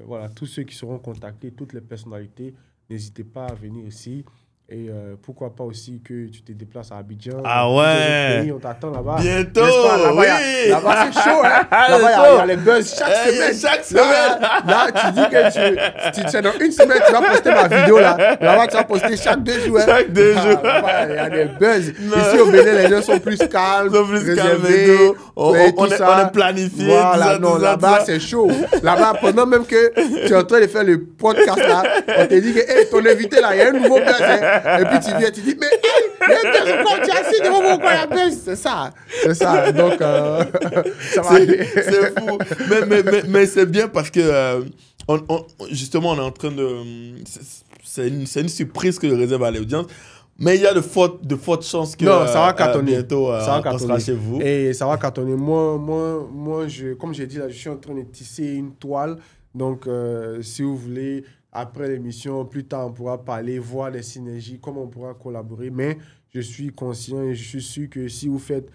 Speaker 1: voilà, tous ceux qui seront contactés, toutes les personnalités, n'hésitez pas à venir ici. Et pourquoi pas aussi que tu te déplaces à Abidjan.
Speaker 2: Ah ouais.
Speaker 1: Pays, on t'attend là-bas.
Speaker 2: Bientôt.
Speaker 1: Là-bas, c'est chaud. Hein? Là-bas, il y a les buzz chaque semaine. Là, tu dis que c'est dans une semaine, tu vas poster ma vidéo là. Là-bas, tu vas poster chaque 2 jours. Hein?
Speaker 2: Chaque 2 jours.
Speaker 1: Il y a des buzz. Non. Ici au Bénin, les gens sont plus calmes. Réservés.
Speaker 2: On est planifié.
Speaker 1: Voilà, là-bas, c'est chaud. Là-bas, pendant même que tu es en train de faire le podcast là, on te dit que hey, ton invité là, il y a un nouveau buzz. Hein? Et puis tu viens, tu dis, mais il y a un buzz encore, tu as assis devant moi, il y a un buzz. C'est ça. Donc, ça va aller.
Speaker 2: C'est fou. Mais c'est bien parce que, justement, on est en train de... C'est une surprise que je réserve à l'audience. Mais il y a de fortes chances que
Speaker 1: non, ça va cartonner.
Speaker 2: Bientôt, on sera chez vous.
Speaker 1: Et ça va cartonner. Moi comme j'ai dit, là, je suis en train de tisser une toile. Donc, si vous voulez... Après l'émission, plus tard, on pourra parler, voir les synergies, comment on pourra collaborer. Mais je suis conscient et je suis sûr que si vous faites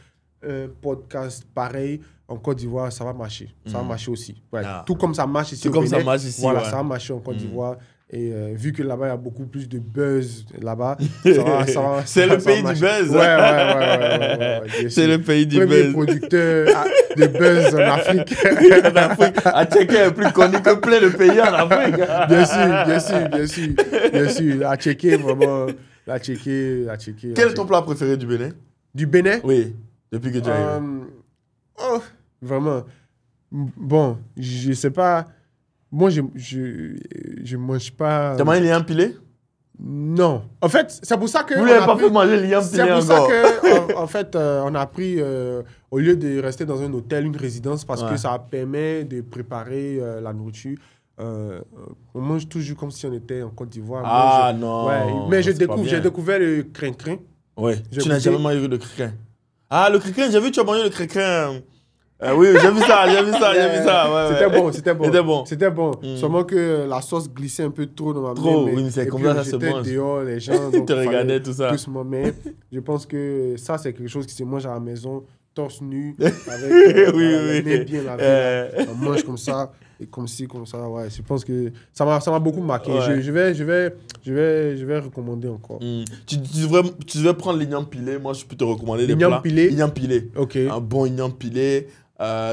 Speaker 1: un podcast pareil en Côte d'Ivoire, ça va marcher. Ça va marcher aussi. Ouais. Ah. Tout comme ça marche ici au Bénin.
Speaker 2: Ça marche ici,
Speaker 1: voilà, ça va marcher en Côte d'Ivoire. Et vu que là-bas, il y a beaucoup plus de buzz là-bas, ça va
Speaker 2: c'est le pays du buzz.
Speaker 1: Ouais.
Speaker 2: C'est le pays du buzz.
Speaker 1: Premier producteur de buzz en Afrique.
Speaker 2: À Tchéquie est plus connu que plein de pays en Afrique.
Speaker 1: Bien sûr. À Tchéquie, vraiment. La Tchéquie.
Speaker 2: Quel est ton plat préféré du Bénin?
Speaker 1: Du Bénin?
Speaker 2: Oui, depuis que tu es arrivé.
Speaker 1: Vraiment. Bon, je sais pas. Moi, je mange pas...
Speaker 2: Tu as mangé les yams pilés?
Speaker 1: Non. En fait, c'est pour ça que...
Speaker 2: Vous n'avez pas fait manger les yams pilés encore?
Speaker 1: C'est pour ça que, en fait, on a pris, au lieu de rester dans un hôtel, une résidence, parce que ça permet de préparer la nourriture. On mange toujours comme si on était en Côte d'Ivoire.
Speaker 2: Non.
Speaker 1: Ouais. Mais j'ai découvert le crin-crin.
Speaker 2: Oui. Tu n'as jamais mangé de crin-crin? Ah, le crécrin, j'ai vu, tu as mangé le crécrin. Oui, j'ai vu ça, j'ai vu ça. Ouais,
Speaker 1: c'était
Speaker 2: ouais.
Speaker 1: bon, c'était bon.
Speaker 2: C'était bon.
Speaker 1: C'était bon. Seulement que la sauce glissait un peu trop dans ma main.
Speaker 2: Trop, oui, mais c'est comme ça se mange.
Speaker 1: J'étais dehors, les gens. Donc
Speaker 2: te regardaient, tout ça.
Speaker 1: Doucement, mais je pense que ça, c'est quelque chose qui se mange à la maison, torse nu, avec
Speaker 2: oui.
Speaker 1: nez bien lavé. On mange comme ça, et comme ci, comme ça. Ouais, je pense que ça m'a beaucoup marqué.
Speaker 2: Ouais.
Speaker 1: Je vais recommander encore.
Speaker 2: Tu devrais prendre l'igname pilé. Moi, je peux te recommander des plats.
Speaker 1: L'igname
Speaker 2: pilé.
Speaker 1: Ok.
Speaker 2: Un bon igname pilé.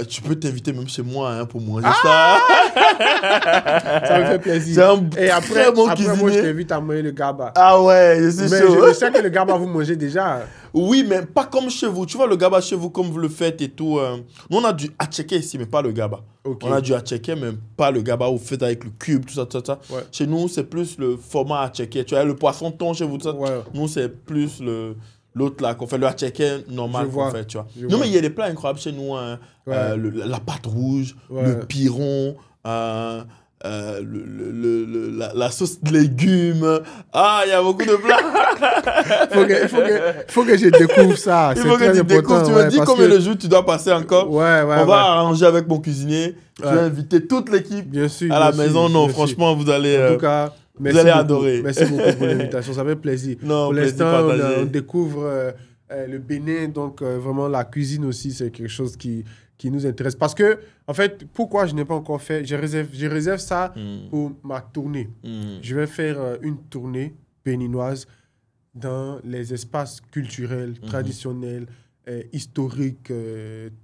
Speaker 2: Tu peux t'inviter même chez moi hein, pour manger ça.
Speaker 1: Ça me fait plaisir. Et après moi, je t'invite à manger le gaba.
Speaker 2: Ah ouais, je suis chaud.
Speaker 1: Je sais que le gaba, vous mangez déjà.
Speaker 2: Oui, mais pas comme chez vous. Tu vois, le gaba chez vous, comme vous le faites et tout. Nous, on a du attiéké ici, mais pas le gaba.
Speaker 1: Okay.
Speaker 2: On a du attiéké, mais pas le gaba où vous faites avec le cube, tout ça.
Speaker 1: Ouais.
Speaker 2: Chez nous, c'est plus le format attiéké. Tu vois, le poisson thon chez vous, tout ça.
Speaker 1: Ouais.
Speaker 2: Nous, c'est plus l'autre là, qu'on fait le attiéké normal qu'on fait, tu vois. Non, mais il y a des plats incroyables chez nous. Hein.
Speaker 1: Ouais.
Speaker 2: La pâte rouge, le piron, la sauce de légumes. Ah, il y a beaucoup de plats.
Speaker 1: faut que je découvre ça.
Speaker 2: Il faut que tu découvres. Tu me dis combien de jours tu dois passer encore.
Speaker 1: On
Speaker 2: va arranger avec mon cuisinier. Je vais inviter toute l'équipe à la maison. Non, franchement, vous allez...
Speaker 1: En tout cas,
Speaker 2: vous allez adorer.
Speaker 1: Merci beaucoup pour l'invitation. Ça fait plaisir.
Speaker 2: Non,
Speaker 1: pour l'instant, on découvre le Bénin. Donc, vraiment, la cuisine aussi, c'est quelque chose qui nous intéresse. Parce que, en fait, pourquoi je n'ai pas encore fait, je réserve ça pour ma tournée. Je vais faire une tournée béninoise dans les espaces culturels, traditionnels, historiques,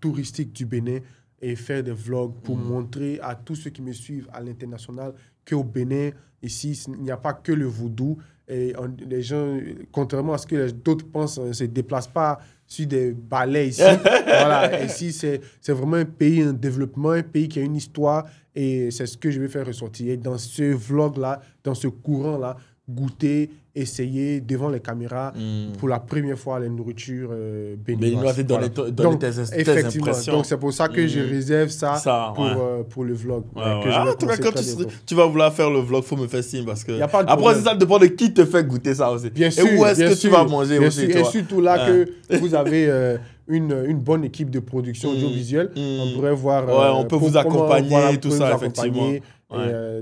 Speaker 1: touristiques du Bénin et faire des vlogs pour montrer à tous ceux qui me suivent à l'international qu'au Bénin, ici, il n'y a pas que le vaudou. Et les gens, contrairement à ce que d'autres pensent, ne se déplacent pas sur des balais ici. Voilà, ici, c'est vraiment un pays en développement, un pays qui a une histoire. Et c'est ce que je vais faire ressortir. Et dans ce vlog-là, dans ce courant-là, goûter, essayer devant les caméras pour la première fois les nourritures béninoises.
Speaker 2: Donner tes impressions.
Speaker 1: Donc c'est pour ça que je réserve ça pour le vlog.
Speaker 2: En tout cas, quand tu vas vouloir faire le vlog, il faut me faire signe parce que
Speaker 1: après
Speaker 2: ça dépend de qui te fait goûter ça aussi.
Speaker 1: Bien sûr,
Speaker 2: et où est-ce que tu vas manger aussi.
Speaker 1: Et surtout là que vous avez une bonne équipe de production audiovisuelle, on pourrait voir...
Speaker 2: on peut vous accompagner, tout ça, effectivement.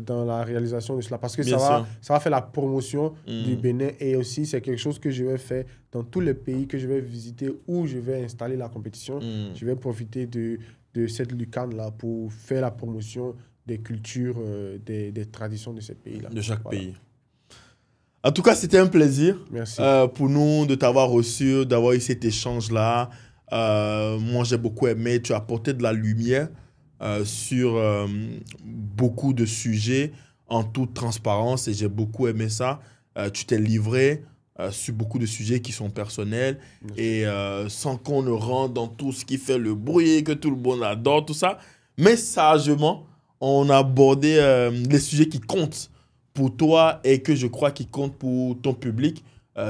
Speaker 1: Dans la réalisation de cela. Parce que ça va faire la promotion du Bénin et aussi c'est quelque chose que je vais faire dans tous les pays que je vais visiter où je vais installer la compétition. Je vais profiter de cette lucarne-là pour faire la promotion des cultures, des traditions de ces pays-là.
Speaker 2: De chaque pays. En tout cas, c'était un plaisir pour nous de t'avoir reçu, d'avoir eu cet échange-là. Moi, j'ai beaucoup aimé. Tu as apporté de la lumière sur beaucoup de sujets en toute transparence et j'ai beaucoup aimé ça. Tu t'es livré sur beaucoup de sujets qui sont personnels et sans qu'on ne rentre dans tout ce qui fait le bruit, que tout le monde adore, tout ça. Mais sagement, on a abordé les sujets qui comptent pour toi et que je crois qui comptent pour ton public,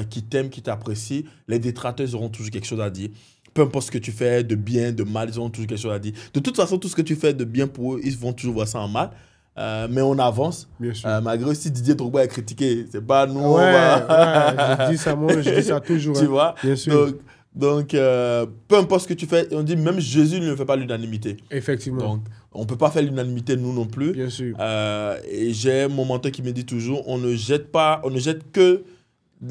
Speaker 2: qui t'aime, qui t'apprécie. Les détracteurs auront toujours quelque chose à dire. Peu importe ce que tu fais, de bien, de mal, ils auront toujours quelque chose à dire. De toute façon, tout ce que tu fais de bien pour eux, ils vont toujours voir ça en mal. Mais on avance.
Speaker 1: Bien sûr.
Speaker 2: Malgré si Didier Drogba est critiqué, c'est pas nous.
Speaker 1: Je dis ça, moi, je dis ça toujours.
Speaker 2: Tu vois?
Speaker 1: Bien sûr.
Speaker 2: Donc peu importe ce que tu fais, on dit même Jésus ne fait pas l'unanimité.
Speaker 1: Effectivement.
Speaker 2: Donc, on ne peut pas faire l'unanimité, nous non plus.
Speaker 1: Bien sûr.
Speaker 2: Et j'ai mon mentor qui me dit toujours, on ne jette que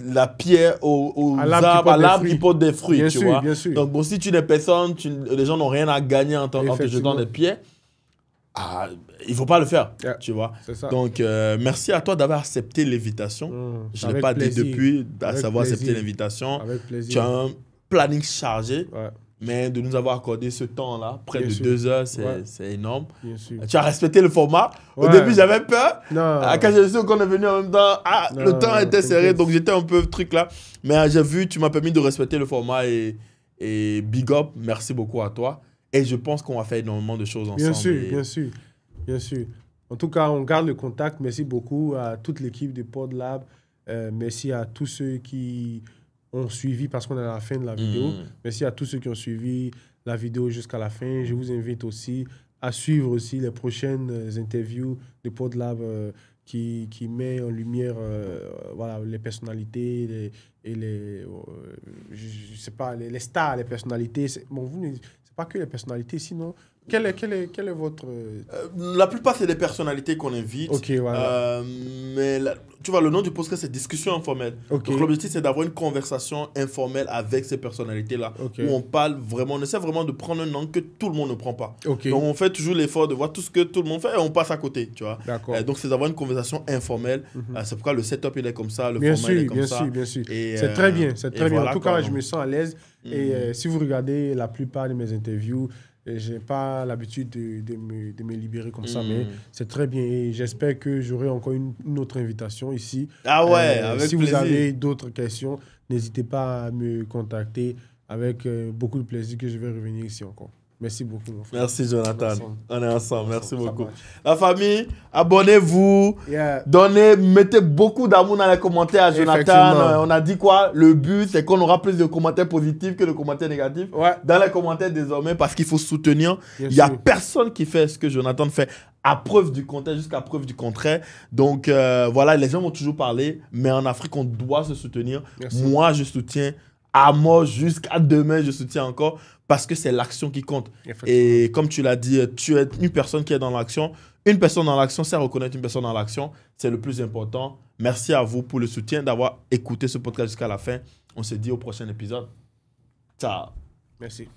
Speaker 2: la pierre aux arbres, à l'arbre qui porte des fruits,
Speaker 1: bien
Speaker 2: tu
Speaker 1: sûr,
Speaker 2: vois.
Speaker 1: Bien sûr.
Speaker 2: Donc, bon, si tu n'es personne, les gens n'ont rien à gagner en te jetant des pierres, il ne faut pas le faire, tu vois.
Speaker 1: C'est ça.
Speaker 2: Donc, merci à toi d'avoir accepté l'invitation. Je ne l'ai pas dit depuis, à savoir accepter l'invitation.
Speaker 1: Avec plaisir.
Speaker 2: Tu as un planning chargé. Mais de nous avoir accordé ce temps-là, près de 2 heures, c'est énorme.
Speaker 1: Bien sûr.
Speaker 2: Tu as respecté le format. Au début, j'avais peur. Quand j'ai su qu'on est venu en même temps, le temps était serré, donc j'étais un peu truc là. Mais j'ai vu, tu m'as permis de respecter le format et big up, merci beaucoup à toi. Et je pense qu'on va faire énormément de choses ensemble.
Speaker 1: Bien sûr. En tout cas, on garde le contact. Merci beaucoup à toute l'équipe de PodLab. Merci à tous ceux qui ont suivi parce qu'on est à la fin de la vidéo. Merci à tous ceux qui ont suivi la vidéo jusqu'à la fin. Je vous invite aussi à suivre aussi les prochaines interviews de PodLab qui met en lumière voilà, les personnalités je sais pas, les stars, les personnalités. Bon, c'est pas que les personnalités, sinon... Quel est votre...
Speaker 2: La plupart, c'est des personnalités qu'on invite.
Speaker 1: Ok, voilà.
Speaker 2: Mais tu vois, le nom du podcast, c'est Discussion informelle.
Speaker 1: Okay.
Speaker 2: Donc, l'objectif, c'est d'avoir une conversation informelle avec ces personnalités-là.
Speaker 1: Okay.
Speaker 2: Où on parle vraiment, on essaie vraiment de prendre un angle que tout le monde ne prend pas.
Speaker 1: Okay.
Speaker 2: Donc, on fait toujours l'effort de voir tout ce que tout le monde fait et on passe à côté, tu vois.
Speaker 1: D'accord.
Speaker 2: Donc, c'est d'avoir une conversation informelle. C'est pourquoi le setup, il est comme ça, le
Speaker 1: bien
Speaker 2: format, il est comme
Speaker 1: bien
Speaker 2: ça.
Speaker 1: sûr, bien sûr.
Speaker 2: Et,
Speaker 1: c'est très bien, c'est très bien.
Speaker 2: Voilà,
Speaker 1: en tout cas, je me sens à l'aise. Et si vous regardez la plupart de mes interviews, je n'ai pas l'habitude de me libérer comme ça, mais c'est très bien. Et j'espère que j'aurai encore une autre invitation ici.
Speaker 2: Ah ouais, avec
Speaker 1: si
Speaker 2: plaisir.
Speaker 1: vous avez d'autres questions, n'hésitez pas à me contacter. Avec beaucoup de plaisir que je vais revenir ici encore. Merci beaucoup, mon frère.
Speaker 2: Merci, Jonathan. On est ensemble. Merci beaucoup.
Speaker 1: Marche.
Speaker 2: La famille, abonnez-vous.
Speaker 1: Yeah.
Speaker 2: Mettez beaucoup d'amour dans les commentaires à Jonathan. On a dit quoi? Le but, c'est qu'on aura plus de commentaires positifs que de commentaires négatifs.
Speaker 1: Ouais.
Speaker 2: Dans les commentaires désormais, parce qu'il faut soutenir. Il n'y a personne qui fait ce que Jonathan fait à preuve du contraire, jusqu'à preuve du contraire. Donc, voilà, les gens vont toujours parler. Mais en Afrique, on doit se soutenir.
Speaker 1: Merci.
Speaker 2: Moi, je soutiens à mort jusqu'à demain, je soutiens encore. Parce que c'est l'action qui compte. Et comme tu l'as dit, tu es une personne qui est dans l'action. Une personne dans l'action, c'est reconnaître une personne dans l'action. C'est le plus important. Merci à vous pour le soutien, d'avoir écouté ce podcast jusqu'à la fin. On se dit au prochain épisode. Ciao.
Speaker 1: Merci.